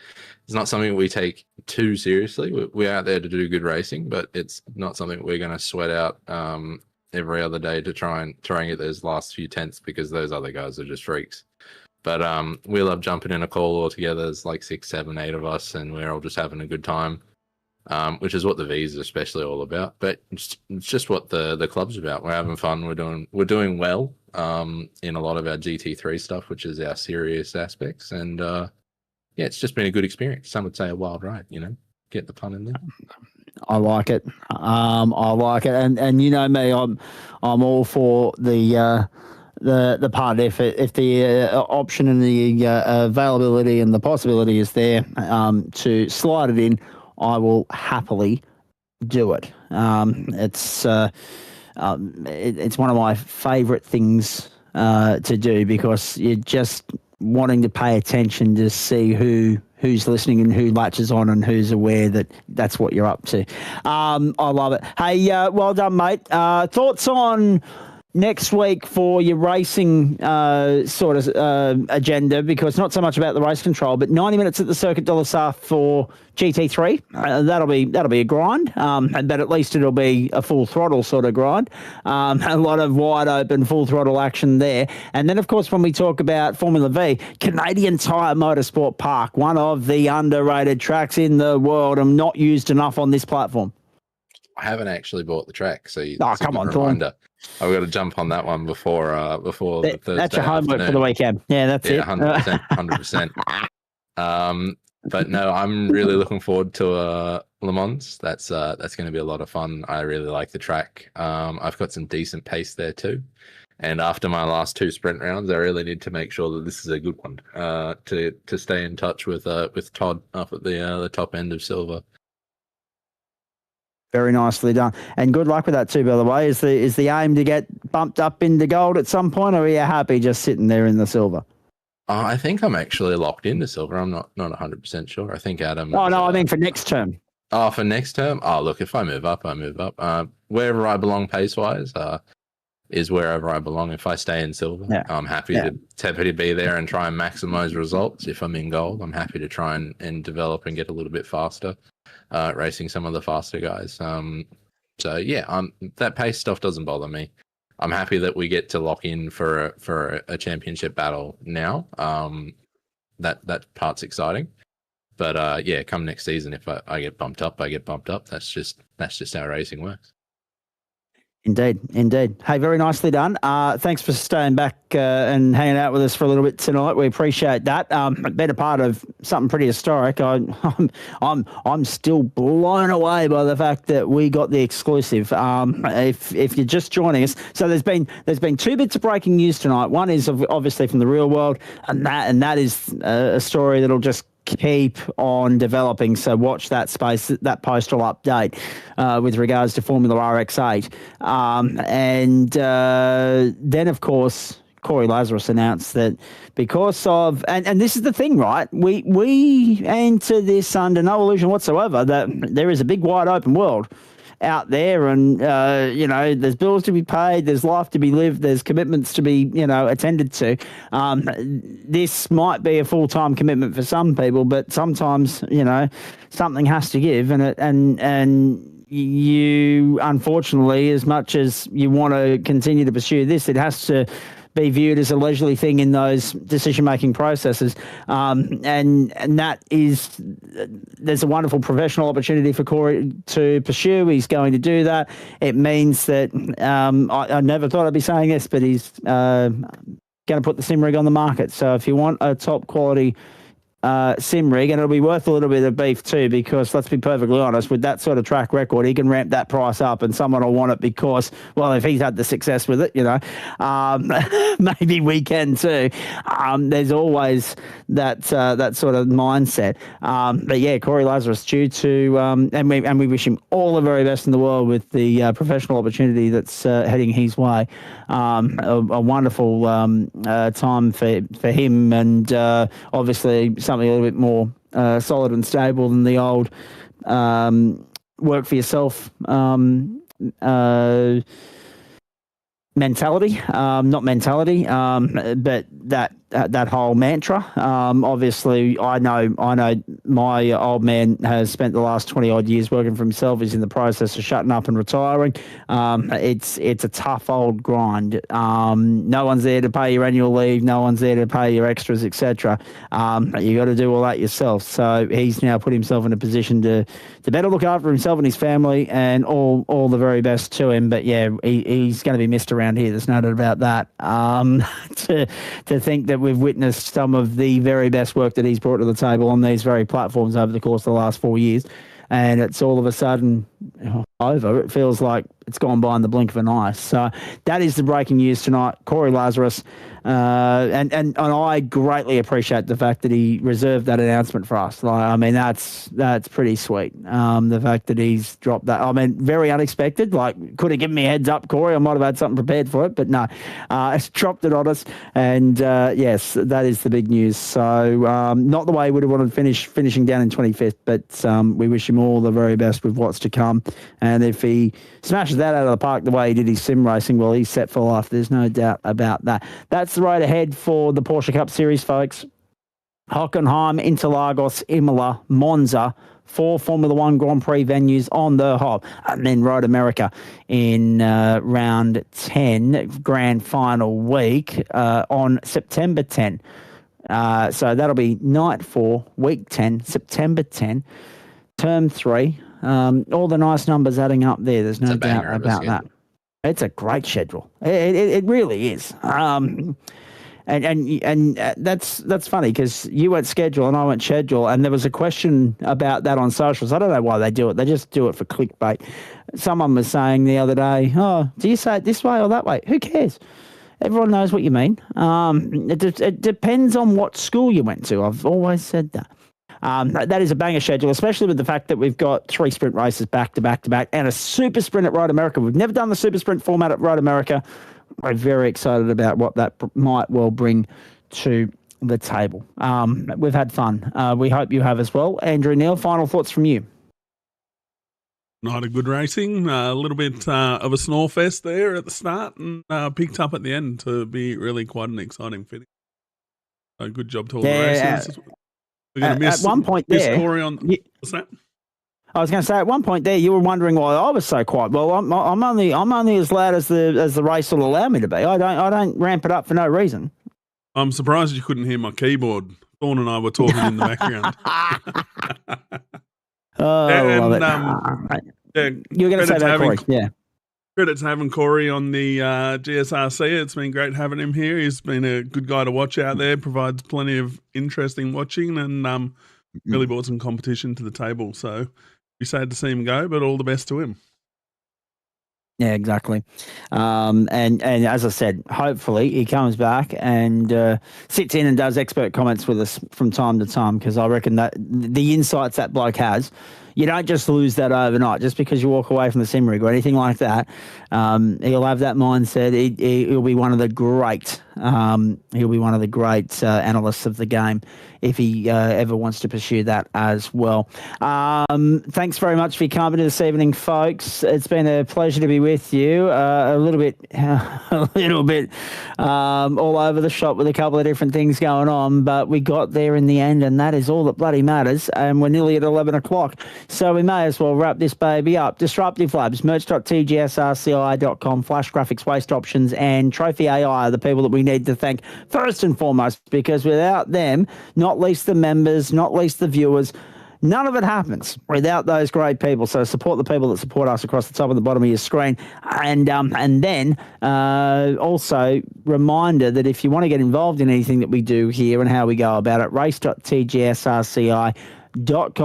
is not something we take too seriously. We're out there to do good racing, but it's not something we're going to sweat out every other day to try and get those last few tenths, because those other guys are just freaks. But we love jumping in a call all together. There's like 6, 7, 8 of us, and we're all just having a good time, which is what the V's are especially all about. But it's just what the club's about. We're having fun. We're doing well in a lot of our GT3 stuff, which is our serious aspects. And it's just been a good experience. Some would say a wild ride, get the pun in there. I like it. I like it, and you know me, I'm all for the pun. If the option and the availability and the possibility is there to slide it in, I will happily do it. It's one of my favourite things to do, because you're just wanting to pay attention to see who's listening and who latches on and who's aware that that's what you're up to. I love it. Hey, well done, mate. Thoughts on next week for your racing agenda, because not so much about the race control, but 90 minutes at the Circuit de la Sarthe for GT3. That'll be a grind, but at least it'll be a full throttle sort of grind. A lot of wide open full throttle action there. And then, of course, when we talk about Formula V, Canadian Tire Motorsport Park, one of the underrated tracks in the world and not used enough on this platform. I haven't actually bought the track, so come on, reminder. I've got to jump on that one before the Thursday. That's your homework for the weekend. Yeah, that's it. 100%. 100%. But no, I'm really looking forward to Le Mans. That's going to be a lot of fun. I really like the track. I've got some decent pace there too. And after my last 2 sprint rounds, I really need to make sure that this is a good one. To stay in touch with Todd up at the top end of silver. Very nicely done, and good luck with that too. By the way, is the aim to get bumped up into gold at some point, or are you happy just sitting there in the silver? I think I'm actually locked into silver. I'm not 100% sure. I think Adam. Oh no, I mean for next term. Oh, for next term. Oh, look, if I move up, I move up. Wherever I belong pace wise, is wherever I belong. If I stay in silver, I'm happy to be there and try and maximize results. If I'm in gold, I'm happy to try and develop and get a little bit faster, racing some of the faster guys. So yeah, that pace stuff doesn't bother me. I'm happy that we get to lock in for a championship battle now. That part's exciting. But yeah, come next season, if I get bumped up, I get bumped up. That's just how racing works. Indeed. Hey, very nicely done. Thanks for staying back and hanging out with us for a little bit tonight. We appreciate that. Better part of something pretty historic. I'm still blown away by the fact that we got the exclusive. If you're just joining us, so there's been 2 bits of breaking news tonight. One is obviously from the real world, and that is a story that'll just keep on developing. So watch that space. That post will update with regards to Formula RX8. And then, of course, Corey Lazarus announced that because of, and this is the thing, right? We enter this under no illusion whatsoever that there is a big wide open world out there, and there's bills to be paid, there's life to be lived, there's commitments to be attended to. This might be a full-time commitment for some people, but sometimes something has to give, and you, unfortunately, as much as you want to continue to pursue this, it has to be viewed as a leisurely thing in those decision-making processes. And that is, there's a wonderful professional opportunity for Corey to pursue. He's going to do that. It means that I never thought I'd be saying this, but he's going to put the sim rig on the market. So if you want a top quality sim rig, and it'll be worth a little bit of beef too, because let's be perfectly honest, with that sort of track record, he can ramp that price up and someone will want it because, well, if he's had the success with it, maybe we can too. There's always that sort of mindset. But yeah, Corey Lazarus due to, and we wish him all the very best in the world with the professional opportunity that's heading his way. A wonderful time for him, and obviously something a little bit more solid and stable than the old work for yourself mentality, not mentality, but that whole mantra. Obviously, I know my old man has spent the last 20 odd years working for himself. He's in the process of shutting up and retiring. It's a tough old grind. No one's there to pay your annual leave. No one's there to pay your extras, etc. You got to do all that yourself. So he's now put himself in a position to better look after himself and his family, and all the very best to him. But yeah, he's going to be missed around here. There's no doubt about that. To think that we've witnessed some of the very best work that he's brought to the table on these very platforms over the course of the last 4 years, and it's all of a sudden over. It feels like it's gone by in the blink of an eye. So that is the breaking news tonight. Corey Lazarus, and I greatly appreciate the fact that he reserved that announcement for us. I mean, that's pretty sweet. The fact that he's dropped that. I mean, very unexpected. Could have given me a heads up, Corey. I might have had something prepared for it, but no, it's dropped it on us. And yes, that is the big news. So not the way we would have wanted finishing down in 25th, but we wish him all the very best with what's to come. And if he smashes that out of the park the way he did his sim racing, well, he's set for life. There's no doubt about that. That's the road ahead for the Porsche Cup Series, folks. Hockenheim, Interlagos, Imola, Monza, 4 Formula One Grand Prix venues on the hop. And then Road America in round 10, grand final week on September 10. So that'll be night 4, week 10, September 10, term 3. All the nice numbers adding up there. There's no doubt about that. It's a great schedule. It really is. And that's funny because you went schedule and I went schedule, and there was a question about that on socials. I don't know why they do it. They just do it for clickbait. Someone was saying the other day, "Oh, do you say it this way or that way?" Who cares? Everyone knows what you mean. It depends on what school you went to. I've always said that. That is a banger schedule, especially with the fact that we've got 3 sprint races back to back to back and a super sprint at Road America. We've never done the super sprint format at Road America. We're very excited about what that might well bring to the table. We've had fun. We hope you have as well. Andrew Neil, final thoughts from you. Not a good racing, a little bit of a snore fest there at the start, and picked up at the end to be really quite an exciting finish. So good job to all the racers. We're going to miss, at one point there, Corey on. What's that? I was going to say, at one point there, you were wondering why I was so quiet. Well, I'm only as loud as the race will allow me to be. I don't ramp it up for no reason. I'm surprised you couldn't hear my keyboard. Thorne and I were talking in the background. Love it. Yeah, you were going to say that, Corey. Yeah. Credit to having Corey on the GSRC. It's been great having him here. He's been a good guy to watch out there, provides plenty of interesting watching, and really brought some competition to the table. So be sad to see him go, but all the best to him. Yeah, exactly. And as I said, hopefully he comes back and sits in and does expert comments with us from time to time, because I reckon that the insights that bloke has, you don't just lose that overnight just because you walk away from the sim rig or anything like that. He'll have that mindset. He'll be one of the great. He'll be one of the great analysts of the game if he ever wants to pursue that as well. Thanks very much for your company this evening, folks. It's been a pleasure to be with you. A little bit all over the shop with a couple of different things going on, but we got there in the end, and that is all that bloody matters. And we're nearly at 11 o'clock, so we may as well wrap this baby up. Disruptive Labs, merch.tgsrci.com, Flash Graphics, Waste Options, and Trophy AI are the people that we need to thank first and foremost, because without them, not least the members, not least the viewers, none of it happens without those great people. So support the people that support us across the top and the bottom of your screen. And then also reminder that if you want to get involved in anything that we do here and how we go about it, race.tgsrci.com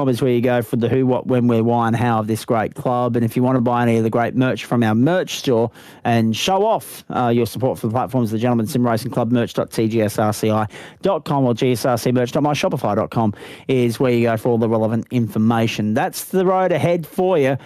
is where you go for the who, what, when, where, why, and how of this great club. And if you want to buy any of the great merch from our merch store and show off your support for the platforms of the Gentleman Sim Racing Club, merch.tgsrci.com or gsrcmerch.myshopify.com is where you go for all the relevant information. That's the road ahead for you.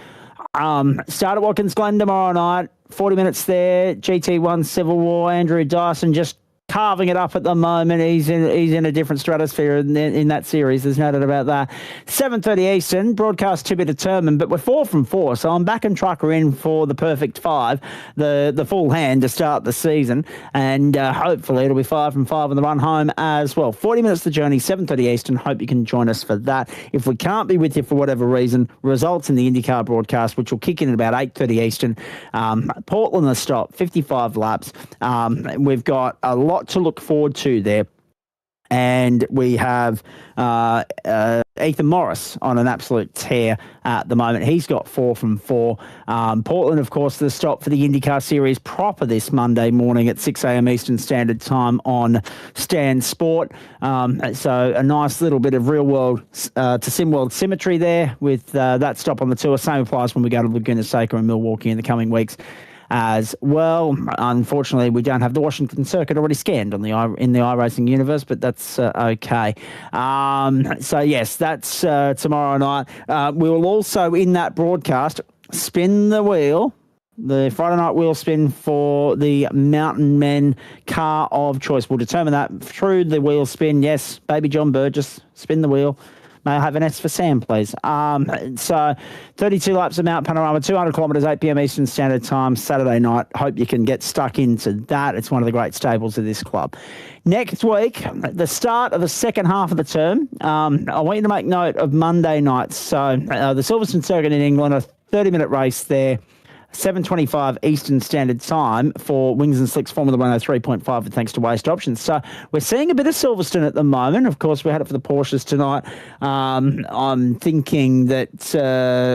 Start at Watkins Glen tomorrow night, 40 minutes there. GT1 Civil War, Andrew Dyson just carving it up at the moment. He's in a different stratosphere in that series. There's no doubt about that. 7:30 Eastern, broadcast to be determined, but we're 4 from 4, so I'm back and trucker in for the perfect 5, the full hand to start the season, and hopefully it'll be 5 from 5 on the run home as well. 40 minutes the journey, 7:30 Eastern. Hope you can join us for that. If we can't be with you for whatever reason, results in the IndyCar broadcast, which will kick in at about 8:30 Eastern. Portland the stop, 55 laps. We've got a lot to look forward to there. And we have Ethan Morris on an absolute tear at the moment. He's got 4 from 4. Portland, of course, the stop for the IndyCar Series proper this Monday morning at 6 a.m. Eastern Standard Time on Stan Sport. So a nice little bit of real world to sim world symmetry there with that stop on the tour. Same applies when we go to Laguna Seca and Milwaukee in the coming weeks as well. Unfortunately, we don't have the Washington circuit already scanned on in the iRacing universe, but that's okay. So yes, that's tomorrow night. We will also, in that broadcast, spin the wheel, the Friday night wheel spin for the Mountain Men car of choice. We'll determine that through the wheel spin. Yes, baby John Burgess, spin the wheel. May I have an S for Sam, please? So 32 laps of Mount Panorama, 200 kilometres, 8 p.m. Eastern Standard Time, Saturday night. Hope you can get stuck into that. It's one of the great staples of this club. Next week, the start of the second half of the term, I want you to make note of Monday nights. So the Silverstone circuit in England, a 30-minute race there. 7:25 Eastern Standard Time for Wings and Slicks Formula 103.5 with thanks to Waste Options. So we're seeing a bit of Silverstone at the moment. Of course, we had it for the Porsches tonight. I'm thinking that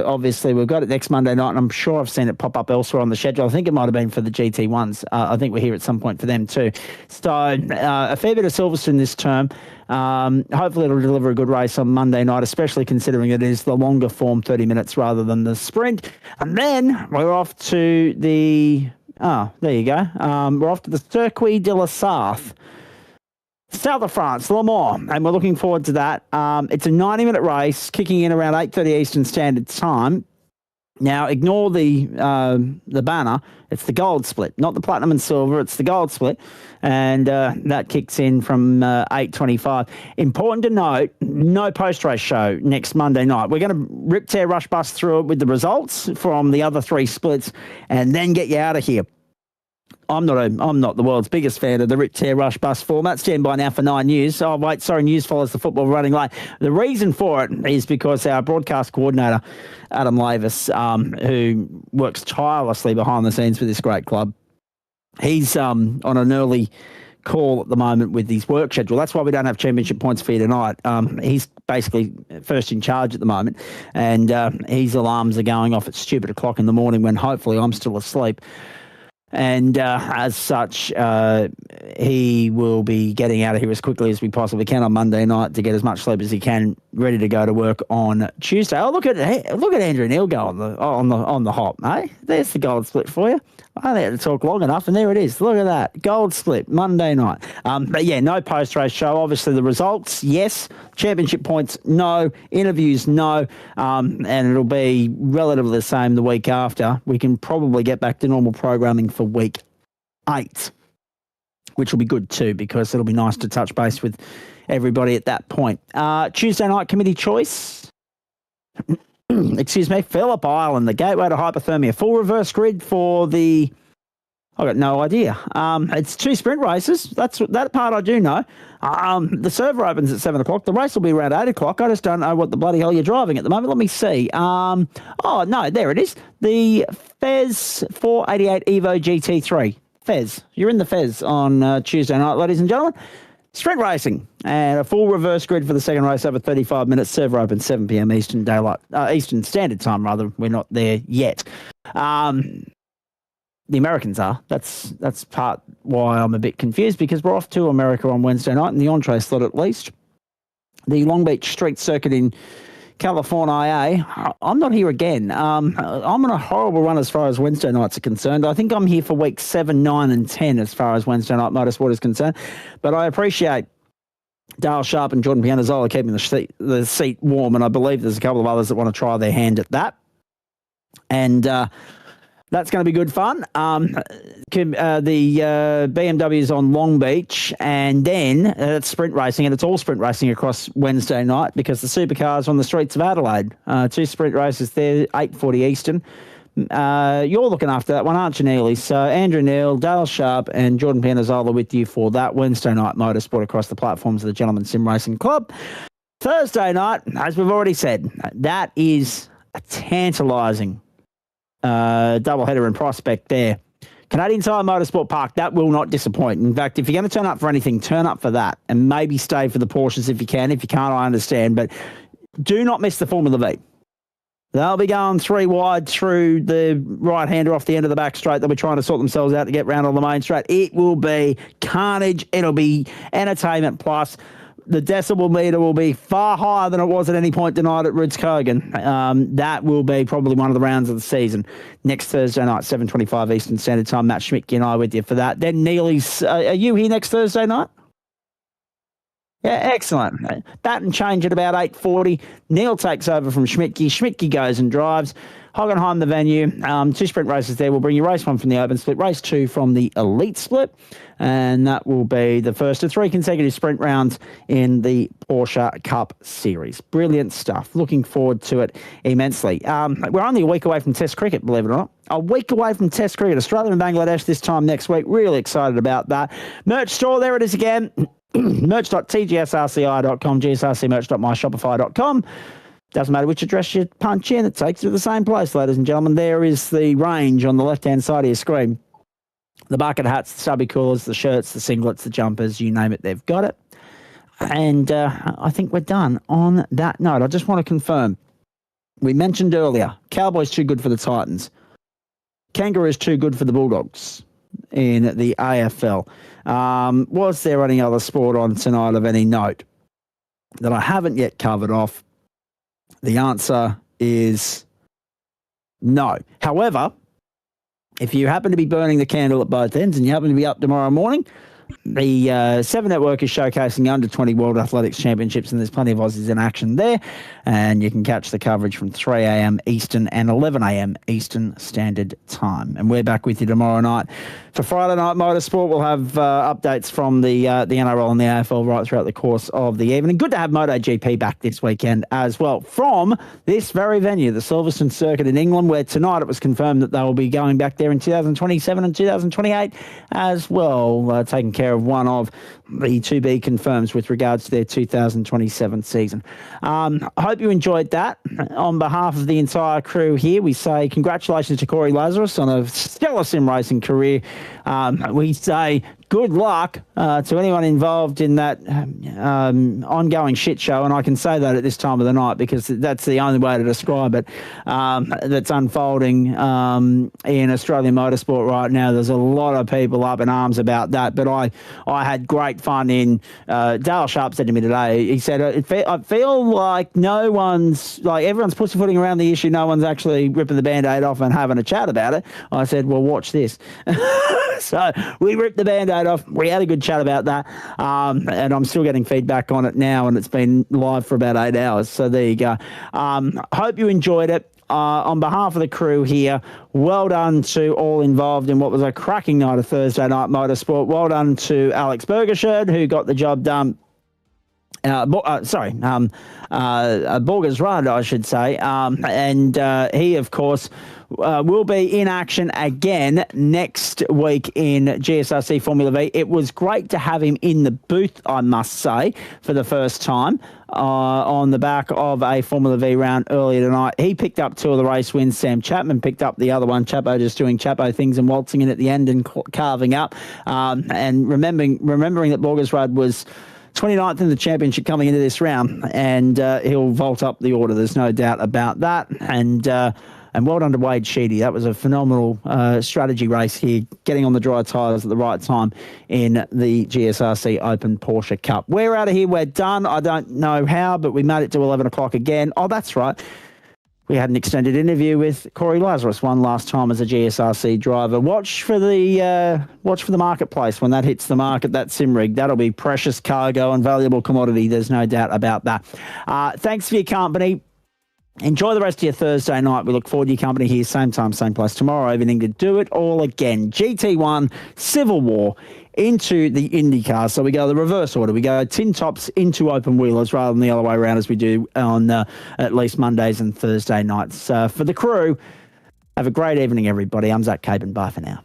obviously we've got it next Monday night, and I'm sure I've seen it pop up elsewhere on the schedule. I think it might have been for the GT1s. I think we're here at some point for them too. So a fair bit of Silverstone this term. Hopefully it'll deliver a good race on Monday night, especially considering it is the longer form 30 minutes rather than the sprint. And then we're off to the, there you go. We're off to the Circuit de la Sarthe, south of France, Le Mans, and we're looking forward to that. It's a 90-minute race, kicking in around 8:30 Eastern Standard Time. Now, ignore the banner. It's the gold split, not the platinum and silver. It's the gold split, and that kicks in from 8:25. Important to note, no post-race show next Monday night. We're going to rip, tear, rush, bust through it with the results from the other three splits, and then get you out of here. I'm not the world's biggest fan of the rip, tear, rush, bust format. Stand by now for 9 News. Oh, wait, sorry, News follows the football running late. The reason for it is because our broadcast coordinator, Adam Lavis, who works tirelessly behind the scenes for this great club, he's on an early call at the moment with his work schedule. That's why we don't have championship points for you tonight. He's basically first in charge at the moment, and his alarms are going off at stupid o'clock in the morning when hopefully I'm still asleep. And as such, he will be getting out of here as quickly as we possibly can on Monday night to get as much sleep as he can, ready to go to work on Tuesday. Oh, look at Andrew Neil go on the hop, eh? There's the gold split for you. I only had to talk long enough, and there it is. Look at that. Gold split, Monday night. But yeah, no post-race show. Obviously, the results, yes. Championship points, no. Interviews, no. And it'll be relatively the same the week after. We can probably get back to normal programming for week 8, which will be good too, because it'll be nice to touch base with everybody at that point. Tuesday night committee choice. Excuse me, Phillip Island, the gateway to hypothermia. Full reverse grid for the... I've got no idea. It's 2 sprint races. That part I do know. The server opens at 7 o'clock. The race will be around 8 o'clock. I just don't know what the bloody hell you're driving at the moment. Let me see. Oh, no, there it is. The Fez 488 Evo GT3. Fez. You're in the Fez on Tuesday night, ladies and gentlemen. Sprint racing and a full reverse grid for the second race over 35 minutes. Server open 7 p.m. Eastern Standard Time, rather. We're not there yet. The Americans are. That's part why I'm a bit confused, because we're off to America on Wednesday night in the entree slot at least. The Long Beach Street Circuit in California. I'm not here again. I'm on a horrible run as far as Wednesday nights are concerned. I think I'm here for weeks 7, 9 and 10 as far as Wednesday night motorsport is concerned. But I appreciate Dale Sharp and Jordan Pianazzola keeping the seat warm, and I believe there's a couple of others that want to try their hand at that. And that's going to be good fun. The BMW's on Long Beach, and then it's sprint racing, and it's all sprint racing across Wednesday night because the supercars are on the streets of Adelaide. 2 sprint races there, 8:40 Eastern. You're looking after that one, aren't you, Neely? So Andrew Neil, Dale Sharp, and Jordan Pianazzola with you for that Wednesday night motorsport across the platforms of the Gentleman Sim Racing Club. Thursday night, as we've already said, that is a tantalising doubleheader and prospect there. Canadian Tire Motorsport Park, that will not disappoint. In fact, if you're going to turn up for anything, turn up for that, and maybe stay for the Porsches if you can. If you can't, I understand, but do not miss the Formula V. They'll be going 3 wide through the right-hander off the end of the back straight. They'll be trying to sort themselves out to get round on the main straight. It will be carnage. It'll be entertainment plus. The decibel meter will be far higher than it was at any point tonight at Rydskogen. That will be probably one of the rounds of the season. Next Thursday night, 7:25 Eastern Standard Time. Matt Schmidtke and I with you for that. Then Neely's... are you here next Thursday night? Yeah, excellent. Bat and change at about 8:40. Neil takes over from Schmidtke. Schmidtke goes and drives. Hockenheim, the venue. 2 sprint races there. We'll bring you race 1 from the open split, race 2 from the elite split. And that will be the first of 3 consecutive sprint rounds in the Porsche Cup Series. Brilliant stuff. Looking forward to it immensely. We're only a week away from Test cricket, believe it or not. A week away from Test cricket. Australia and Bangladesh this time next week. Really excited about that. Merch store, there it is again. Merch.tgsrci.com, gsrcmerch.myshopify.com. Doesn't matter which address you punch in, it takes you to the same place, ladies and gentlemen. There is the range on the left-hand side of your screen. The bucket hats, the stubby coolers, the shirts, the singlets, the jumpers, you name it, they've got it. And I think we're done on that note. I just want to confirm. We mentioned earlier, Cowboys too good for the Titans. Kangaroos too good for the Bulldogs in the AFL. Was there any other sport on tonight of any note that I haven't yet covered off? The answer is no. However, if you happen to be burning the candle at both ends and you happen to be up tomorrow morning, the 7 Network is showcasing the Under-20 World Athletics Championships, and there's plenty of Aussies in action there. And you can catch the coverage from 3 a.m. Eastern and 11 a.m. Eastern Standard Time. And we're back with you tomorrow night for Friday Night Motorsport. We'll have updates from the NRL and the AFL right throughout the course of the evening. Good to have MotoGP back this weekend as well from this very venue, the Silverstone Circuit in England, where tonight it was confirmed that they will be going back there in 2027 and 2028 as well, taking care of one of the to-be confirms with regards to their 2027 season. I hope you enjoyed that. On behalf of the entire crew here, we say congratulations to Corey Lazarus on a stellar sim racing career. We say good luck to anyone involved in that ongoing shit show, and I can say that at this time of the night because that's the only way to describe it, that's unfolding in Australian motorsport right now. There's a lot of people up in arms about that, but I had great fun in Dale Sharp said to me today, he said, I feel like everyone's pussyfooting around the issue, no one's actually ripping the Band-Aid off and having a chat about it. I said, well, watch this. So we ripped the Band-Aid off. We had a good chat about that. And I'm still getting feedback on it now, and it's been live for about 8 hours. So there you go. Hope you enjoyed it. On behalf of the crew here, well done to all involved in what was a cracking night of Thursday Night Motorsport. Well done to Alex Bergershed, who got the job done. Borgers Rud, I should say. And he, of course, will be in action again next week in GSRC Formula V. It was great to have him in the booth, I must say, for the first time on the back of a Formula V round earlier tonight. He picked up 2 of the race wins. Sam Chapman picked up the other one. Chapo just doing Chapo things and waltzing in at the end and carving up. And remembering that Borgers Rud was 29th in the championship coming into this round, and he'll vault up the order. There's no doubt about that. And well done to Wade Sheedy. That was a phenomenal strategy race here, getting on the dry tyres at the right time in the GSRC Open Porsche Cup. We're out of here. We're done. I don't know how, but we made it to 11 o'clock again. Oh, that's right. We had an extended interview with Corey Lazarus one last time as a GSRC driver. Watch for the marketplace when that hits the market, that sim rig. That'll be precious cargo and valuable commodity. There's no doubt about that. Thanks for your company. Enjoy the rest of your Thursday night. We look forward to your company here, same time, same place tomorrow evening to do it all again. GT1, Civil War, into the IndyCar. So we go the reverse order. We go tin tops into open wheelers rather than the other way around as we do on at least Mondays and Thursday nights. For the crew, have a great evening, everybody. I'm Zach Caben. Bye for now.